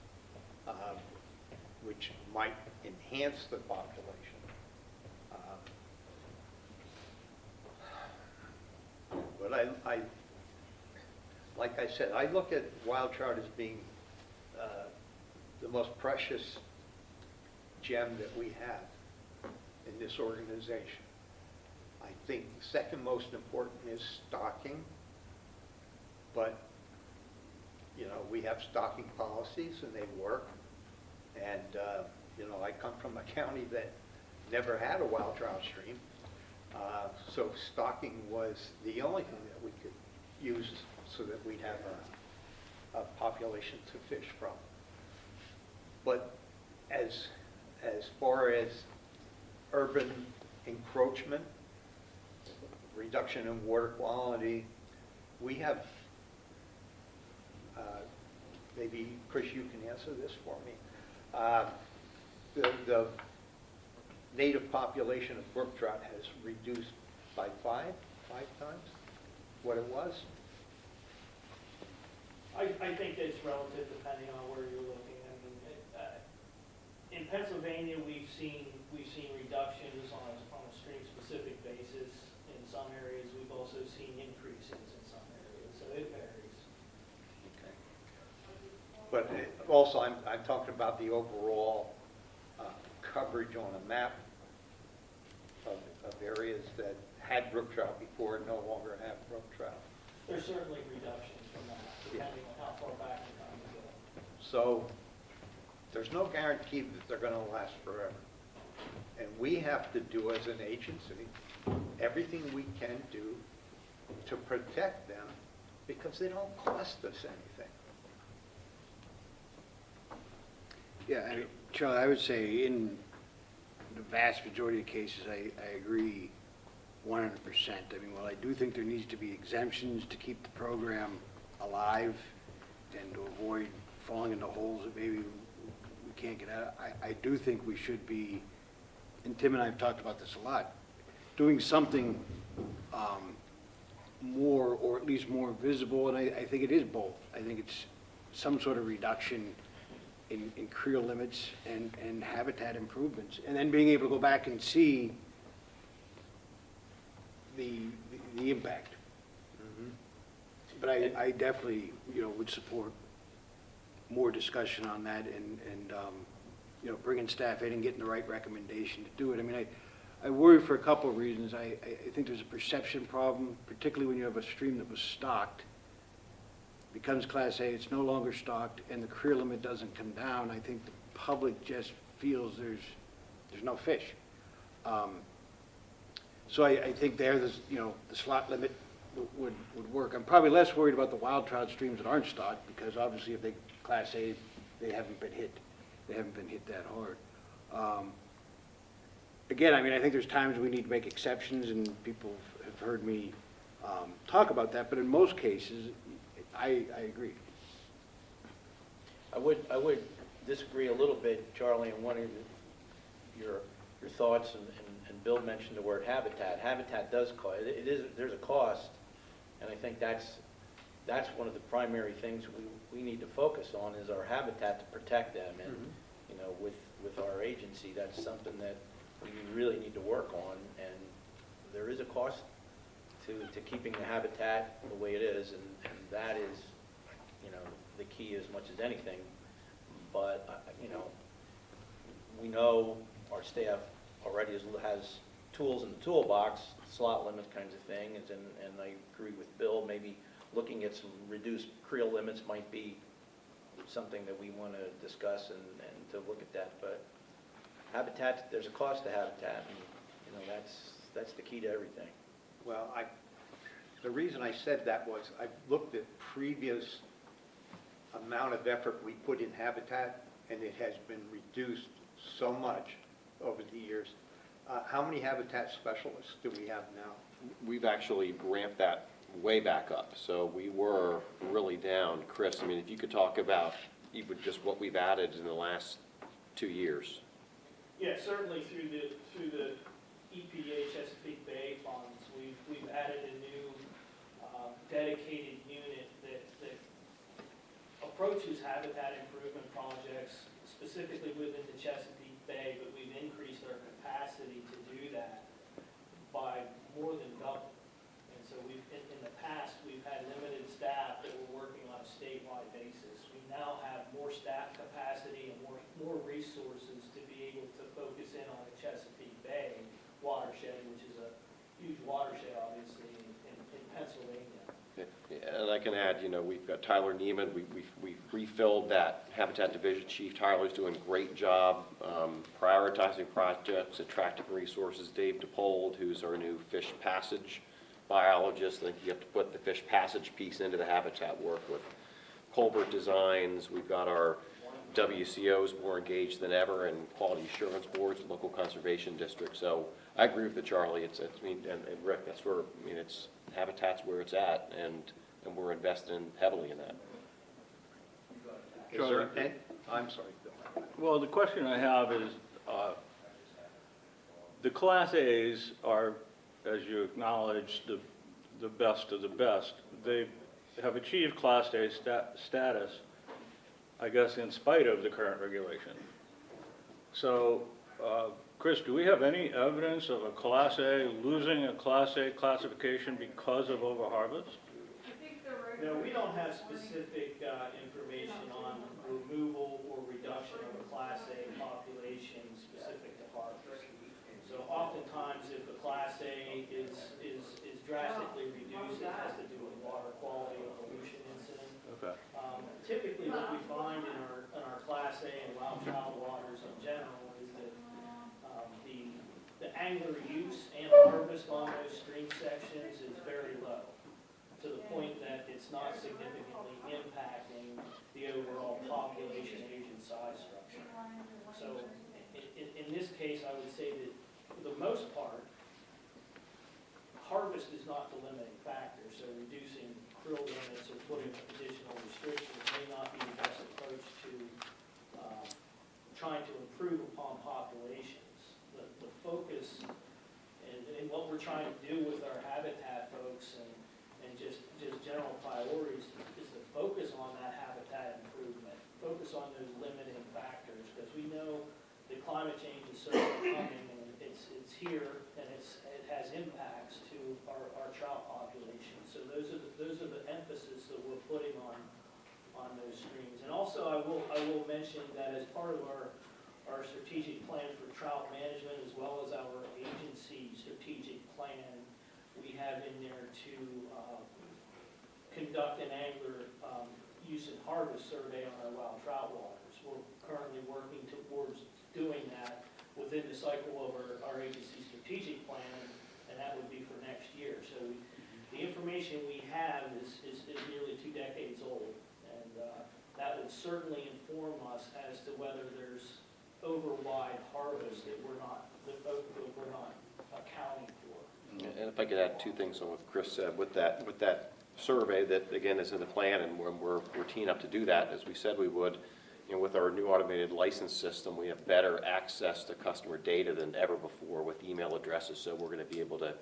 Which might enhance the population. But I, like I said, I look at wild trout as being the most precious gem that we have in this organization. I think the second most important is stocking, but, you know, we have stocking policies and they work. And, you know, I come from a county that never had a wild trout stream. So stocking was the only thing that we could use so that we'd have a population to fish from. But as far as urban encroachment, reduction in water quality, we have, maybe Kris, you can answer this for me. The native population of brook trout has reduced by five times what it was? I think it's relative depending on where you're looking. I mean, in Pennsylvania, we've seen reductions on a stream-specific basis in some areas. We've also seen increases in some areas, so it varies. Okay. But also, I'm talking about the overall coverage on a map of areas that had brook trout before and no longer have brook trout. There's certainly reductions from that, depending on how far back in time you go. So there's no guarantee that they're going to last forever. And we have to do as an agency everything we can do to protect them because they don't cost us anything. Yeah, I mean, Charlie, I would say in the vast majority of cases, I agree 100%. I mean, while I do think there needs to be exemptions to keep the program alive and to avoid falling into holes that maybe we can't get out, I do think we should be, and Tim and I have talked about this a lot, doing something more, or at least more visible, and I think it is both. I think it's some sort of reduction in creel limits and habitat improvements, and then being able to go back and see the impact. But I definitely, would support more discussion on that and bringing staff in and getting the right recommendation to do it. I mean, I worry for a couple of reasons. I think there's a perception problem, particularly when you have a stream that was stocked, becomes Class A, it's no longer stocked, and the creel limit doesn't come down. I think the public just feels there's no fish. So I think the slot limit would work. I'm probably less worried about the wild trout streams that aren't stocked, because obviously if they Class A, they haven't been hit. They haven't been hit that hard. Again, I mean, I think there's times we need to make exceptions, and people have heard me talk about that, but in most cases, I agree. I would disagree a little bit, Charlie, on one of your thoughts, and Bill mentioned the word habitat. Habitat does cost. There's a cost, and I think that's one of the primary things we need to focus on is our habitat to protect them. And with our agency, that's something that we really need to work on. And there is a cost to keeping the habitat the way it is, and that is, the key as much as anything. But, we know our staff already has tools in the toolbox, slot limit kinds of things, and I agree with Bill, maybe looking at some reduced creel limits might be something that we want to discuss and to look at that. But habitat, there's a cost to habitat, and, that's the key to everything. Well, the reason I said that was I looked at previous amount of effort we put in habitat, and it has been reduced so much over the years. How many habitat specialists do we have now? We've actually ramped that way back up. So we were really down. Kris, I mean, if you could talk about even just what we've added in the last 2 years. Yeah, certainly through the EPA Chesapeake Bay funds, we've added a new dedicated unit that approaches habitat improvement projects specifically within the Chesapeake Bay, but we've increased our capacity to do that by more than double. And so in the past, we've had limited staff that were working on a statewide basis. We now have more staff capacity and more resources to be able to focus in on the Chesapeake Bay watershed, which is a huge watershed, obviously, in Pennsylvania. And I can add, we've got Tyler Neiman. We've refilled that Habitat Division Chief. Tyler's doing a great job prioritizing projects, attracting resources. Dave DePold, who's our new fish passage biologist. I think you have to put the fish passage piece into the habitat work with culvert designs. We've got our WCOs more engaged than ever, and quality assurance boards, local conservation districts. So I agree with Charlie. And Rick, that's where, it's habitat's where it's at, and we're investing heavily in that. I'm sorry, Bill. Well, the question I have is, the Class A's are as you acknowledge, the best of the best. They have achieved Class A status, I guess, in spite of the current regulation. So, Kris, do we have any evidence of a Class A losing a Class A classification because of overharvest? No, we don't have specific information on removal or reduction of a Class A population specific to harvest. So oftentimes, if a Class A is drastically reduced, it has to do with water quality or pollution incident. Okay. Typically, what we find in our Class A and wild trout waters in general is that the angler use and harvest on those stream sections is very low, to the point that it's not significantly impacting the overall population age and size structure. So in this case, I would say that for the most part, harvest is not the limiting factor, so reducing krill limits or putting additional restrictions may not be the best approach to trying to improve upon populations. The focus and what we're trying to do with our habitat folks and just general priorities is to focus on that habitat improvement, focus on those limiting factors, because we know that climate change is certainly coming and it's here and it has impacts to our trout population. So those are the emphasis that we're putting on those streams. And also I will mention that as part of our strategic plan for trout management, as well as our agency strategic plan, we have in there to conduct an angler use and harvest survey on our wild trout waters. We're currently working towards doing that within the cycle of our agency strategic plan, and that would be for next year. So the information we have is nearly 2 decades old, and that would certainly inform us as to whether there's overwide harvest that we're not accounting for. And if I could add 2 things on what Kris said, with that survey that again is in the plan, and we're teeing up to do that as we said we would. With our new automated license system, we have better access to customer data than ever before with email addresses. So we're going to be able to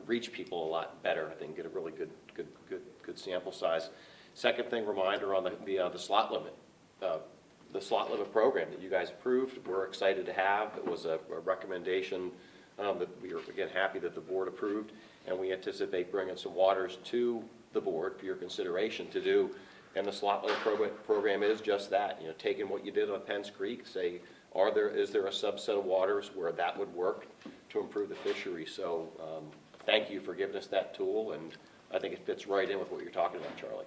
reach people a lot better. I think get a really good sample size. Second thing, reminder on the slot limit. The slot limit program that you guys approved, we're excited to have. It was a recommendation that we are, again, happy that the board approved, and we anticipate bringing some waters to the board for your consideration to do. And the slot limit program is just that, taking what you did on Penns Creek, say, is there a subset of waters where that would work to improve the fishery? So thank you for giving us that tool, and I think it fits right in with what you're talking about, Charlie.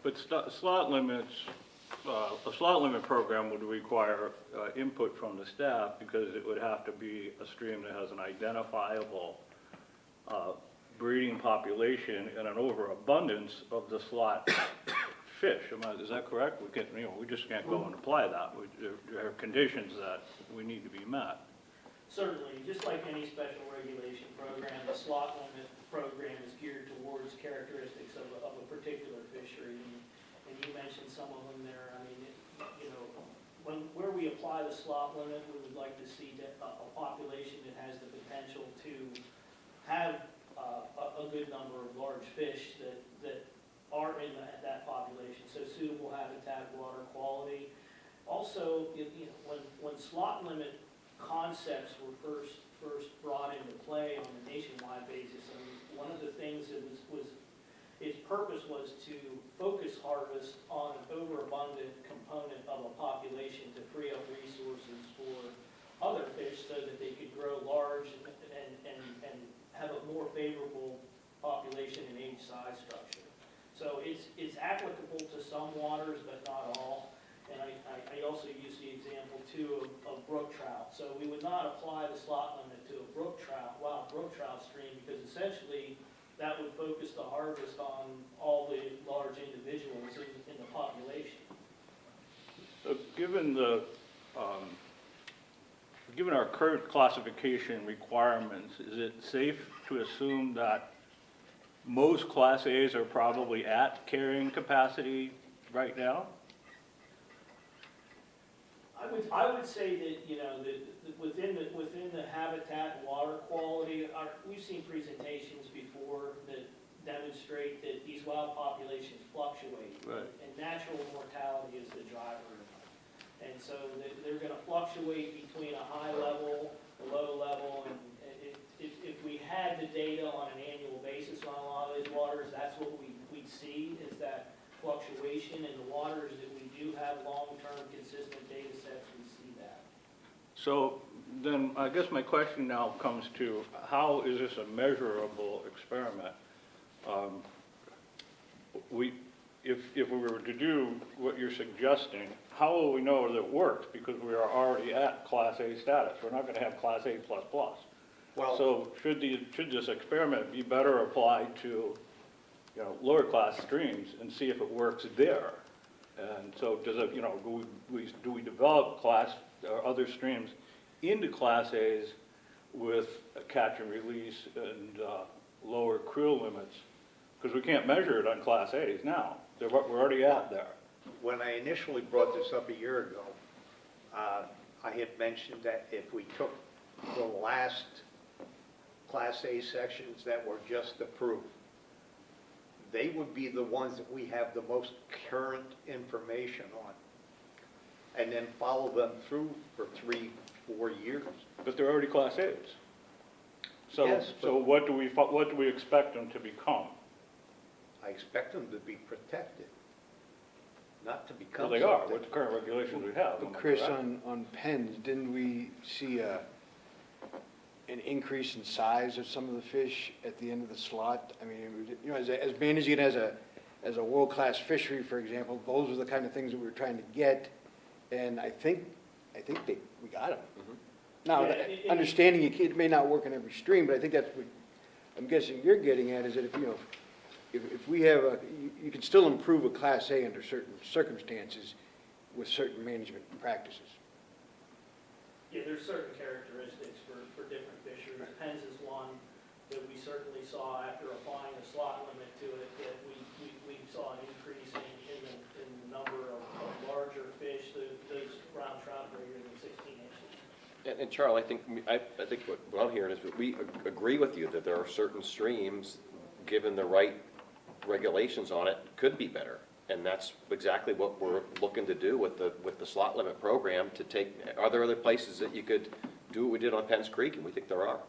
But slot limits, a slot limit program would require input from the staff, because it would have to be a stream that has an identifiable breeding population and an overabundance of the slot fish. Is that correct? We just can't go and apply that. There are conditions that we need to be met. Certainly, just like any special regulation program, the slot limit program is geared towards characteristics of a particular fishery. And you mentioned some of them there. I mean, where we apply the slot limit, we would like to see a population that has the potential to have a good number of large fish that are in that population. So suitable habitat, water quality. Also, when slot limit concepts were first brought into play on a nationwide basis, I mean, one of the things that its purpose was to focus harvest on an overabundant component of a population to free up resources for other fish so that they could grow large and have a more favorable population and age size structure. So it's applicable to some waters, but not all. And I also use the example too of brook trout. So we would not apply the slot limit to a wild brook trout stream, because essentially that would focus the harvest on all the large individuals in the population. Given our current classification requirements, is it safe to assume that most Class A's are probably at carrying capacity right now? I would say that, that within the habitat and water quality, we've seen presentations before that demonstrate that these wild populations fluctuate. Right. And natural mortality is the driver of it. And so they're gonna fluctuate between a high level, a low level, and if we had the data on an annual basis on a lot of these waters, that's what we'd see, is that fluctuation in the waters that we do have long-term consistent data sets, we see that. So then I guess my question now comes to, how is this a measurable experiment? If we were to do what you're suggesting, how will we know that it works? Because we are already at Class A status. We're not going to have Class A++. Well, So should this experiment be better applied to, lower class streams and see if it works there? And so does it, do we develop class or other streams into Class A's with a catch and release and lower creel limits? Because we can't measure it on Class A's now. We're already out there. when I initially brought this up a year ago, I had mentioned that if we took the last Class A sections that were just approved, they would be the ones that we have the most current information on, and then follow them through for 3-4 years. But they're already Class A's. So, Yes, so what do we expect them to become? I expect them to be protected, not to become Well, they are, something. with the current regulations we have. But am I Chris, correct? on pens, didn't we see an increase in size of some of the fish at the end of the slot? I mean, as managing it as a world-class fishery, for example, those are the kind of things that we were trying to get, and I think we got them. Now, Yeah, understanding it may not work in every stream, but I think that's what I'm guessing you're getting at, is that if we have you can still improve a Class A under certain circumstances with certain management practices. Yeah, there's certain characteristics for different fisheries. Pens is one that we certainly saw after applying a slot limit to it, that we saw an increase in the number of larger fish, those brown trout greater than 16 inches. And Charlie, I think what I'm hearing is that we agree with you that there are certain streams, given the right regulations on it, could be better. And that's exactly what we're looking to do with the slot limit program, to take, are there other places that you could do what we did on Penns Creek? And we think there are.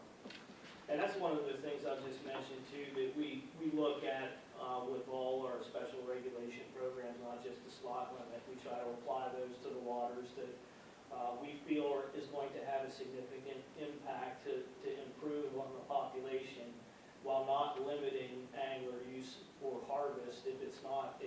And that's one of the things I've just mentioned too, that we look at with all our special regulation programs, not just the slot limit. We try to apply those to the waters that we feel is going to have a significant impact to improve on the population, while not limiting angler use or harvest if it's not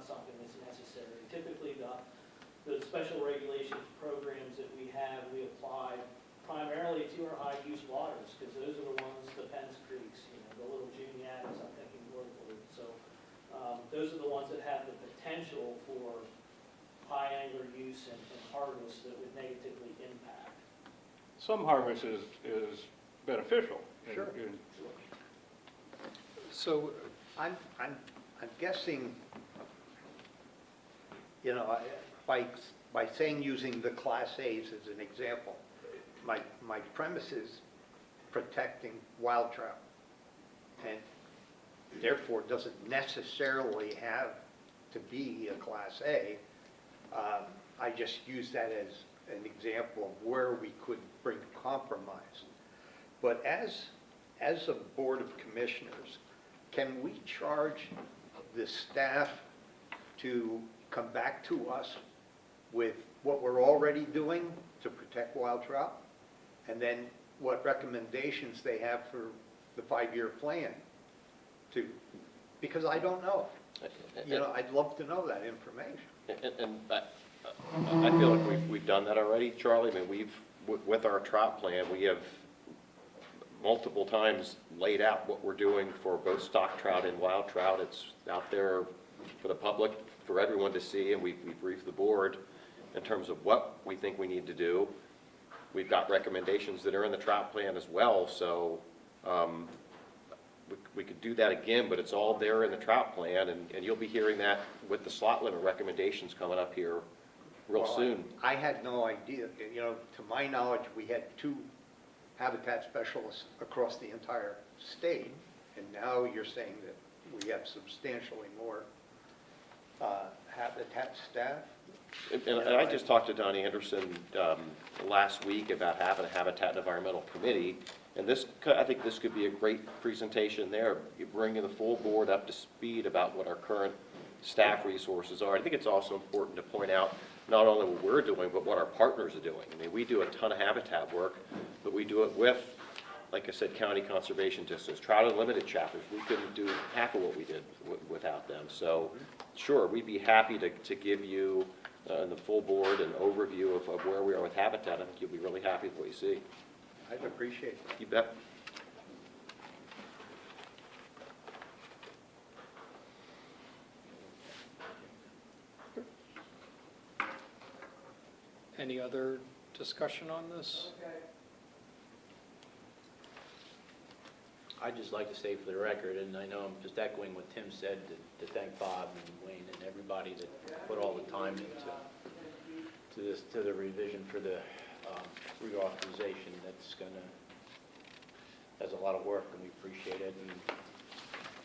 something that's necessary. Typically, the special regulations programs that we have, we apply primarily to our high-use waters, because those are the ones, the Penns Creeks, the little Juniatas, I'm thinking northward. So those are the ones that have the potential for high angler use and harvest that would negatively impact. Some harvest is beneficial. Sure. So, I'm guessing, by saying using the Class A's as an example, my premise is protecting wild trout, and therefore doesn't necessarily have to be a Class A. I just use that as an example of where we could bring compromise. But as a Board of Commissioners, can we charge the staff to come back to us with what we're already doing to protect wild trout, and then what recommendations they have for the 5-year plan? Because I don't know. I'd love to know that information. And I feel like we've done that already, Charlie. I mean, with our trout plan, we have multiple times laid out what we're doing for both stock trout and wild trout. It's out there for the public, for everyone to see, and we've briefed the board in terms of what we think we need to do. We've got recommendations that are in the trout plan as well, so we could do that again, but it's all there in the trout plan, and you'll be hearing that with the slot limit recommendations coming up here real Well, soon. I had no idea, to my knowledge, we had 2 habitat specialists across the entire state, and now you're saying that we have substantially more habitat staff? And I just talked to Donnie Anderson last week about having a Habitat and Environmental Committee, and I think this could be a great presentation there, bringing the full board up to speed about what our current staff resources are. I think it's also important to point out not only what we're doing, but what our partners are doing. I mean, we do a ton of habitat work, but we do it with, like I said, county conservation districts, Trout Unlimited chapters. We couldn't do half of what we did without them. So, sure, we'd be happy to give you the full board an overview of where we are with habitat. I think you'll be really happy with what you see. I'd appreciate that. You bet. Any other discussion on this? I'd just like to say for the record, and I know I'm just echoing what Tim said, to thank Bob and Wayne and everybody that put all the time to the revision for the reauthorization. That's a lot of work, and we appreciate it. And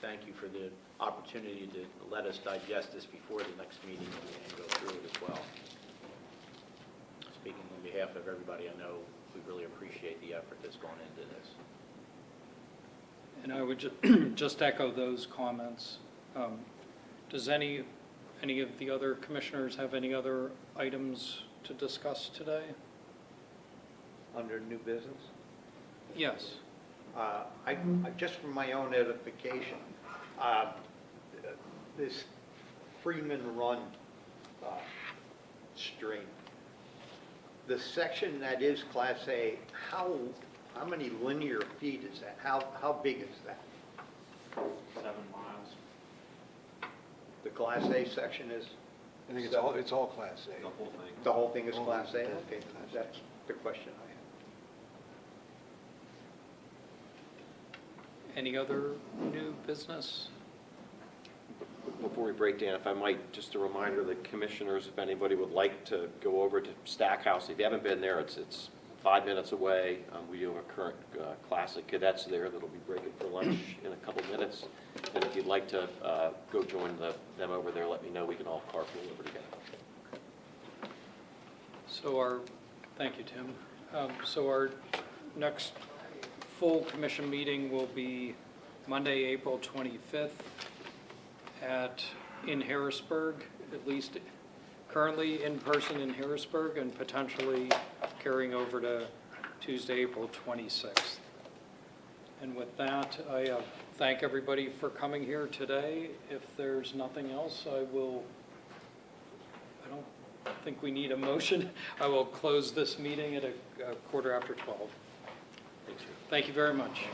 thank you for the opportunity to let us digest this before the next meeting and go through it as well. Speaking on behalf of everybody I know, we really appreciate the effort that's gone into this. And I would just echo those comments. Does any of the other commissioners have any other items to discuss today? Under new business? Yes. I just for my own edification, this Freeman Run stream, the section that is Class A, how many linear feet is that? How big is that? 7 miles. The Class A section is? I think it's all Class A. The whole thing. The whole thing is Class A? Okay, that's the question I have. Any other new business? Before we break down, if I might, just a reminder to the commissioners, if anybody would like to go over to Stackhouse, if you haven't been there, it's 5 minutes away. We do have a current classic cadets there that'll be breaking for lunch in a couple minutes. And if you'd like to go join them over there, let me know. We can all carpool over together. So thank you, Tim. So our next full commission meeting will be Monday, April 25th in Harrisburg, at least currently in person in Harrisburg, and potentially carrying over to Tuesday, April 26th. And with that, I thank everybody for coming here today. If there's nothing else, I don't think we need a motion. I will close this meeting at a 12:15. Thank you very much.